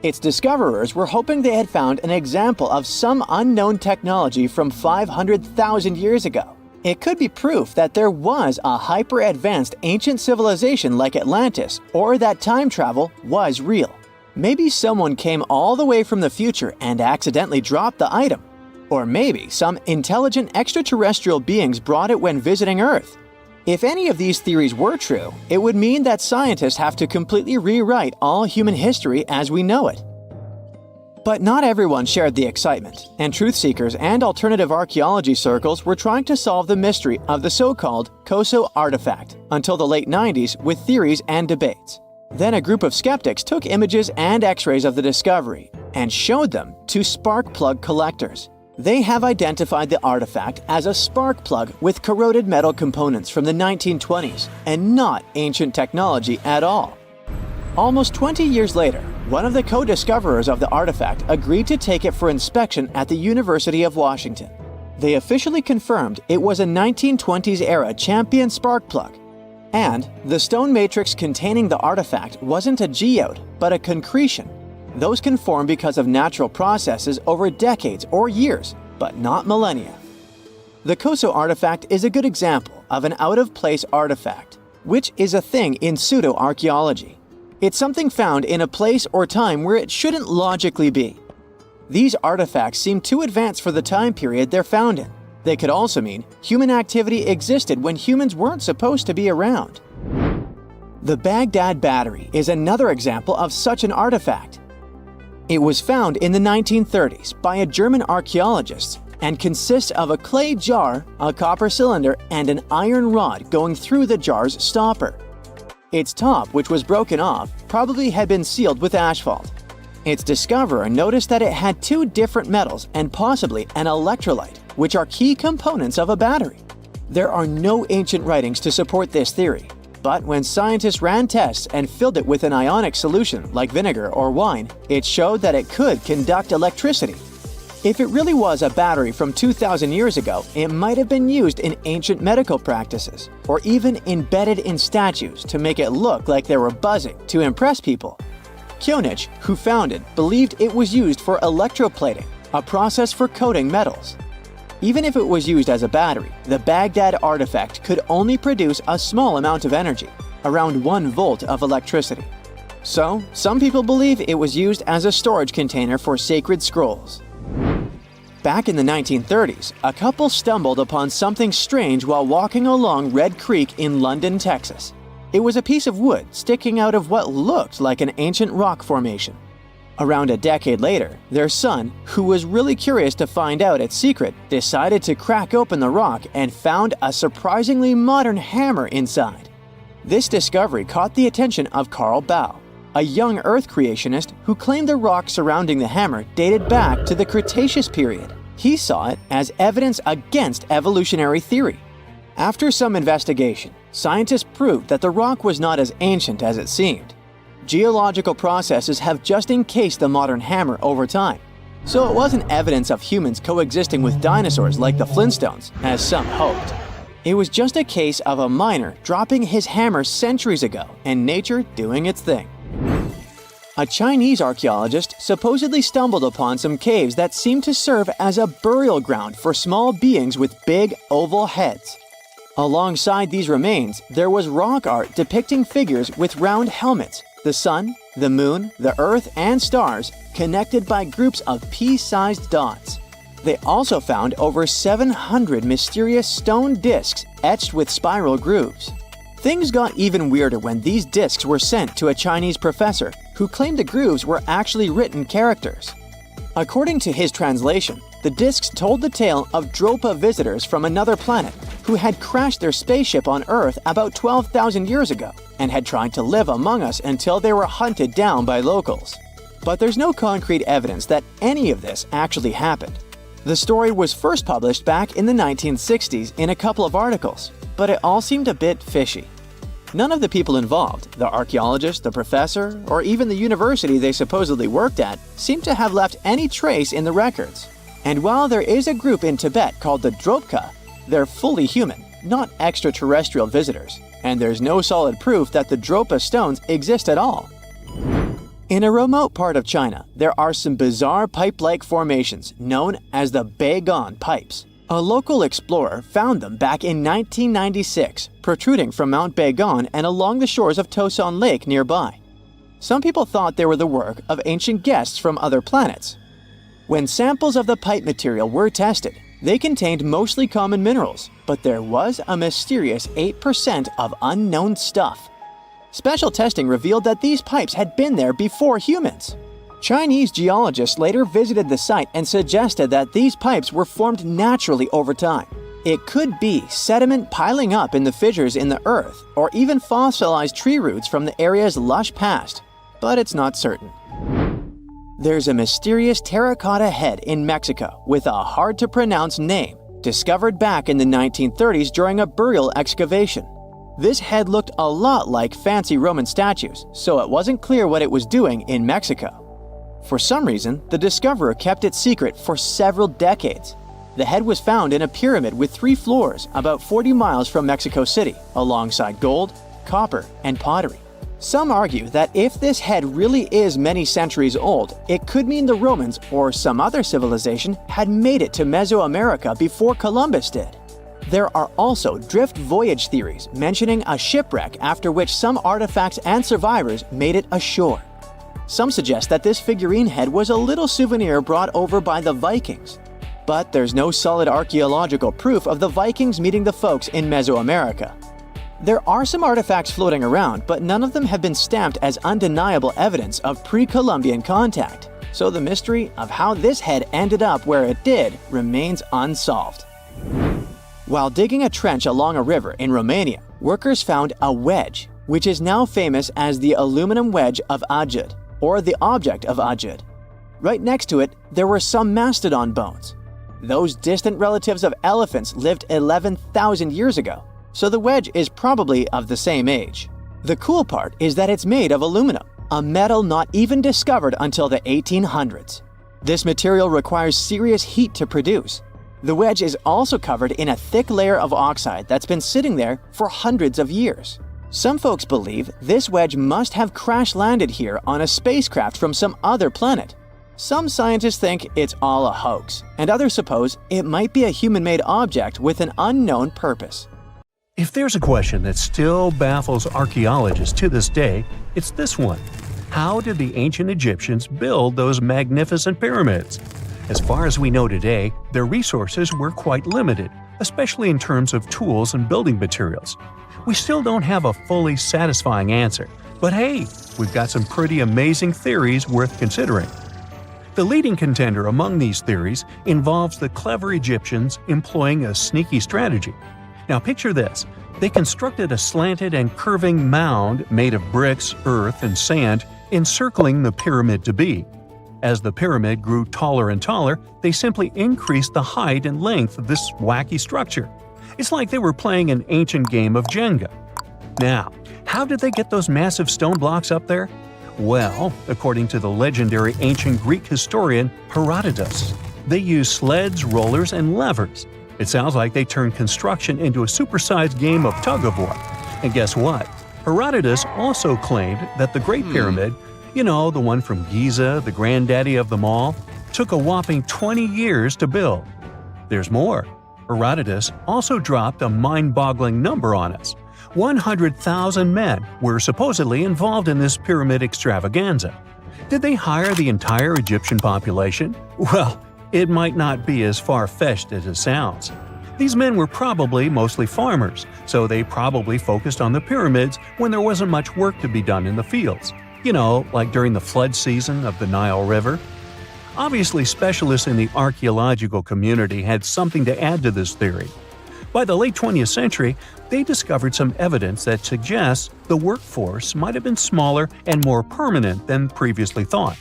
Its discoverers were hoping they had found an example of some unknown technology from 500,000 years ago. It could be proof that there was a hyper-advanced ancient civilization like Atlantis, or that time travel was real. Maybe someone came all the way from the future and accidentally dropped the item. Or maybe some intelligent extraterrestrial beings brought it when visiting Earth. If any of these theories were true, it would mean that scientists have to completely rewrite all human history as we know it. But not everyone shared the excitement, and truth seekers and alternative archaeology circles were trying to solve the mystery of the so-called Koso artifact until the late 90s with theories and debates. Then a group of skeptics took images and x-rays of the discovery and showed them to spark plug collectors. They have identified the artifact as a spark plug with corroded metal components from the 1920s and not ancient technology at all. Almost 20 years later, one of the co-discoverers of the artifact agreed to take it for inspection at the University of Washington. They officially confirmed it was a 1920s-era champion spark plug. And the stone matrix containing the artifact wasn't a geode, but a concretion. Those can form because of natural processes over decades or years, but not millennia. The Koso artifact is a good example of an out-of-place artifact, which is a thing in pseudo-archaeology. It's something found in a place or time where it shouldn't logically be. These artifacts seem too advanced for the time period they're found in. They could also mean human activity existed when humans weren't supposed to be around. The Baghdad Battery is another example of such an artifact. It was found in the 1930s by a German archaeologist and consists of a clay jar, a copper cylinder, and an iron rod going through the jar's stopper. Its top, which was broken off, probably had been sealed with asphalt. Its discoverer noticed that it had 2 different metals and possibly an electrolyte, which are key components of a battery. There are no ancient writings to support this theory, but when scientists ran tests and filled it with an ionic solution like vinegar or wine, it showed that it could conduct electricity. If it really was a battery from 2,000 years ago, it might have been used in ancient medical practices, or even embedded in statues to make it look like they were buzzing to impress people. Kionich, who found it, believed it was used for electroplating, a process for coating metals. Even if it was used as a battery, the Baghdad artifact could only produce a small amount of energy, around 1 volt of electricity. So, some people believe it was used as a storage container for sacred scrolls. Back in the 1930s, a couple stumbled upon something strange while walking along Red Creek in London, Texas. It was a piece of wood sticking out of what looked like an ancient rock formation. Around a decade later, their son, who was really curious to find out its secret, decided to crack open the rock and found a surprisingly modern hammer inside. This discovery caught the attention of Carl Bau, a young Earth creationist who claimed the rock surrounding the hammer dated back to the Cretaceous period. He saw it as evidence against evolutionary theory. After some investigation, scientists proved that the rock was not as ancient as it seemed. Geological processes have just encased the modern hammer over time, so it wasn't evidence of humans coexisting with dinosaurs like the Flintstones, as some hoped. It was just a case of a miner dropping his hammer centuries ago and nature doing its thing. A Chinese archaeologist supposedly stumbled upon some caves that seemed to serve as a burial ground for small beings with big, oval heads. Alongside these remains, there was rock art depicting figures with round helmets, the sun, the moon, the earth, and stars connected by groups of pea-sized dots. They also found over 700 mysterious stone discs etched with spiral grooves. Things got even weirder when these discs were sent to a Chinese professor who claimed the grooves were actually written characters. According to his translation, the discs told the tale of Dropa visitors from another planet who had crashed their spaceship on Earth about 12,000 years ago and had tried to live among us until they were hunted down by locals. But there's no concrete evidence that any of this actually happened. The story was first published back in the 1960s in a couple of articles, but it all seemed a bit fishy. None of the people involved, the archaeologist, the professor, or even the university they supposedly worked at, seemed to have left any trace in the records. And while there is a group in Tibet called the Dropka, they're fully human, not extraterrestrial visitors, and there's no solid proof that the Dropa stones exist at all. In a remote part of China, there are some bizarre pipe-like formations known as the Beigan pipes. A local explorer found them back in 1996, protruding from Mount Beigan and along the shores of Tosan Lake nearby. Some people thought they were the work of ancient guests from other planets. When samples of the pipe material were tested, they contained mostly common minerals, but there was a mysterious 8% of unknown stuff. Special testing revealed that these pipes had been there before humans. Chinese geologists later visited the site and suggested that these pipes were formed naturally over time. It could be sediment piling up in the fissures in the earth, or even fossilized tree roots from the area's lush past, but it's not certain. There's a mysterious terracotta head in Mexico with a hard-to-pronounce name, discovered back in the 1930s during a burial excavation. This head looked a lot like fancy Roman statues, so it wasn't clear what it was doing in Mexico. For some reason, the discoverer kept it secret for several decades. The head was found in a pyramid with 3 floors about 40 miles from Mexico City, alongside gold, copper, and pottery. Some argue that if this head really is many centuries old, it could mean the Romans or some other civilization had made it to Mesoamerica before Columbus did. There are also drift voyage theories mentioning a shipwreck after which some artifacts and survivors made it ashore. Some suggest that this figurine head was a little souvenir brought over by the Vikings. But there's no solid archaeological proof of the Vikings meeting the folks in Mesoamerica. There are some artifacts floating around, but none of them have been stamped as undeniable evidence of pre-Columbian contact, so the mystery of how this head ended up where it did remains unsolved. While digging a trench along a river in Romania, workers found a wedge, which is now famous as the aluminum wedge of Ajud, or the object of Ajud. Right next to it, there were some mastodon bones. Those distant relatives of elephants lived 11,000 years ago, so the wedge is probably of the same age. The cool part is that it's made of aluminum, a metal not even discovered until the 1800s. This material requires serious heat to produce. The wedge is also covered in a thick layer of oxide that's been sitting there for hundreds of years. Some folks believe this wedge must have crash-landed here on a spacecraft from some other planet. Some scientists think it's all a hoax, and others suppose it might be a human-made object with an unknown purpose. If there's a question that still baffles archaeologists to this day, it's this one. How did the ancient Egyptians build those magnificent pyramids? As far as we know today, their resources were quite limited, especially in terms of tools and building materials. We still don't have a fully satisfying answer, but hey, we've got some pretty amazing theories worth considering. The leading contender among these theories involves the clever Egyptians employing a sneaky strategy. Now picture this. They constructed a slanted and curving mound made of bricks, earth, and sand encircling the pyramid to be. As the pyramid grew taller and taller, they simply increased the height and length of this wacky structure. It's like they were playing an ancient game of Jenga. Now, how did they get those massive stone blocks up there? Well, according to the legendary ancient Greek historian Herodotus, they used sleds, rollers, and levers. It sounds like they turned construction into a supersized game of tug-of-war. And guess what? Herodotus also claimed that the Great Pyramid, the one from Giza, the granddaddy of them all, took a whopping 20 years to build. There's more. Herodotus also dropped a mind-boggling number on us. 100,000 men were supposedly involved in this pyramid extravaganza. Did they hire the entire Egyptian population? Well, it might not be as far-fetched as it sounds. These men were probably mostly farmers, so they probably focused on the pyramids when there wasn't much work to be done in the fields. You know, like during the flood season of the Nile River. Obviously, specialists in the archaeological community had something to add to this theory. By the late 20th century, they discovered some evidence that suggests the workforce might have been smaller and more permanent than previously thought.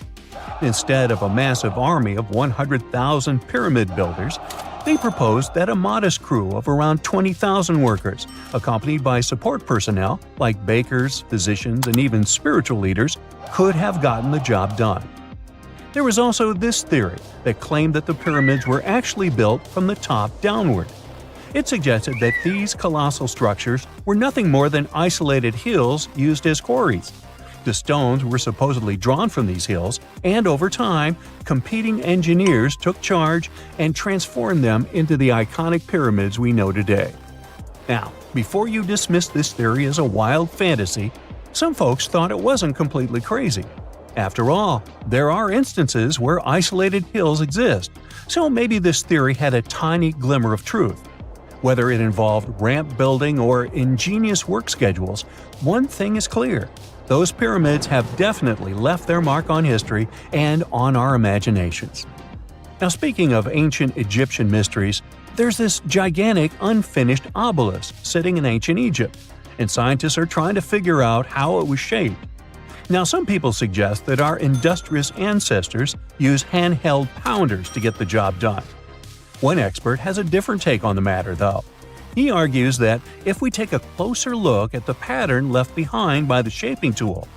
Instead of a massive army of 100,000 pyramid builders, they proposed that a modest crew of around 20,000 workers, accompanied by support personnel like bakers, physicians, and even spiritual leaders, could have gotten the job done. There was also this theory that claimed that the pyramids were actually built from the top downward. It suggested that these colossal structures were nothing more than isolated hills used as quarries. The stones were supposedly drawn from these hills, and over time, competing engineers took charge and transformed them into the iconic pyramids we know today. Now, before you dismiss this theory as a wild fantasy, some folks thought it wasn't completely crazy. After all, there are instances where isolated hills exist, so maybe this theory had a tiny glimmer of truth. Whether it involved ramp building or ingenious work schedules, one thing is clear. Those pyramids have definitely left their mark on history and on our imaginations. Now, speaking of ancient Egyptian mysteries, there's this gigantic unfinished obelisk sitting in ancient Egypt, and scientists are trying to figure out how it was shaped. Now, some people suggest that our industrious ancestors used handheld pounders to get the job done. One expert has a different take on the matter, though. He argues that if we take a closer look at the pattern left behind by the shaping tool,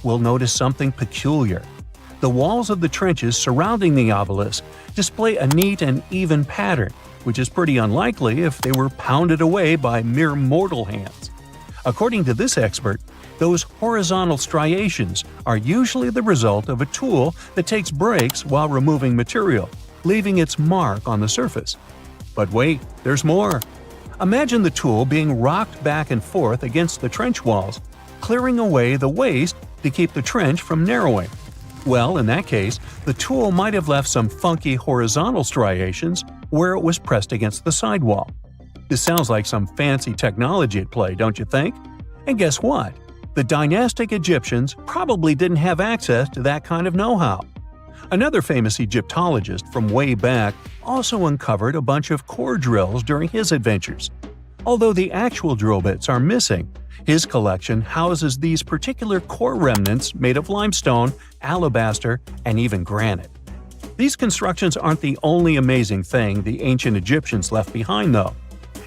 we'll notice something peculiar. The walls of the trenches surrounding the obelisk display a neat and even pattern, which is pretty unlikely if they were pounded away by mere mortal hands. According to this expert, those horizontal striations are usually the result of a tool that takes breaks while removing material, leaving its mark on the surface. But wait, there's more. Imagine the tool being rocked back and forth against the trench walls, clearing away the waste to keep the trench from narrowing. Well, in that case, the tool might have left some funky horizontal striations where it was pressed against the sidewall. This sounds like some fancy technology at play, don't you think? And guess what? The dynastic Egyptians probably didn't have access to that kind of know-how. Another famous Egyptologist from way back also uncovered a bunch of core drills during his adventures. Although the actual drill bits are missing, his collection houses these particular core remnants made of limestone, alabaster, and even granite. These constructions aren't the only amazing thing the ancient Egyptians left behind, though.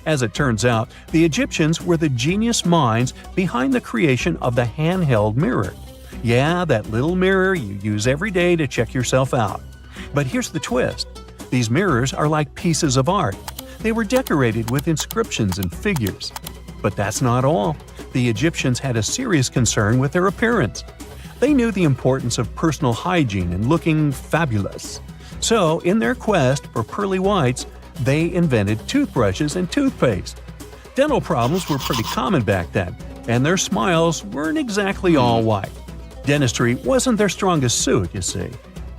As it turns out, the Egyptians were the genius minds behind the creation of the handheld mirror. Yeah, that little mirror you use every day to check yourself out. But here's the twist. These mirrors are like pieces of art. They were decorated with inscriptions and figures. But that's not all. The Egyptians had a serious concern with their appearance. They knew the importance of personal hygiene and looking fabulous. So, in their quest for pearly whites, they invented toothbrushes and toothpaste. Dental problems were pretty common back then, and their smiles weren't exactly all white. Dentistry wasn't their strongest suit, you see.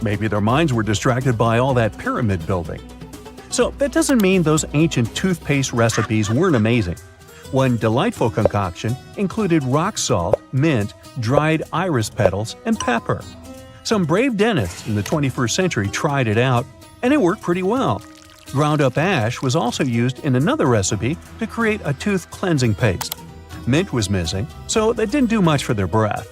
Maybe their minds were distracted by all that pyramid building. So that doesn't mean those ancient toothpaste recipes weren't amazing. One delightful concoction included rock salt, mint, dried iris petals, and pepper. Some brave dentists in the 21st century tried it out, and it worked pretty well. Ground-up ash was also used in another recipe to create a tooth cleansing paste. Mint was missing, so that didn't do much for their breath.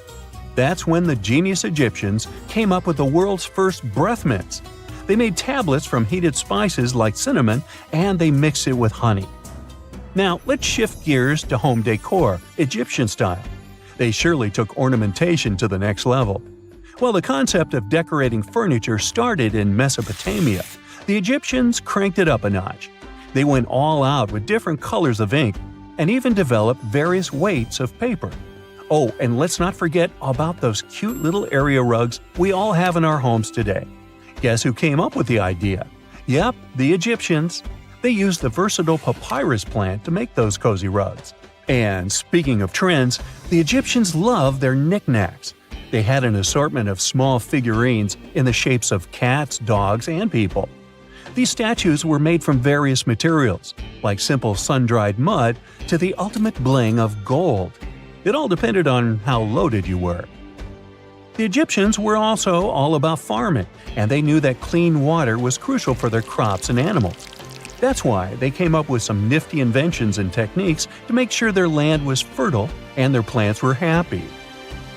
That's when the genius Egyptians came up with the world's first breath mints. They made tablets from heated spices like cinnamon, and they mixed it with honey. Now, let's shift gears to home decor, Egyptian style. They surely took ornamentation to the next level. While the concept of decorating furniture started in Mesopotamia, the Egyptians cranked it up a notch. They went all out with different colors of ink and even developed various weights of paper. Oh, and let's not forget about those cute little area rugs we all have in our homes today. Guess who came up with the idea? Yep, the Egyptians. They used the versatile papyrus plant to make those cozy rugs. And speaking of trends, the Egyptians loved their knickknacks. They had an assortment of small figurines in the shapes of cats, dogs, and people. These statues were made from various materials, like simple sun-dried mud to the ultimate bling of gold. It all depended on how loaded you were. The Egyptians were also all about farming, and they knew that clean water was crucial for their crops and animals. That's why they came up with some nifty inventions and techniques to make sure their land was fertile and their plants were happy.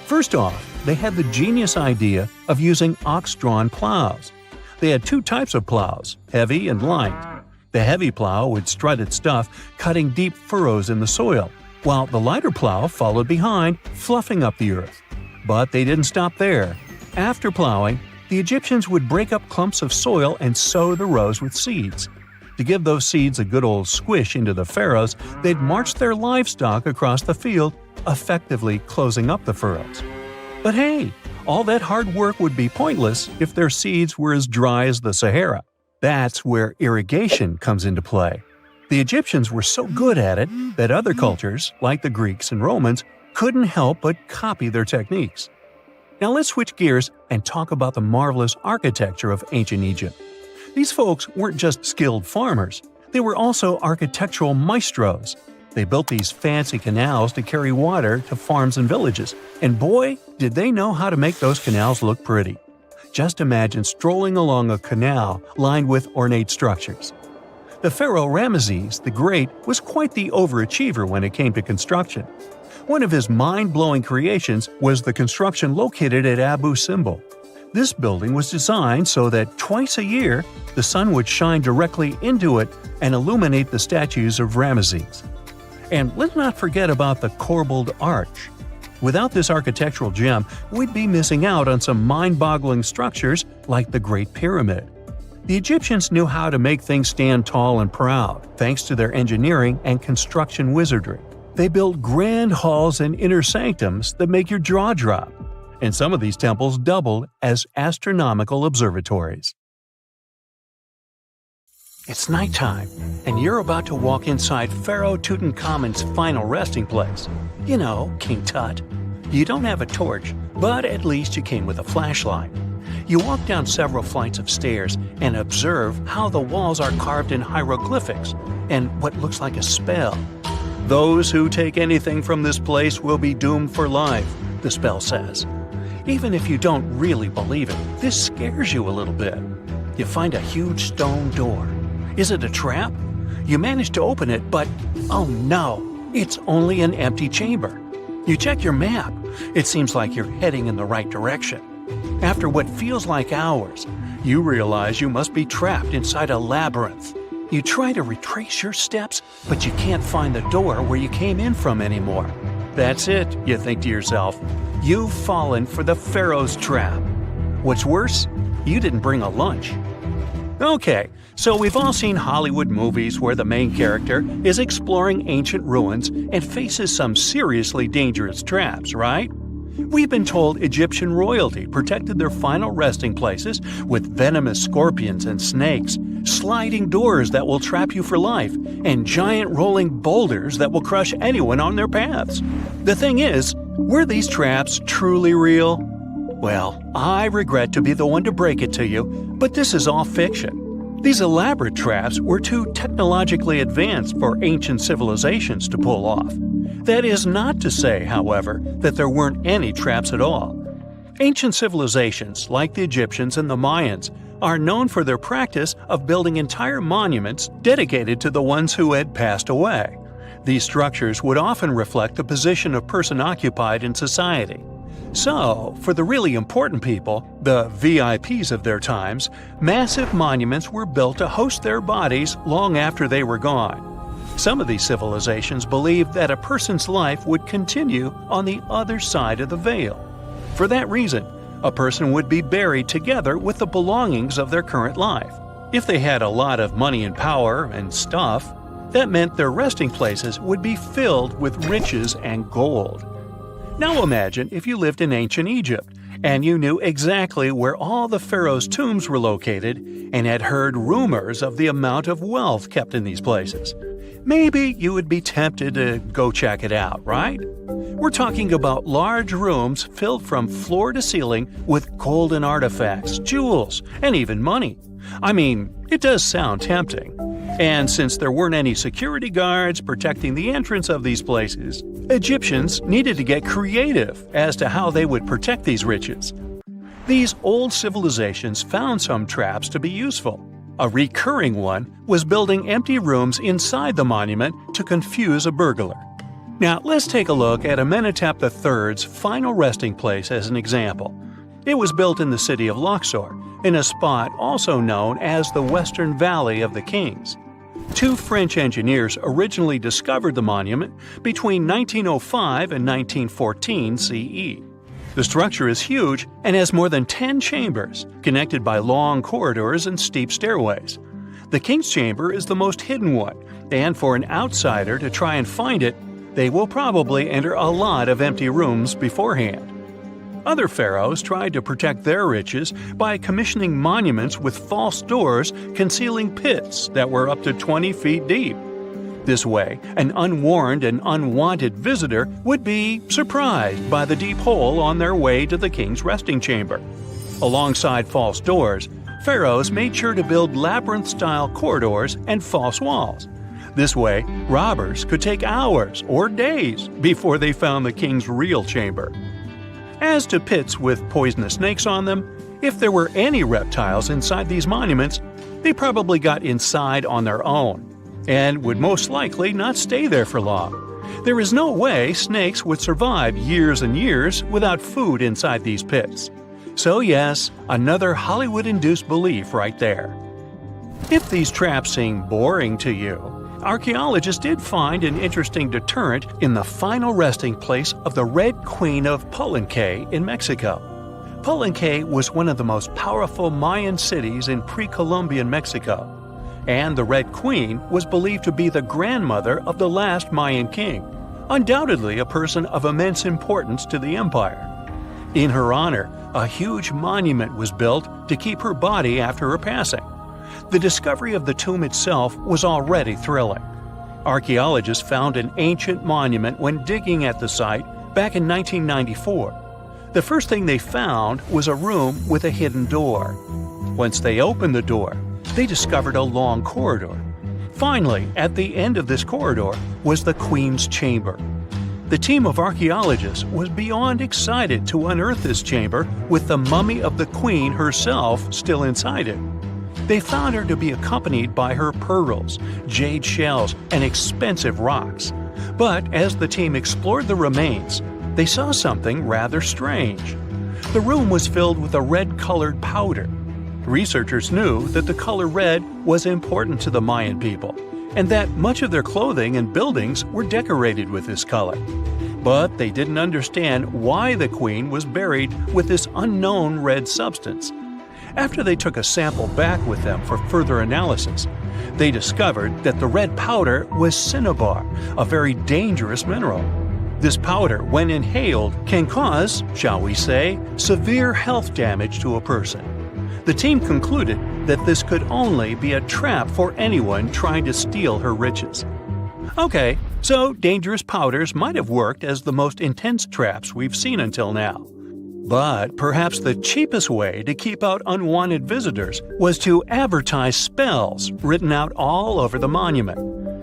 First off, they had the genius idea of using ox-drawn plows. They had two types of plows, heavy and light. The heavy plow would strut its stuff, cutting deep furrows in the soil, while the lighter plow followed behind, fluffing up the earth. But they didn't stop there. After plowing, the Egyptians would break up clumps of soil and sow the rows with seeds. To give those seeds a good old squish into the furrows, they'd march their livestock across the field, effectively closing up the furrows. But hey, all that hard work would be pointless if their seeds were as dry as the Sahara. That's where irrigation comes into play. The Egyptians were so good at it that other cultures, like the Greeks and Romans, couldn't help but copy their techniques. Now let's switch gears and talk about the marvelous architecture of ancient Egypt. These folks weren't just skilled farmers, they were also architectural maestros. They built these fancy canals to carry water to farms and villages, and boy, did they know how to make those canals look pretty. Just imagine strolling along a canal lined with ornate structures. The pharaoh Ramesses the Great was quite the overachiever when it came to construction. One of his mind-blowing creations was the construction located at Abu Simbel. This building was designed so that twice a year, the sun would shine directly into it and illuminate the statues of Ramesses. And let's not forget about the corbelled arch. Without this architectural gem, we'd be missing out on some mind-boggling structures like the Great Pyramid. The Egyptians knew how to make things stand tall and proud, thanks to their engineering and construction wizardry. They built grand halls and inner sanctums that make your jaw drop, and some of these temples doubled as astronomical observatories. It's nighttime, and you're about to walk inside Pharaoh Tutankhamun's final resting place. You know, King Tut. You don't have a torch, but at least you came with a flashlight. You walk down several flights of stairs and observe how the walls are carved in hieroglyphics and what looks like a spell. Those who take anything from this place will be doomed for life, the spell says. Even if you don't really believe it, this scares you a little bit. You find a huge stone door. Is it a trap? You manage to open it, but oh no, it's only an empty chamber. You check your map. It seems like you're heading in the right direction. After what feels like hours, you realize you must be trapped inside a labyrinth. You try to retrace your steps, but you can't find the door where you came in from anymore. That's it, you think to yourself. You've fallen for the pharaoh's trap. What's worse, you didn't bring a lunch. Okay, so we've all seen Hollywood movies where the main character is exploring ancient ruins and faces some seriously dangerous traps, right? We've been told Egyptian royalty protected their final resting places with venomous scorpions and snakes, sliding doors that will trap you for life, and giant rolling boulders that will crush anyone on their paths. The thing is, were these traps truly real? Well, I regret to be the one to break it to you, but this is all fiction. These elaborate traps were too technologically advanced for ancient civilizations to pull off. That is not to say, however, that there weren't any traps at all. Ancient civilizations, like the Egyptians and the Mayans, are known for their practice of building entire monuments dedicated to the ones who had passed away. These structures would often reflect the position of person occupied in society. So, for the really important people, the VIPs of their times, massive monuments were built to host their bodies long after they were gone. Some of these civilizations believed that a person's life would continue on the other side of the veil. For that reason, a person would be buried together with the belongings of their current life. If they had a lot of money and power and stuff, that meant their resting places would be filled with riches and gold. Now imagine if you lived in ancient Egypt and you knew exactly where all the pharaohs' tombs were located and had heard rumors of the amount of wealth kept in these places. Maybe you would be tempted to go check it out, right? We're talking about large rooms filled from floor to ceiling with golden artifacts, jewels, and even money. I mean, it does sound tempting. And since there weren't any security guards protecting the entrance of these places, Egyptians needed to get creative as to how they would protect these riches. These old civilizations found some traps to be useful. A recurring one was building empty rooms inside the monument to confuse a burglar. Now, let's take a look at Amenhotep III's final resting place as an example. It was built in the city of Luxor, in a spot also known as the Western Valley of the Kings. Two French engineers originally discovered the monument between 1905 and 1914 CE. The structure is huge and has more than 10 chambers, connected by long corridors and steep stairways. The King's Chamber is the most hidden one, and for an outsider to try and find it, they will probably enter a lot of empty rooms beforehand. Other pharaohs tried to protect their riches by commissioning monuments with false doors concealing pits that were up to 20 feet deep. This way, an unwarned and unwanted visitor would be surprised by the deep hole on their way to the king's resting chamber. Alongside false doors, pharaohs made sure to build labyrinth-style corridors and false walls. This way, robbers could take hours or days before they found the king's real chamber. As to pits with poisonous snakes on them, if there were any reptiles inside these monuments, they probably got inside on their own, and would most likely not stay there for long. There is no way snakes would survive years and years without food inside these pits. So yes, another Hollywood-induced belief right there. If these traps seem boring to you, archaeologists did find an interesting deterrent in the final resting place of the Red Queen of Palenque in Mexico. Palenque was one of the most powerful Mayan cities in pre-Columbian Mexico, and the Red Queen was believed to be the grandmother of the last Mayan king, undoubtedly a person of immense importance to the empire. In her honor, a huge monument was built to keep her body after her passing. The discovery of the tomb itself was already thrilling. Archaeologists found an ancient monument when digging at the site back in 1994. The first thing they found was a room with a hidden door. Once they opened the door, they discovered a long corridor. Finally, at the end of this corridor was the Queen's chamber. The team of archaeologists was beyond excited to unearth this chamber with the mummy of the Queen herself still inside it. They found her to be accompanied by her pearls, jade shells, and expensive rocks. But as the team explored the remains, they saw something rather strange. The room was filled with a red-colored powder. Researchers knew that the color red was important to the Mayan people, and that much of their clothing and buildings were decorated with this color. But they didn't understand why the queen was buried with this unknown red substance. After they took a sample back with them for further analysis, they discovered that the red powder was cinnabar, a very dangerous mineral. This powder, when inhaled, can cause, shall we say, severe health damage to a person. The team concluded that this could only be a trap for anyone trying to steal her riches. Okay, so dangerous powders might have worked as the most intense traps we've seen until now. But perhaps the cheapest way to keep out unwanted visitors was to advertise spells written out all over the monument.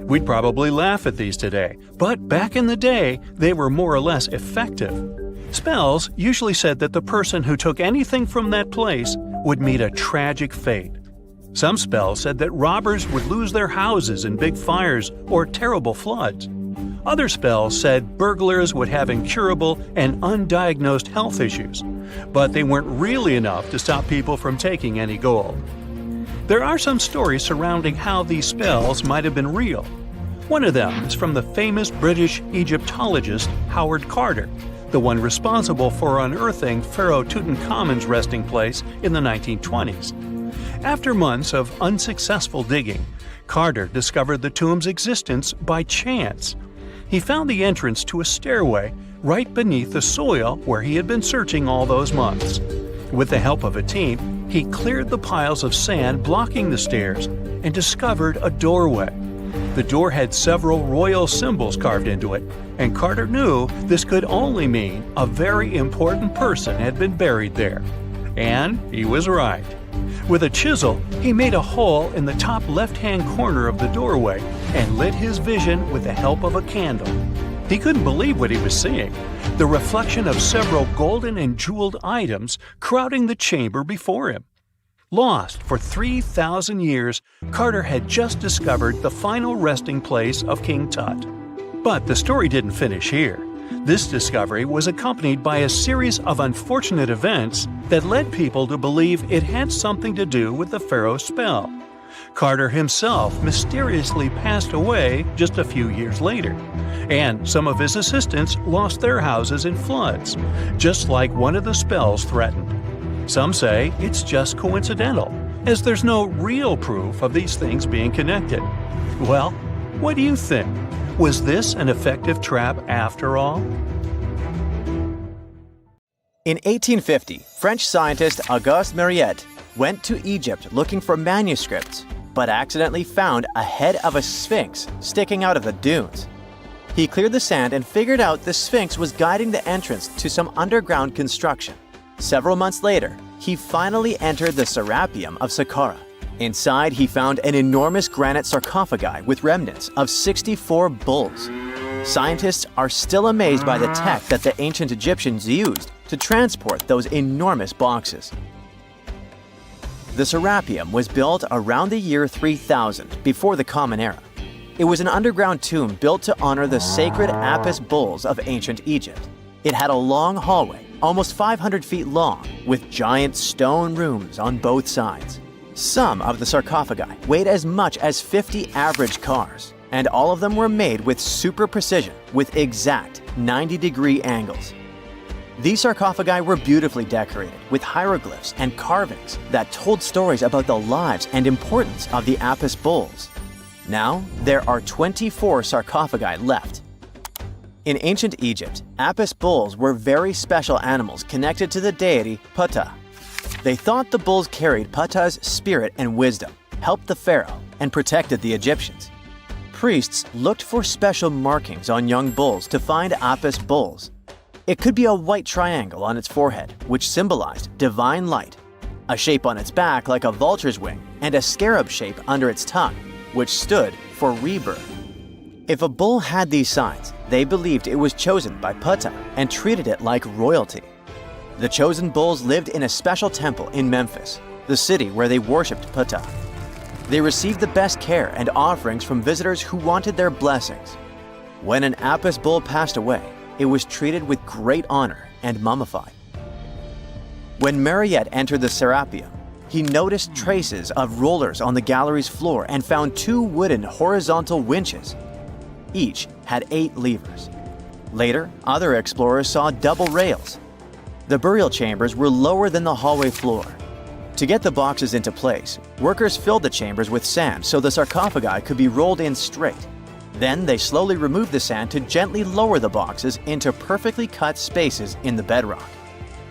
We'd probably laugh at these today, but back in the day, they were more or less effective. Spells usually said that the person who took anything from that place would meet a tragic fate. Some spells said that robbers would lose their houses in big fires or terrible floods. Other spells said burglars would have incurable and undiagnosed health issues, but they weren't really enough to stop people from taking any gold. There are some stories surrounding how these spells might have been real. One of them is from the famous British Egyptologist Howard Carter, the one responsible for unearthing Pharaoh Tutankhamun's resting place in the 1920s. After months of unsuccessful digging, Carter discovered the tomb's existence by chance. He found the entrance to a stairway right beneath the soil where he had been searching all those months. With the help of a team, he cleared the piles of sand blocking the stairs and discovered a doorway. The door had several royal symbols carved into it, and Carter knew this could only mean a very important person had been buried there. And he was right. With a chisel, he made a hole in the top left-hand corner of the doorway and lit his vision with the help of a candle. He couldn't believe what he was seeing, the reflection of several golden and jeweled items crowding the chamber before him. Lost for 3,000 years, Carter had just discovered the final resting place of King Tut. But the story didn't finish here. This discovery was accompanied by a series of unfortunate events that led people to believe it had something to do with the pharaoh's spell. Carter himself mysteriously passed away just a few years later, and some of his assistants lost their houses in floods, just like one of the spells threatened. Some say it's just coincidental, as there's no real proof of these things being connected. Well, what do you think? Was this an effective trap after all? In 1850, French scientist Auguste Mariette went to Egypt looking for manuscripts, but accidentally found a head of a sphinx sticking out of the dunes. He cleared the sand and figured out the sphinx was guiding the entrance to some underground construction. Several months later, he finally entered the Serapium of Saqqara. Inside, he found an enormous granite sarcophagi with remnants of 64 bulls. Scientists are still amazed by the tech that the ancient Egyptians used to transport those enormous boxes. The Serapium was built around the year 3000 before the Common Era. It was an underground tomb built to honor the sacred Apis bulls of ancient Egypt. It had a long hallway, almost 500 feet long, with giant stone rooms on both sides. Some of the sarcophagi weighed as much as 50 average cars, and all of them were made with super precision, with exact 90-degree angles. These sarcophagi were beautifully decorated with hieroglyphs and carvings that told stories about the lives and importance of the Apis bulls. Now, there are 24 sarcophagi left. In ancient Egypt, Apis bulls were very special animals connected to the deity Ptah. They thought the bulls carried Ptah's spirit and wisdom, helped the pharaoh, and protected the Egyptians. Priests looked for special markings on young bulls to find Apis bulls. It could be a white triangle on its forehead, which symbolized divine light, a shape on its back like a vulture's wing, and a scarab shape under its tongue, which stood for rebirth. If a bull had these signs, they believed it was chosen by Ptah and treated it like royalty. The chosen bulls lived in a special temple in Memphis, the city where they worshipped Ptah. They received the best care and offerings from visitors who wanted their blessings. When an Apis bull passed away, it was treated with great honor and mummified. When Mariette entered the Serapium, he noticed traces of rollers on the gallery's floor and found 2 wooden horizontal winches. Each had 8 levers. Later, other explorers saw double rails. The burial chambers were lower than the hallway floor. To get the boxes into place, workers filled the chambers with sand so the sarcophagi could be rolled in straight. Then they slowly removed the sand to gently lower the boxes into perfectly cut spaces in the bedrock.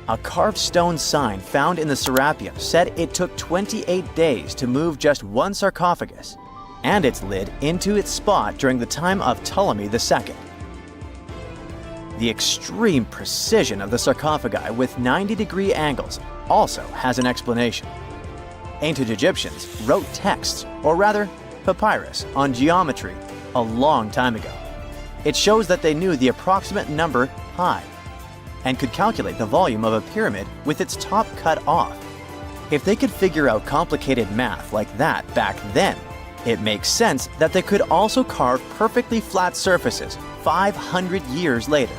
A carved stone sign found in the Serapium said it took 28 days to move just one sarcophagus, and its lid into its spot during the time of Ptolemy II. The extreme precision of the sarcophagi with 90-degree angles also has an explanation. Ancient Egyptians wrote texts, or rather, papyrus, on geometry a long time ago. It shows that they knew the approximate number pi and could calculate the volume of a pyramid with its top cut off. If they could figure out complicated math like that back then, it makes sense that they could also carve perfectly flat surfaces 500 years later.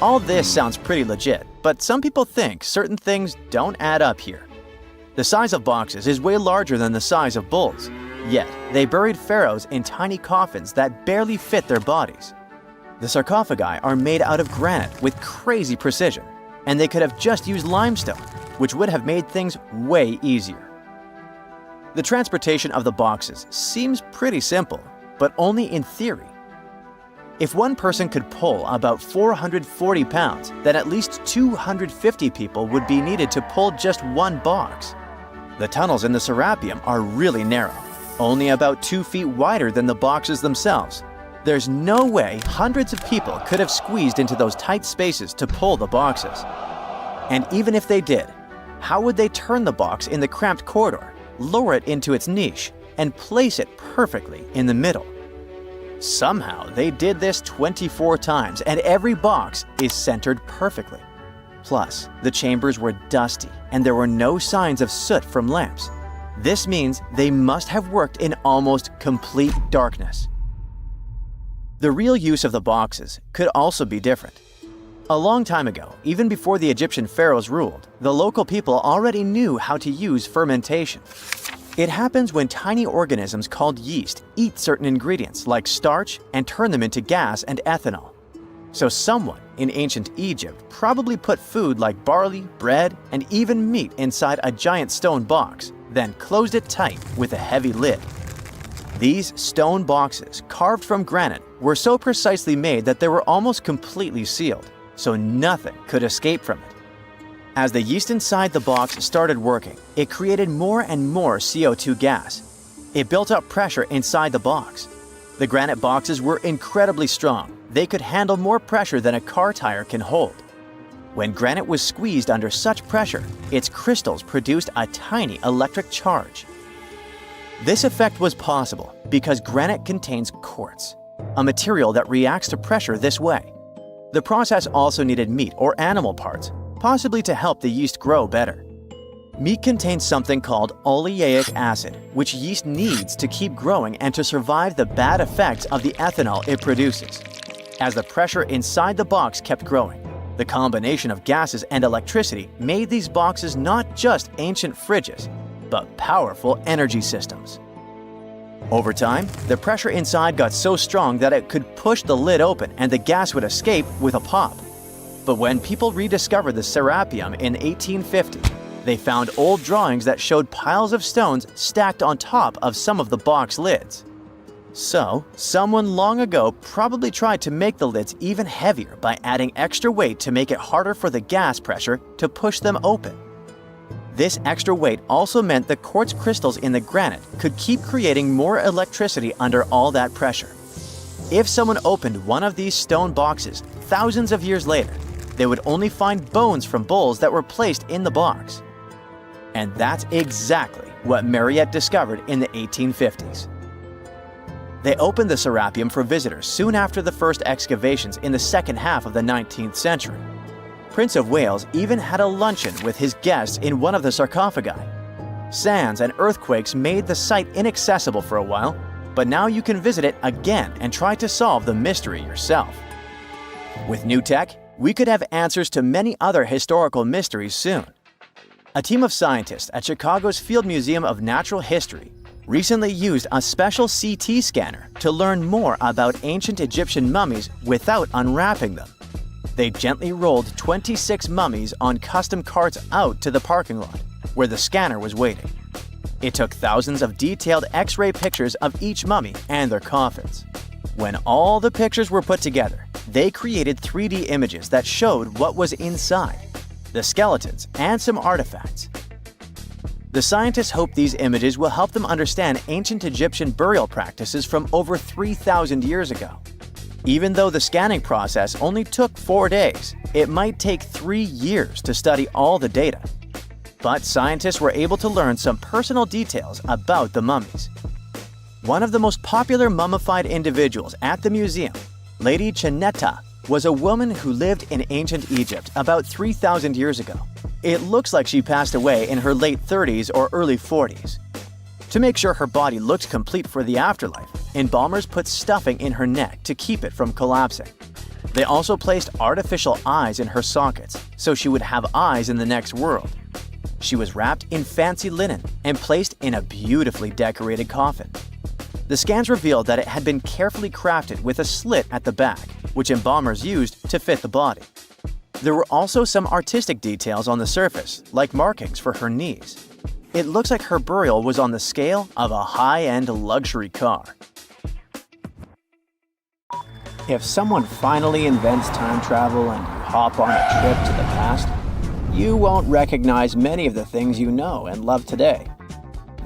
All this sounds pretty legit, but some people think certain things don't add up here. The size of boxes is way larger than the size of bulls, yet they buried pharaohs in tiny coffins that barely fit their bodies. The sarcophagi are made out of granite with crazy precision, and they could have just used limestone, which would have made things way easier. The transportation of the boxes seems pretty simple, but only in theory. If one person could pull about 440 pounds, then at least 250 people would be needed to pull just one box. The tunnels in the Serapium are really narrow, only about 2 feet wider than the boxes themselves. There's no way hundreds of people could have squeezed into those tight spaces to pull the boxes. And even if they did, how would they turn the box in the cramped corridor, lower it into its niche, and place it perfectly in the middle? Somehow, they did this 24 times, and every box is centered perfectly. Plus, the chambers were dusty, and there were no signs of soot from lamps. This means they must have worked in almost complete darkness. The real use of the boxes could also be different. A long time ago, even before the Egyptian pharaohs ruled, the local people already knew how to use fermentation. It happens when tiny organisms called yeast eat certain ingredients like starch and turn them into gas and ethanol. So someone in ancient Egypt probably put food like barley, bread, and even meat inside a giant stone box, then closed it tight with a heavy lid. These stone boxes, carved from granite, were so precisely made that they were almost completely sealed, so nothing could escape from it. As the yeast inside the box started working, it created more and more CO2 gas. It built up pressure inside the box. The granite boxes were incredibly strong. They could handle more pressure than a car tire can hold. When granite was squeezed under such pressure, its crystals produced a tiny electric charge. This effect was possible because granite contains quartz, a material that reacts to pressure this way. The process also needed meat or animal parts, possibly to help the yeast grow better. Meat contains something called oleic acid, which yeast needs to keep growing and to survive the bad effects of the ethanol it produces. As the pressure inside the box kept growing, the combination of gases and electricity made these boxes not just ancient fridges, but powerful energy systems. Over time, the pressure inside got so strong that it could push the lid open and the gas would escape with a pop. But when people rediscovered the Serapium in 1850, they found old drawings that showed piles of stones stacked on top of some of the box lids. So, someone long ago probably tried to make the lids even heavier by adding extra weight to make it harder for the gas pressure to push them open. This extra weight also meant the quartz crystals in the granite could keep creating more electricity under all that pressure. If someone opened one of these stone boxes thousands of years later, they would only find bones from bulls that were placed in the box. And that's exactly what Mariette discovered in the 1850s. They opened the Serapium for visitors soon after the first excavations in the second half of the 19th century. Prince of Wales even had a luncheon with his guests in one of the sarcophagi. Sands and earthquakes made the site inaccessible for a while, but now you can visit it again and try to solve the mystery yourself. With new tech, we could have answers to many other historical mysteries soon. A team of scientists at Chicago's Field Museum of Natural History recently used a special CT scanner to learn more about ancient Egyptian mummies without unwrapping them. They gently rolled 26 mummies on custom carts out to the parking lot, where the scanner was waiting. It took thousands of detailed X-ray pictures of each mummy and their coffins. When all the pictures were put together, they created 3D images that showed what was inside, the skeletons, and some artifacts. The scientists hope these images will help them understand ancient Egyptian burial practices from over 3,000 years ago. Even though the scanning process only took 4 days, it might take 3 years to study all the data. But scientists were able to learn some personal details about the mummies. One of the most popular mummified individuals at the museum, Lady Chineta, was a woman who lived in ancient Egypt about 3,000 years ago. It looks like she passed away in her late 30s or early 40s. To make sure her body looked complete for the afterlife, embalmers put stuffing in her neck to keep it from collapsing. They also placed artificial eyes in her sockets, so she would have eyes in the next world. She was wrapped in fancy linen and placed in a beautifully decorated coffin. The scans revealed that it had been carefully crafted with a slit at the back, which embalmers used to fit the body. There were also some artistic details on the surface, like markings for her knees. It looks like her burial was on the scale of a high-end luxury car. If someone finally invents time travel and you hop on a trip to the past, you won't recognize many of the things you know and love today.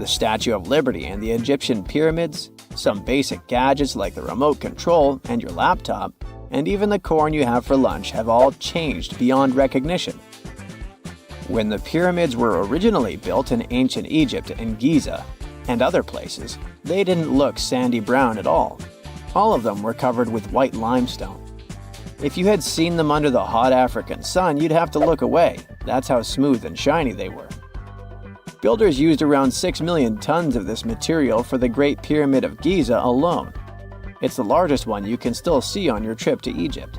the Statue of Liberty and the Egyptian pyramids, some basic gadgets like the remote control and your laptop, and even the corn you have for lunch have all changed beyond recognition. When the pyramids were originally built in ancient Egypt and Giza and other places, they didn't look sandy brown at all. All of them were covered with white limestone. If you had seen them under the hot African sun, you'd have to look away. That's how smooth and shiny they were. Builders used around 6 million tons of this material for the Great Pyramid of Giza alone. It's the largest one you can still see on your trip to Egypt.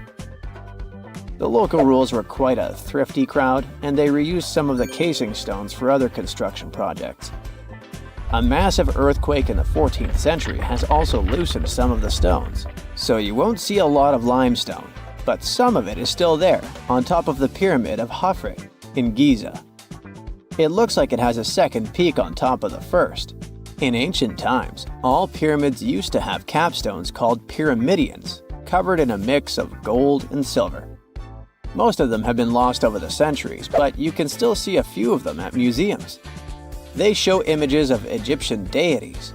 The local rules were quite a thrifty crowd, and they reused some of the casing stones for other construction projects. A massive earthquake in the 14th century has also loosened some of the stones, so you won't see a lot of limestone, but some of it is still there, on top of the Pyramid of Hatshepsut in Giza. It looks like it has a second peak on top of the first. In ancient times, all pyramids used to have capstones called pyramidions, covered in a mix of gold and silver. Most of them have been lost over the centuries, but you can still see a few of them at museums. They show images of Egyptian deities.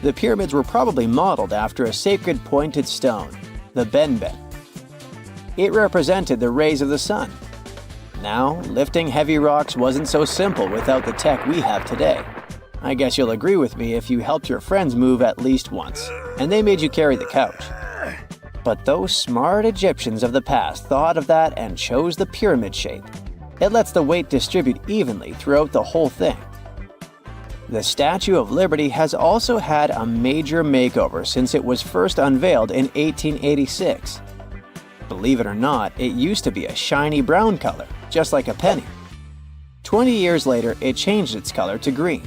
The pyramids were probably modeled after a sacred pointed stone, the benben. It represented the rays of the sun. Now, lifting heavy rocks wasn't so simple without the tech we have today. I guess you'll agree with me if you helped your friends move at least once, and they made you carry the couch. But those smart Egyptians of the past thought of that and chose the pyramid shape. It lets the weight distribute evenly throughout the whole thing. The Statue of Liberty has also had a major makeover since it was first unveiled in 1886. Believe it or not, it used to be a shiny brown color, just like a penny. 20 years later, it changed its color to green.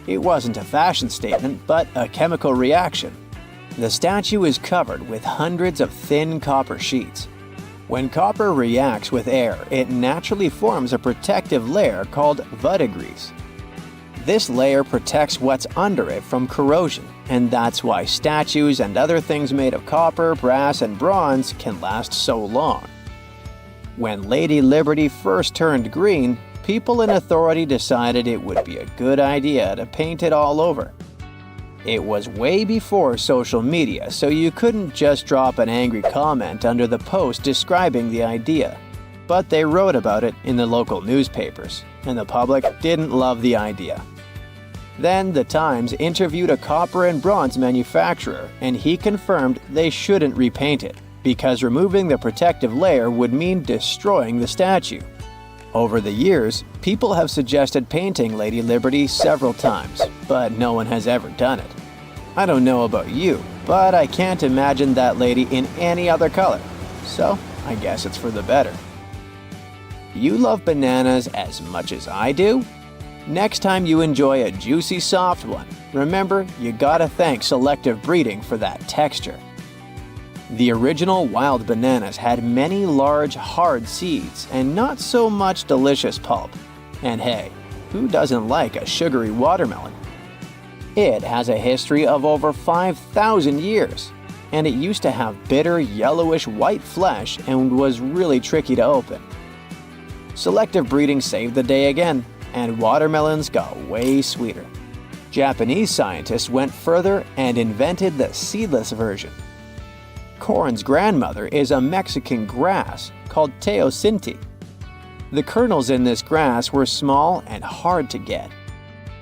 It wasn't a fashion statement, but a chemical reaction. The statue is covered with hundreds of thin copper sheets. When copper reacts with air, it naturally forms a protective layer called verdigris. This layer protects what's under it from corrosion, and that's why statues and other things made of copper, brass, and bronze can last so long. When Lady Liberty first turned green, people in authority decided it would be a good idea to paint it all over. It was way before social media, so you couldn't just drop an angry comment under the post describing the idea. But they wrote about it in the local newspapers, and the public didn't love the idea. Then the Times interviewed a copper and bronze manufacturer, and he confirmed they shouldn't repaint it, because removing the protective layer would mean destroying the statue. Over the years, people have suggested painting Lady Liberty several times, but no one has ever done it. I don't know about you, but I can't imagine that lady in any other color, so I guess it's for the better. You love bananas as much as I do? Next time you enjoy a juicy soft one, remember you gotta thank selective breeding for that texture. The original wild bananas had many large, hard seeds and not so much delicious pulp. And hey, who doesn't like a sugary watermelon? It has a history of over 5,000 years, and it used to have bitter, yellowish white flesh and was really tricky to open. Selective breeding saved the day again, and watermelons got way sweeter. Japanese scientists went further and invented the seedless version. Corn's grandmother is a Mexican grass called teosinte. The kernels in this grass were small and hard to get.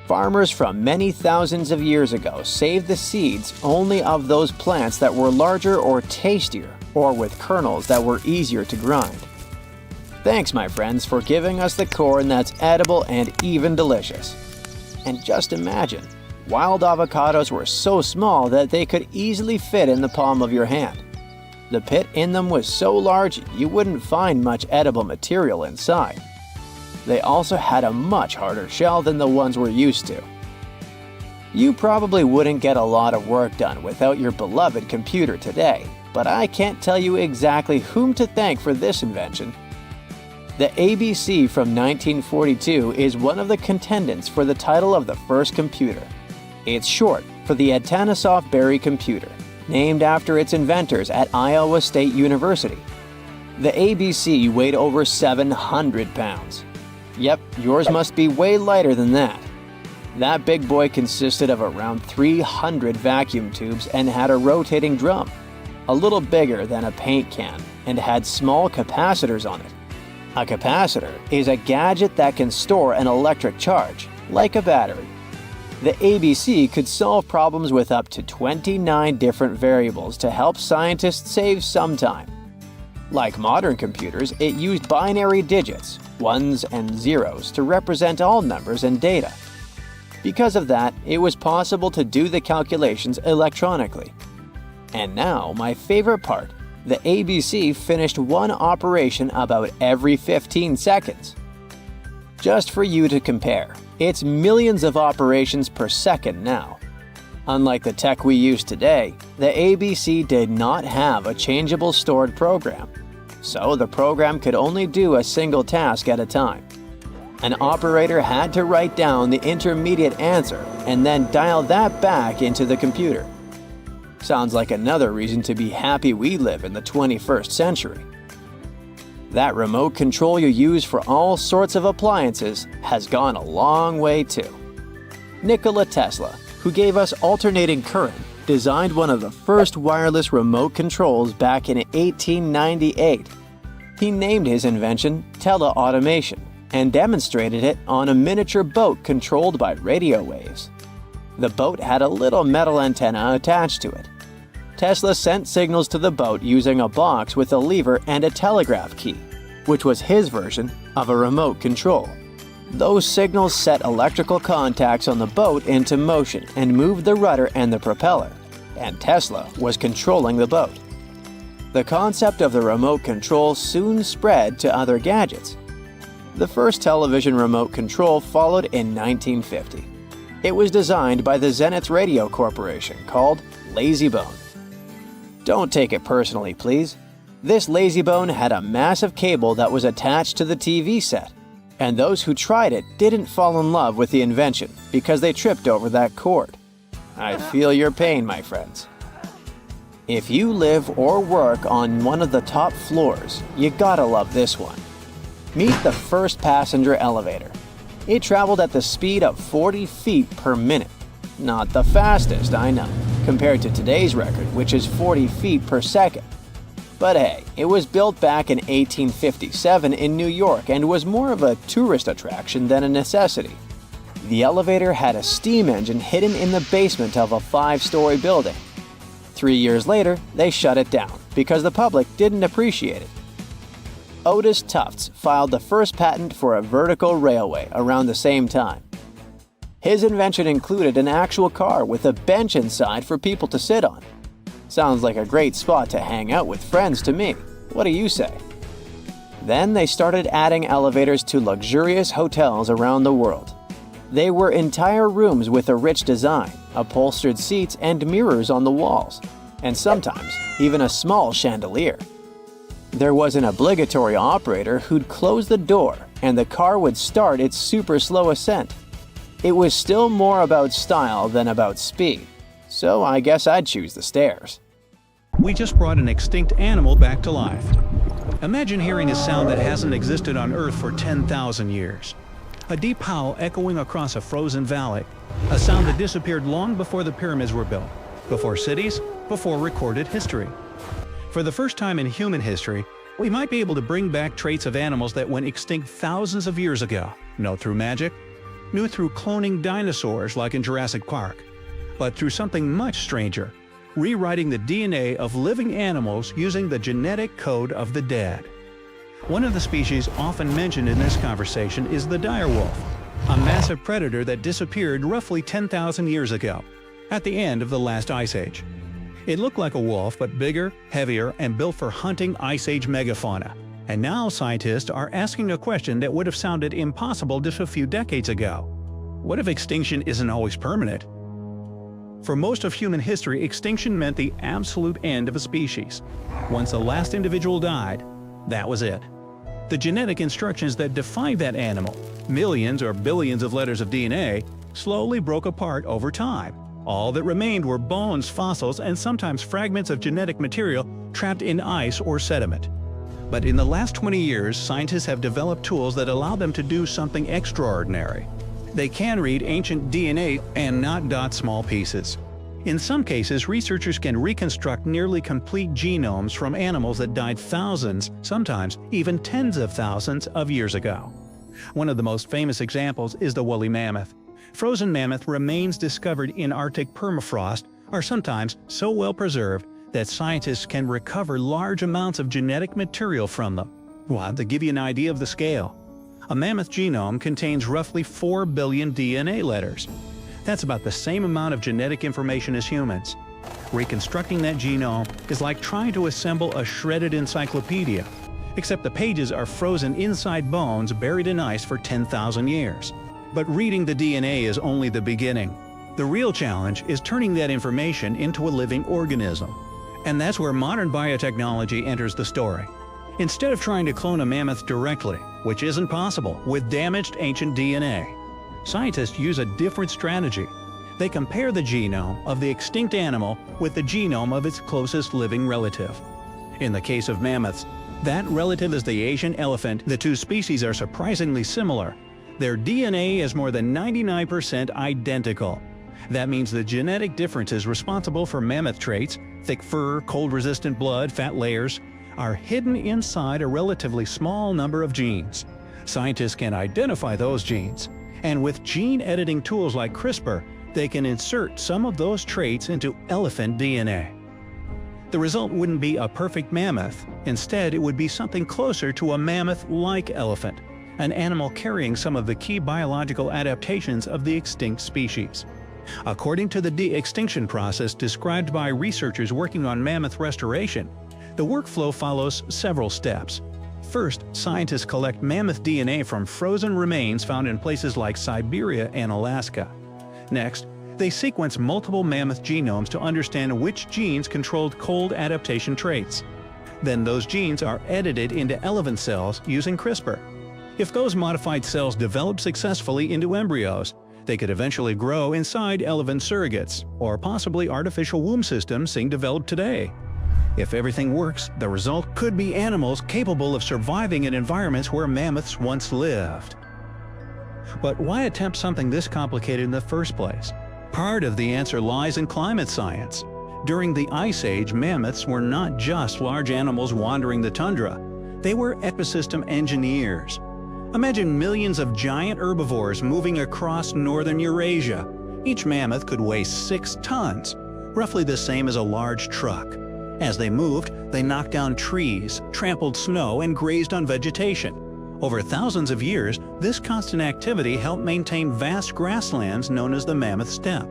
Farmers from many thousands of years ago saved the seeds only of those plants that were larger or tastier, or with kernels that were easier to grind. Thanks, my friends, for giving us the corn that's edible and even delicious. And just imagine, wild avocados were so small that they could easily fit in the palm of your hand. The pit in them was so large you wouldn't find much edible material inside. They also had a much harder shell than the ones we're used to. You probably wouldn't get a lot of work done without your beloved computer today, but I can't tell you exactly whom to thank for this invention. The ABC from 1942 is one of the contendants for the title of the first computer. It's short for the Atanasoff Berry computer, named after its inventors at Iowa State University. The ABC weighed over 700 pounds. Yep, yours must be way lighter than that. That big boy consisted of around 300 vacuum tubes and had a rotating drum, a little bigger than a paint can, and had small capacitors on it. A capacitor is a gadget that can store an electric charge, like a battery. The ABC could solve problems with up to 29 different variables to help scientists save some time. Like modern computers, it used binary digits, ones and zeros, to represent all numbers and data. Because of that, it was possible to do the calculations electronically. And now, my favorite part, the ABC finished one operation about every 15 seconds. Just for you to compare, it's millions of operations per second now. Unlike the tech we use today, the ABC did not have a changeable stored program, so the program could only do a single task at a time. An operator had to write down the intermediate answer and then dial that back into the computer. Sounds like another reason to be happy we live in the 21st century. That remote control you use for all sorts of appliances has gone a long way too. Nikola Tesla, who gave us alternating current, designed one of the first wireless remote controls back in 1898. He named his invention teleautomation and demonstrated it on a miniature boat controlled by radio waves. The boat had a little metal antenna attached to it. Tesla sent signals to the boat using a box with a lever and a telegraph key, which was his version of a remote control. Those signals set electrical contacts on the boat into motion and moved the rudder and the propeller, and Tesla was controlling the boat. The concept of the remote control soon spread to other gadgets. The first television remote control followed in 1950. It was designed by the Zenith Radio Corporation called LazyBone. Don't take it personally, please. This LazyBone had a massive cable that was attached to the TV set, and those who tried it didn't fall in love with the invention because they tripped over that cord. I feel your pain, my friends. If you live or work on one of the top floors, you gotta love this one. Meet the first passenger elevator. It traveled at the speed of 40 feet per minute. Not the fastest, I know, compared to today's record, which is 40 feet per second. But hey, it was built back in 1857 in New York and was more of a tourist attraction than a necessity. The elevator had a steam engine hidden in the basement of a 5-story building. 3 years later, they shut it down because the public didn't appreciate it. Otis Tufts filed the first patent for a vertical railway around the same time. His invention included an actual car with a bench inside for people to sit on. Sounds like a great spot to hang out with friends to me. What do you say? Then they started adding elevators to luxurious hotels around the world. They were entire rooms with a rich design, upholstered seats and mirrors on the walls, and sometimes even a small chandelier. There was an obligatory operator who'd close the door and the car would start its super slow ascent. It was still more about style than about speed, so I guess I'd choose the stairs. We just brought an extinct animal back to life. Imagine hearing a sound that hasn't existed on Earth for 10,000 years. A deep howl echoing across a frozen valley, a sound that disappeared long before the pyramids were built, before cities, before recorded history. For the first time in human history, we might be able to bring back traits of animals that went extinct thousands of years ago, not through magic, not through cloning dinosaurs like in Jurassic Park, but through something much stranger, rewriting the DNA of living animals using the genetic code of the dead. One of the species often mentioned in this conversation is the dire wolf, a massive predator that disappeared roughly 10,000 years ago, at the end of the last ice age. It looked like a wolf, but bigger, heavier, and built for hunting Ice Age megafauna. And now scientists are asking a question that would have sounded impossible just a few decades ago. What if extinction isn't always permanent? For most of human history, extinction meant the absolute end of a species. Once the last individual died, that was it. The genetic instructions that defined that animal, millions or billions of letters of DNA, slowly broke apart over time. All that remained were bones, fossils, and sometimes fragments of genetic material trapped in ice or sediment. But in the last 20 years, scientists have developed tools that allow them to do something extraordinary. They can read ancient DNA and not dot small pieces. In some cases, researchers can reconstruct nearly complete genomes from animals that died thousands, sometimes even tens of thousands of years ago. One of the most famous examples is the woolly mammoth. Frozen mammoth remains discovered in Arctic permafrost are sometimes so well preserved that scientists can recover large amounts of genetic material from them. Well, to give you an idea of the scale, a mammoth genome contains roughly 4 billion DNA letters. That's about the same amount of genetic information as humans. Reconstructing that genome is like trying to assemble a shredded encyclopedia, except the pages are frozen inside bones buried in ice for 10,000 years. But reading the DNA is only the beginning. The real challenge is turning that information into a living organism. And that's where modern biotechnology enters the story. Instead of trying to clone a mammoth directly, which isn't possible with damaged ancient DNA, scientists use a different strategy. They compare the genome of the extinct animal with the genome of its closest living relative. In the case of mammoths, that relative is the Asian elephant. The two species are surprisingly similar. Their DNA is more than 99% identical. That means the genetic differences responsible for mammoth traits, thick fur, cold-resistant blood, fat layers, are hidden inside a relatively small number of genes. Scientists can identify those genes, and with gene editing tools like CRISPR, they can insert some of those traits into elephant DNA. The result wouldn't be a perfect mammoth. Instead, it would be something closer to a mammoth-like elephant, an animal carrying some of the key biological adaptations of the extinct species. According to the de-extinction process described by researchers working on mammoth restoration, the workflow follows several steps. First, scientists collect mammoth DNA from frozen remains found in places like Siberia and Alaska. Next, they sequence multiple mammoth genomes to understand which genes controlled cold adaptation traits. Then those genes are edited into elephant cells using CRISPR. If those modified cells develop successfully into embryos, they could eventually grow inside elephant surrogates, or possibly artificial womb systems being developed today. If everything works, the result could be animals capable of surviving in environments where mammoths once lived. But why attempt something this complicated in the first place? Part of the answer lies in climate science. During the Ice Age, mammoths were not just large animals wandering the tundra. They were ecosystem engineers. Imagine millions of giant herbivores moving across northern Eurasia. Each mammoth could weigh 6 tons, roughly the same as a large truck. As they moved, they knocked down trees, trampled snow, and grazed on vegetation. Over thousands of years, this constant activity helped maintain vast grasslands known as the Mammoth Steppe.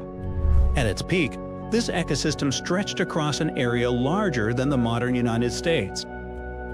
At its peak, this ecosystem stretched across an area larger than the modern United States.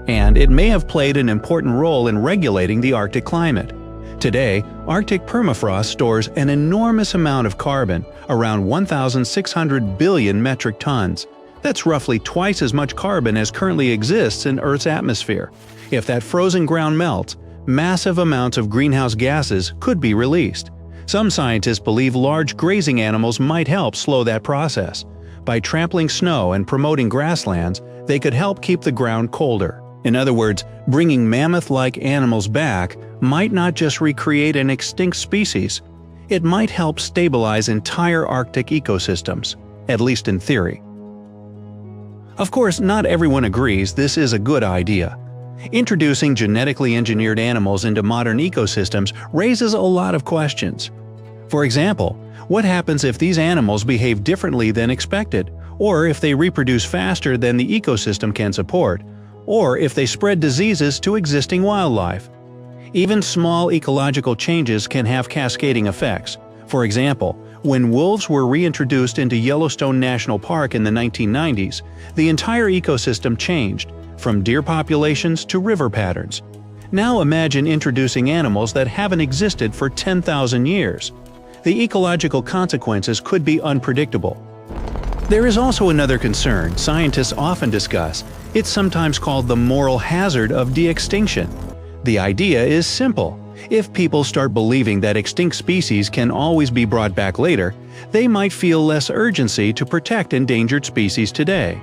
And it may have played an important role in regulating the Arctic climate. Today, Arctic permafrost stores an enormous amount of carbon, around 1,600 billion metric tons. That's roughly twice as much carbon as currently exists in Earth's atmosphere. If that frozen ground melts, massive amounts of greenhouse gases could be released. Some scientists believe large grazing animals might help slow that process. By trampling snow and promoting grasslands, they could help keep the ground colder. In other words, bringing mammoth-like animals back might not just recreate an extinct species, it might help stabilize entire Arctic ecosystems, at least in theory. Of course, not everyone agrees this is a good idea. Introducing genetically engineered animals into modern ecosystems raises a lot of questions. For example, what happens if these animals behave differently than expected, or if they reproduce faster than the ecosystem can support, or if they spread diseases to existing wildlife? Even small ecological changes can have cascading effects. For example, when wolves were reintroduced into Yellowstone National Park in the 1990s, the entire ecosystem changed, from deer populations to river patterns. Now imagine introducing animals that haven't existed for 10,000 years. The ecological consequences could be unpredictable. There is also another concern scientists often discuss. It's sometimes called the moral hazard of de-extinction. The idea is simple. If people start believing that extinct species can always be brought back later, they might feel less urgency to protect endangered species today.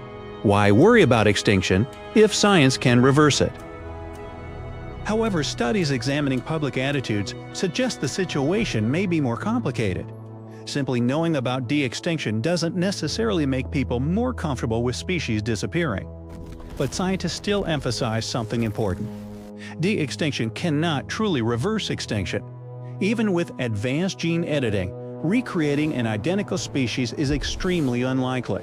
Why worry about extinction if science can reverse it? However, studies examining public attitudes suggest the situation may be more complicated. Simply knowing about de-extinction doesn't necessarily make people more comfortable with species disappearing. But scientists still emphasize something important. De-extinction cannot truly reverse extinction. Even with advanced gene editing, recreating an identical species is extremely unlikely.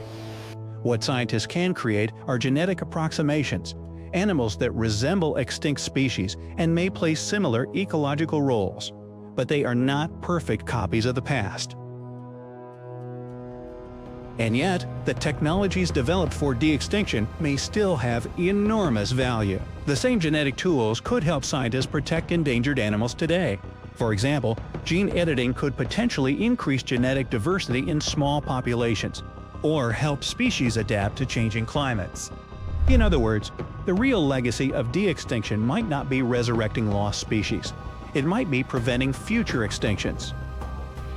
What scientists can create are genetic approximations, animals that resemble extinct species and may play similar ecological roles, but they are not perfect copies of the past. And yet, the technologies developed for de-extinction may still have enormous value. The same genetic tools could help scientists protect endangered animals today. For example, gene editing could potentially increase genetic diversity in small populations, or help species adapt to changing climates. In other words, the real legacy of de-extinction might not be resurrecting lost species. It might be preventing future extinctions.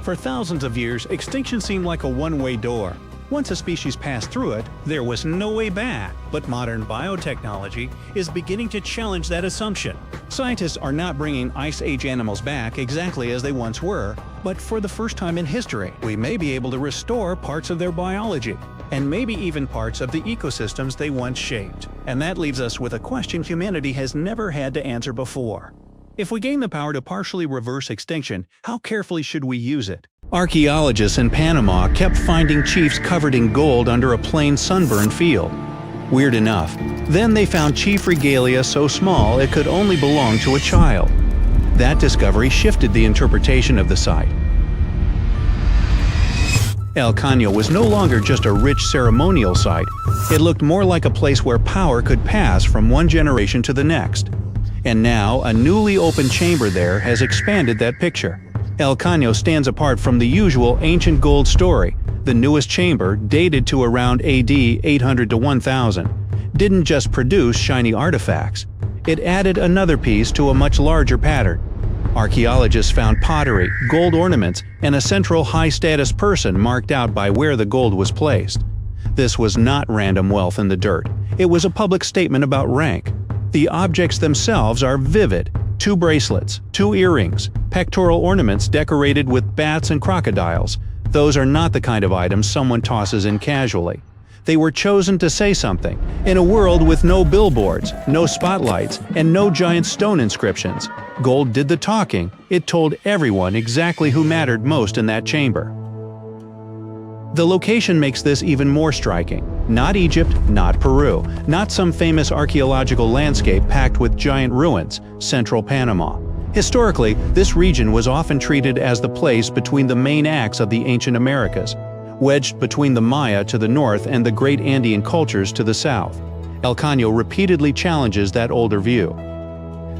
For thousands of years, extinction seemed like a one-way door. Once a species passed through it, there was no way back. But modern biotechnology is beginning to challenge that assumption. Scientists are not bringing Ice Age animals back exactly as they once were, but for the first time in history, we may be able to restore parts of their biology, and maybe even parts of the ecosystems they once shaped. And that leaves us with a question humanity has never had to answer before. If we gain the power to partially reverse extinction, how carefully should we use it? Archaeologists in Panama kept finding chiefs covered in gold under a plain sunburned field. Weird enough, then they found chief regalia so small it could only belong to a child. That discovery shifted the interpretation of the site. El Caño was no longer just a rich ceremonial site. It looked more like a place where power could pass from one generation to the next. And now, a newly opened chamber there has expanded that picture. El Caño stands apart from the usual ancient gold story. The newest chamber, dated to around AD 800 to 1000, didn't just produce shiny artifacts. It added another piece to a much larger pattern. Archaeologists found pottery, gold ornaments, and a central high-status person marked out by where the gold was placed. This was not random wealth in the dirt. It was a public statement about rank. The objects themselves are vivid. 2 bracelets, 2 earrings, pectoral ornaments decorated with bats and crocodiles. Those are not the kind of items someone tosses in casually. They were chosen to say something. In a world with no billboards, no spotlights, and no giant stone inscriptions, gold did the talking. It told everyone exactly who mattered most in that chamber. The location makes this even more striking. Not Egypt, not Peru, not some famous archaeological landscape packed with giant ruins, central Panama. Historically, this region was often treated as the place between the main acts of the ancient Americas, wedged between the Maya to the north and the great Andean cultures to the south. El Caño repeatedly challenges that older view.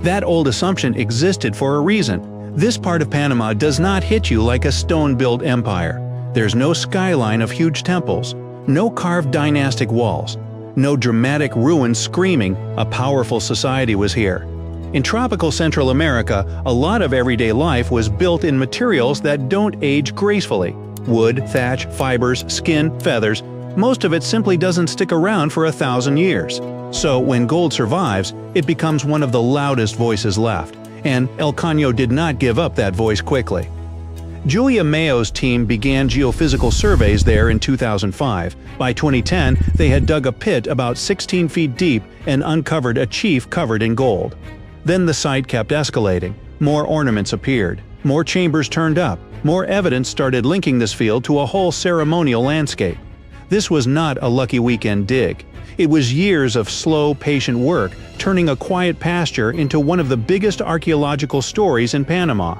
That old assumption existed for a reason. This part of Panama does not hit you like a stone-built empire. There's no skyline of huge temples, no carved dynastic walls, no dramatic ruins screaming a powerful society was here. In tropical Central America, a lot of everyday life was built in materials that don't age gracefully. Wood, thatch, fibers, skin, feathers. Most of it simply doesn't stick around for 1,000 years. So when gold survives, it becomes one of the loudest voices left. And El Caño did not give up that voice quickly. Julia Mayo's team began geophysical surveys there in 2005. By 2010, they had dug a pit about 16 feet deep and uncovered a chief covered in gold. Then the site kept escalating. More ornaments appeared. More chambers turned up. More evidence started linking this field to a whole ceremonial landscape. This was not a lucky weekend dig. It was years of slow, patient work, turning a quiet pasture into one of the biggest archaeological stories in Panama.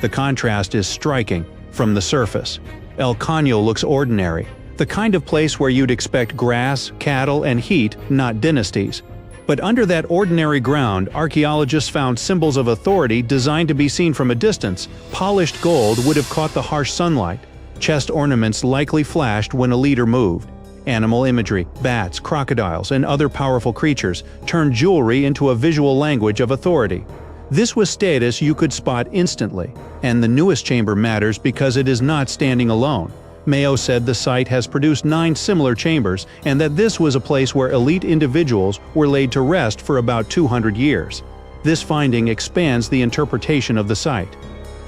The contrast is striking from the surface. El Caño looks ordinary, the kind of place where you'd expect grass, cattle, and heat, not dynasties. But under that ordinary ground, archaeologists found symbols of authority designed to be seen from a distance. Polished gold would have caught the harsh sunlight. Chest ornaments likely flashed when a leader moved. Animal imagery, bats, crocodiles, and other powerful creatures turned jewelry into a visual language of authority. This was status you could spot instantly, and the newest chamber matters because it is not standing alone. Mayo said the site has produced 9 similar chambers and that this was a place where elite individuals were laid to rest for about 200 years. This finding expands the interpretation of the site.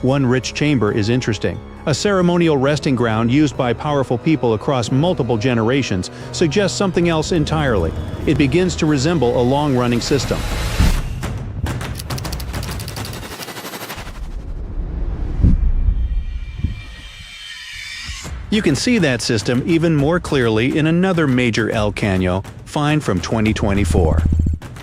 One rich chamber is interesting. A ceremonial resting ground used by powerful people across multiple generations suggests something else entirely. It begins to resemble a long-running system. You can see that system even more clearly in another major El Caño find from 2024.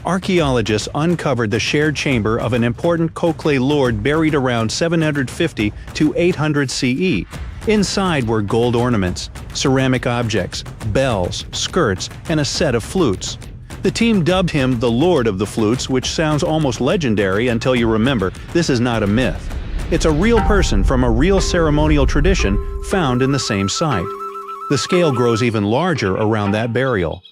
Archaeologists uncovered the shared chamber of an important Kokle lord buried around 750 to 800 CE. Inside were gold ornaments, ceramic objects, bells, skirts, and a set of flutes. The team dubbed him the Lord of the Flutes, which sounds almost legendary until you remember this is not a myth. It's a real person from a real ceremonial tradition found in the same site. The scale grows even larger around that burial.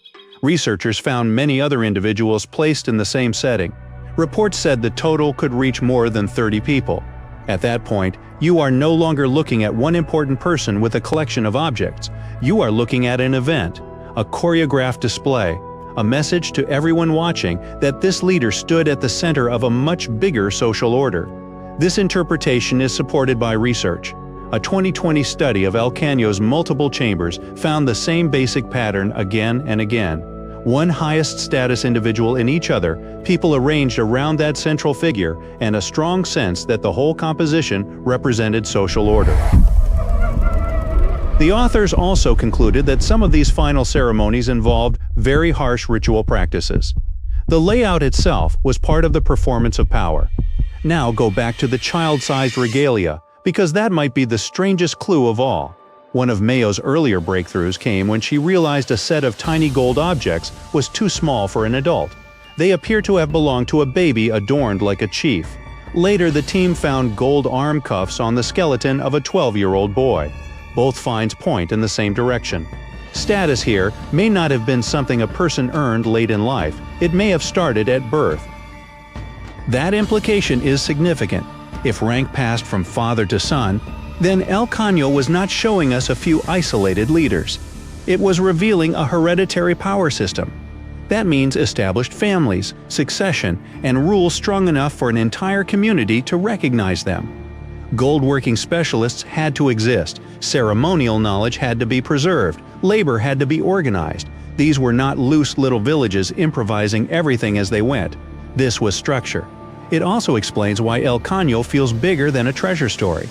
Researchers found many other individuals placed in the same setting. Reports said the total could reach more than 30 people. At that point, you are no longer looking at one important person with a collection of objects. You are looking at an event, a choreographed display, a message to everyone watching that this leader stood at the center of a much bigger social order. This interpretation is supported by research. A 2020 study of El Caño's multiple chambers found the same basic pattern again and again. One highest status individual in each other, people arranged around that central figure, and a strong sense that the whole composition represented social order. The authors also concluded that some of these final ceremonies involved very harsh ritual practices. The layout itself was part of the performance of power. Now go back to the child-sized regalia, because that might be the strangest clue of all. One of Mayo's earlier breakthroughs came when she realized a set of tiny gold objects was too small for an adult. They appear to have belonged to a baby adorned like a chief. Later, the team found gold arm cuffs on the skeleton of a 12-year-old boy. Both finds point in the same direction. Status here may not have been something a person earned late in life. It may have started at birth. That implication is significant. If rank passed from father to son, then El Caño was not showing us a few isolated leaders. It was revealing a hereditary power system. That means established families, succession, and rules strong enough for an entire community to recognize them. Gold-working specialists had to exist, ceremonial knowledge had to be preserved, labor had to be organized. These were not loose little villages improvising everything as they went. This was structure. It also explains why El Caño feels bigger than a treasure story.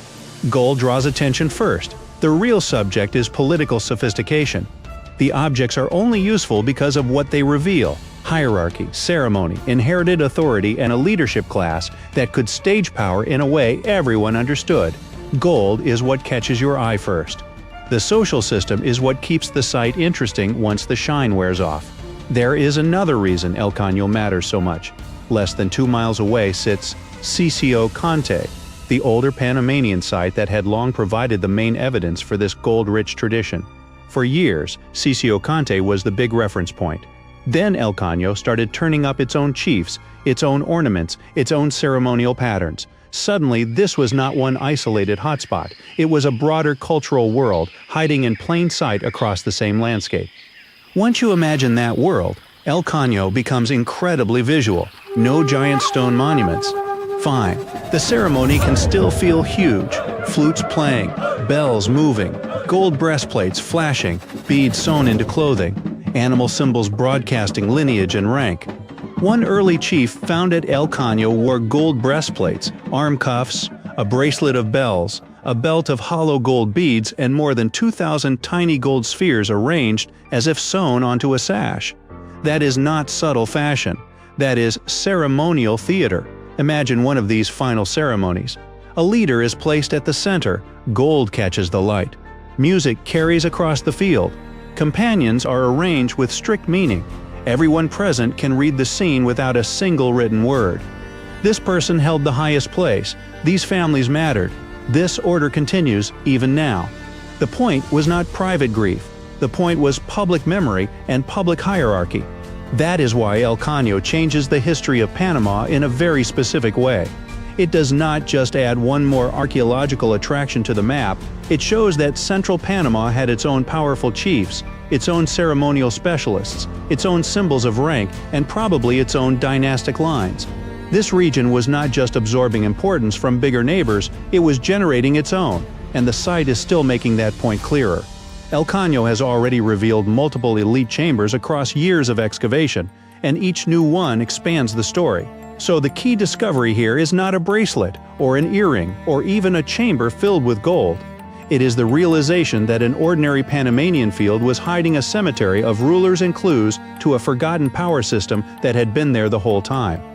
Gold draws attention first. The real subject is political sophistication. The objects are only useful because of what they reveal: hierarchy, ceremony, inherited authority, and a leadership class that could stage power in a way everyone understood. Gold is what catches your eye first. The social system is what keeps the site interesting once the shine wears off. There is another reason El Caño matters so much. Less than 2 miles away sits Sitio Conte, the older Panamanian site that had long provided the main evidence for this gold-rich tradition. For years, Sitio Conte was the big reference point. Then El Caño started turning up its own chiefs, its own ornaments, its own ceremonial patterns. Suddenly, this was not one isolated hotspot. It was a broader cultural world, hiding in plain sight across the same landscape. Once you imagine that world, El Caño becomes incredibly visual. No giant stone monuments. Fine, the ceremony can still feel huge. Flutes playing, bells moving, gold breastplates flashing, beads sewn into clothing, animal symbols broadcasting lineage and rank. One early chief found at El Caño wore gold breastplates, arm cuffs, a bracelet of bells, a belt of hollow gold beads, and more than 2,000 tiny gold spheres arranged as if sewn onto a sash. That is not subtle fashion. That is ceremonial theater. Imagine one of these final ceremonies. A leader is placed at the center. Gold catches the light. Music carries across the field. Companions are arranged with strict meaning. Everyone present can read the scene without a single written word. This person held the highest place. These families mattered. This order continues even now. The point was not private grief. The point was public memory and public hierarchy. That is why El Caño changes the history of Panama in a very specific way. It does not just add one more archaeological attraction to the map, it shows that central Panama had its own powerful chiefs, its own ceremonial specialists, its own symbols of rank, and probably its own dynastic lines. This region was not just absorbing importance from bigger neighbors, it was generating its own, and the site is still making that point clearer. El Caño has already revealed multiple elite chambers across years of excavation, and each new one expands the story. So the key discovery here is not a bracelet, or an earring, or even a chamber filled with gold. It is the realization that an ordinary Panamanian field was hiding a cemetery of rulers and clues to a forgotten power system that had been there the whole time.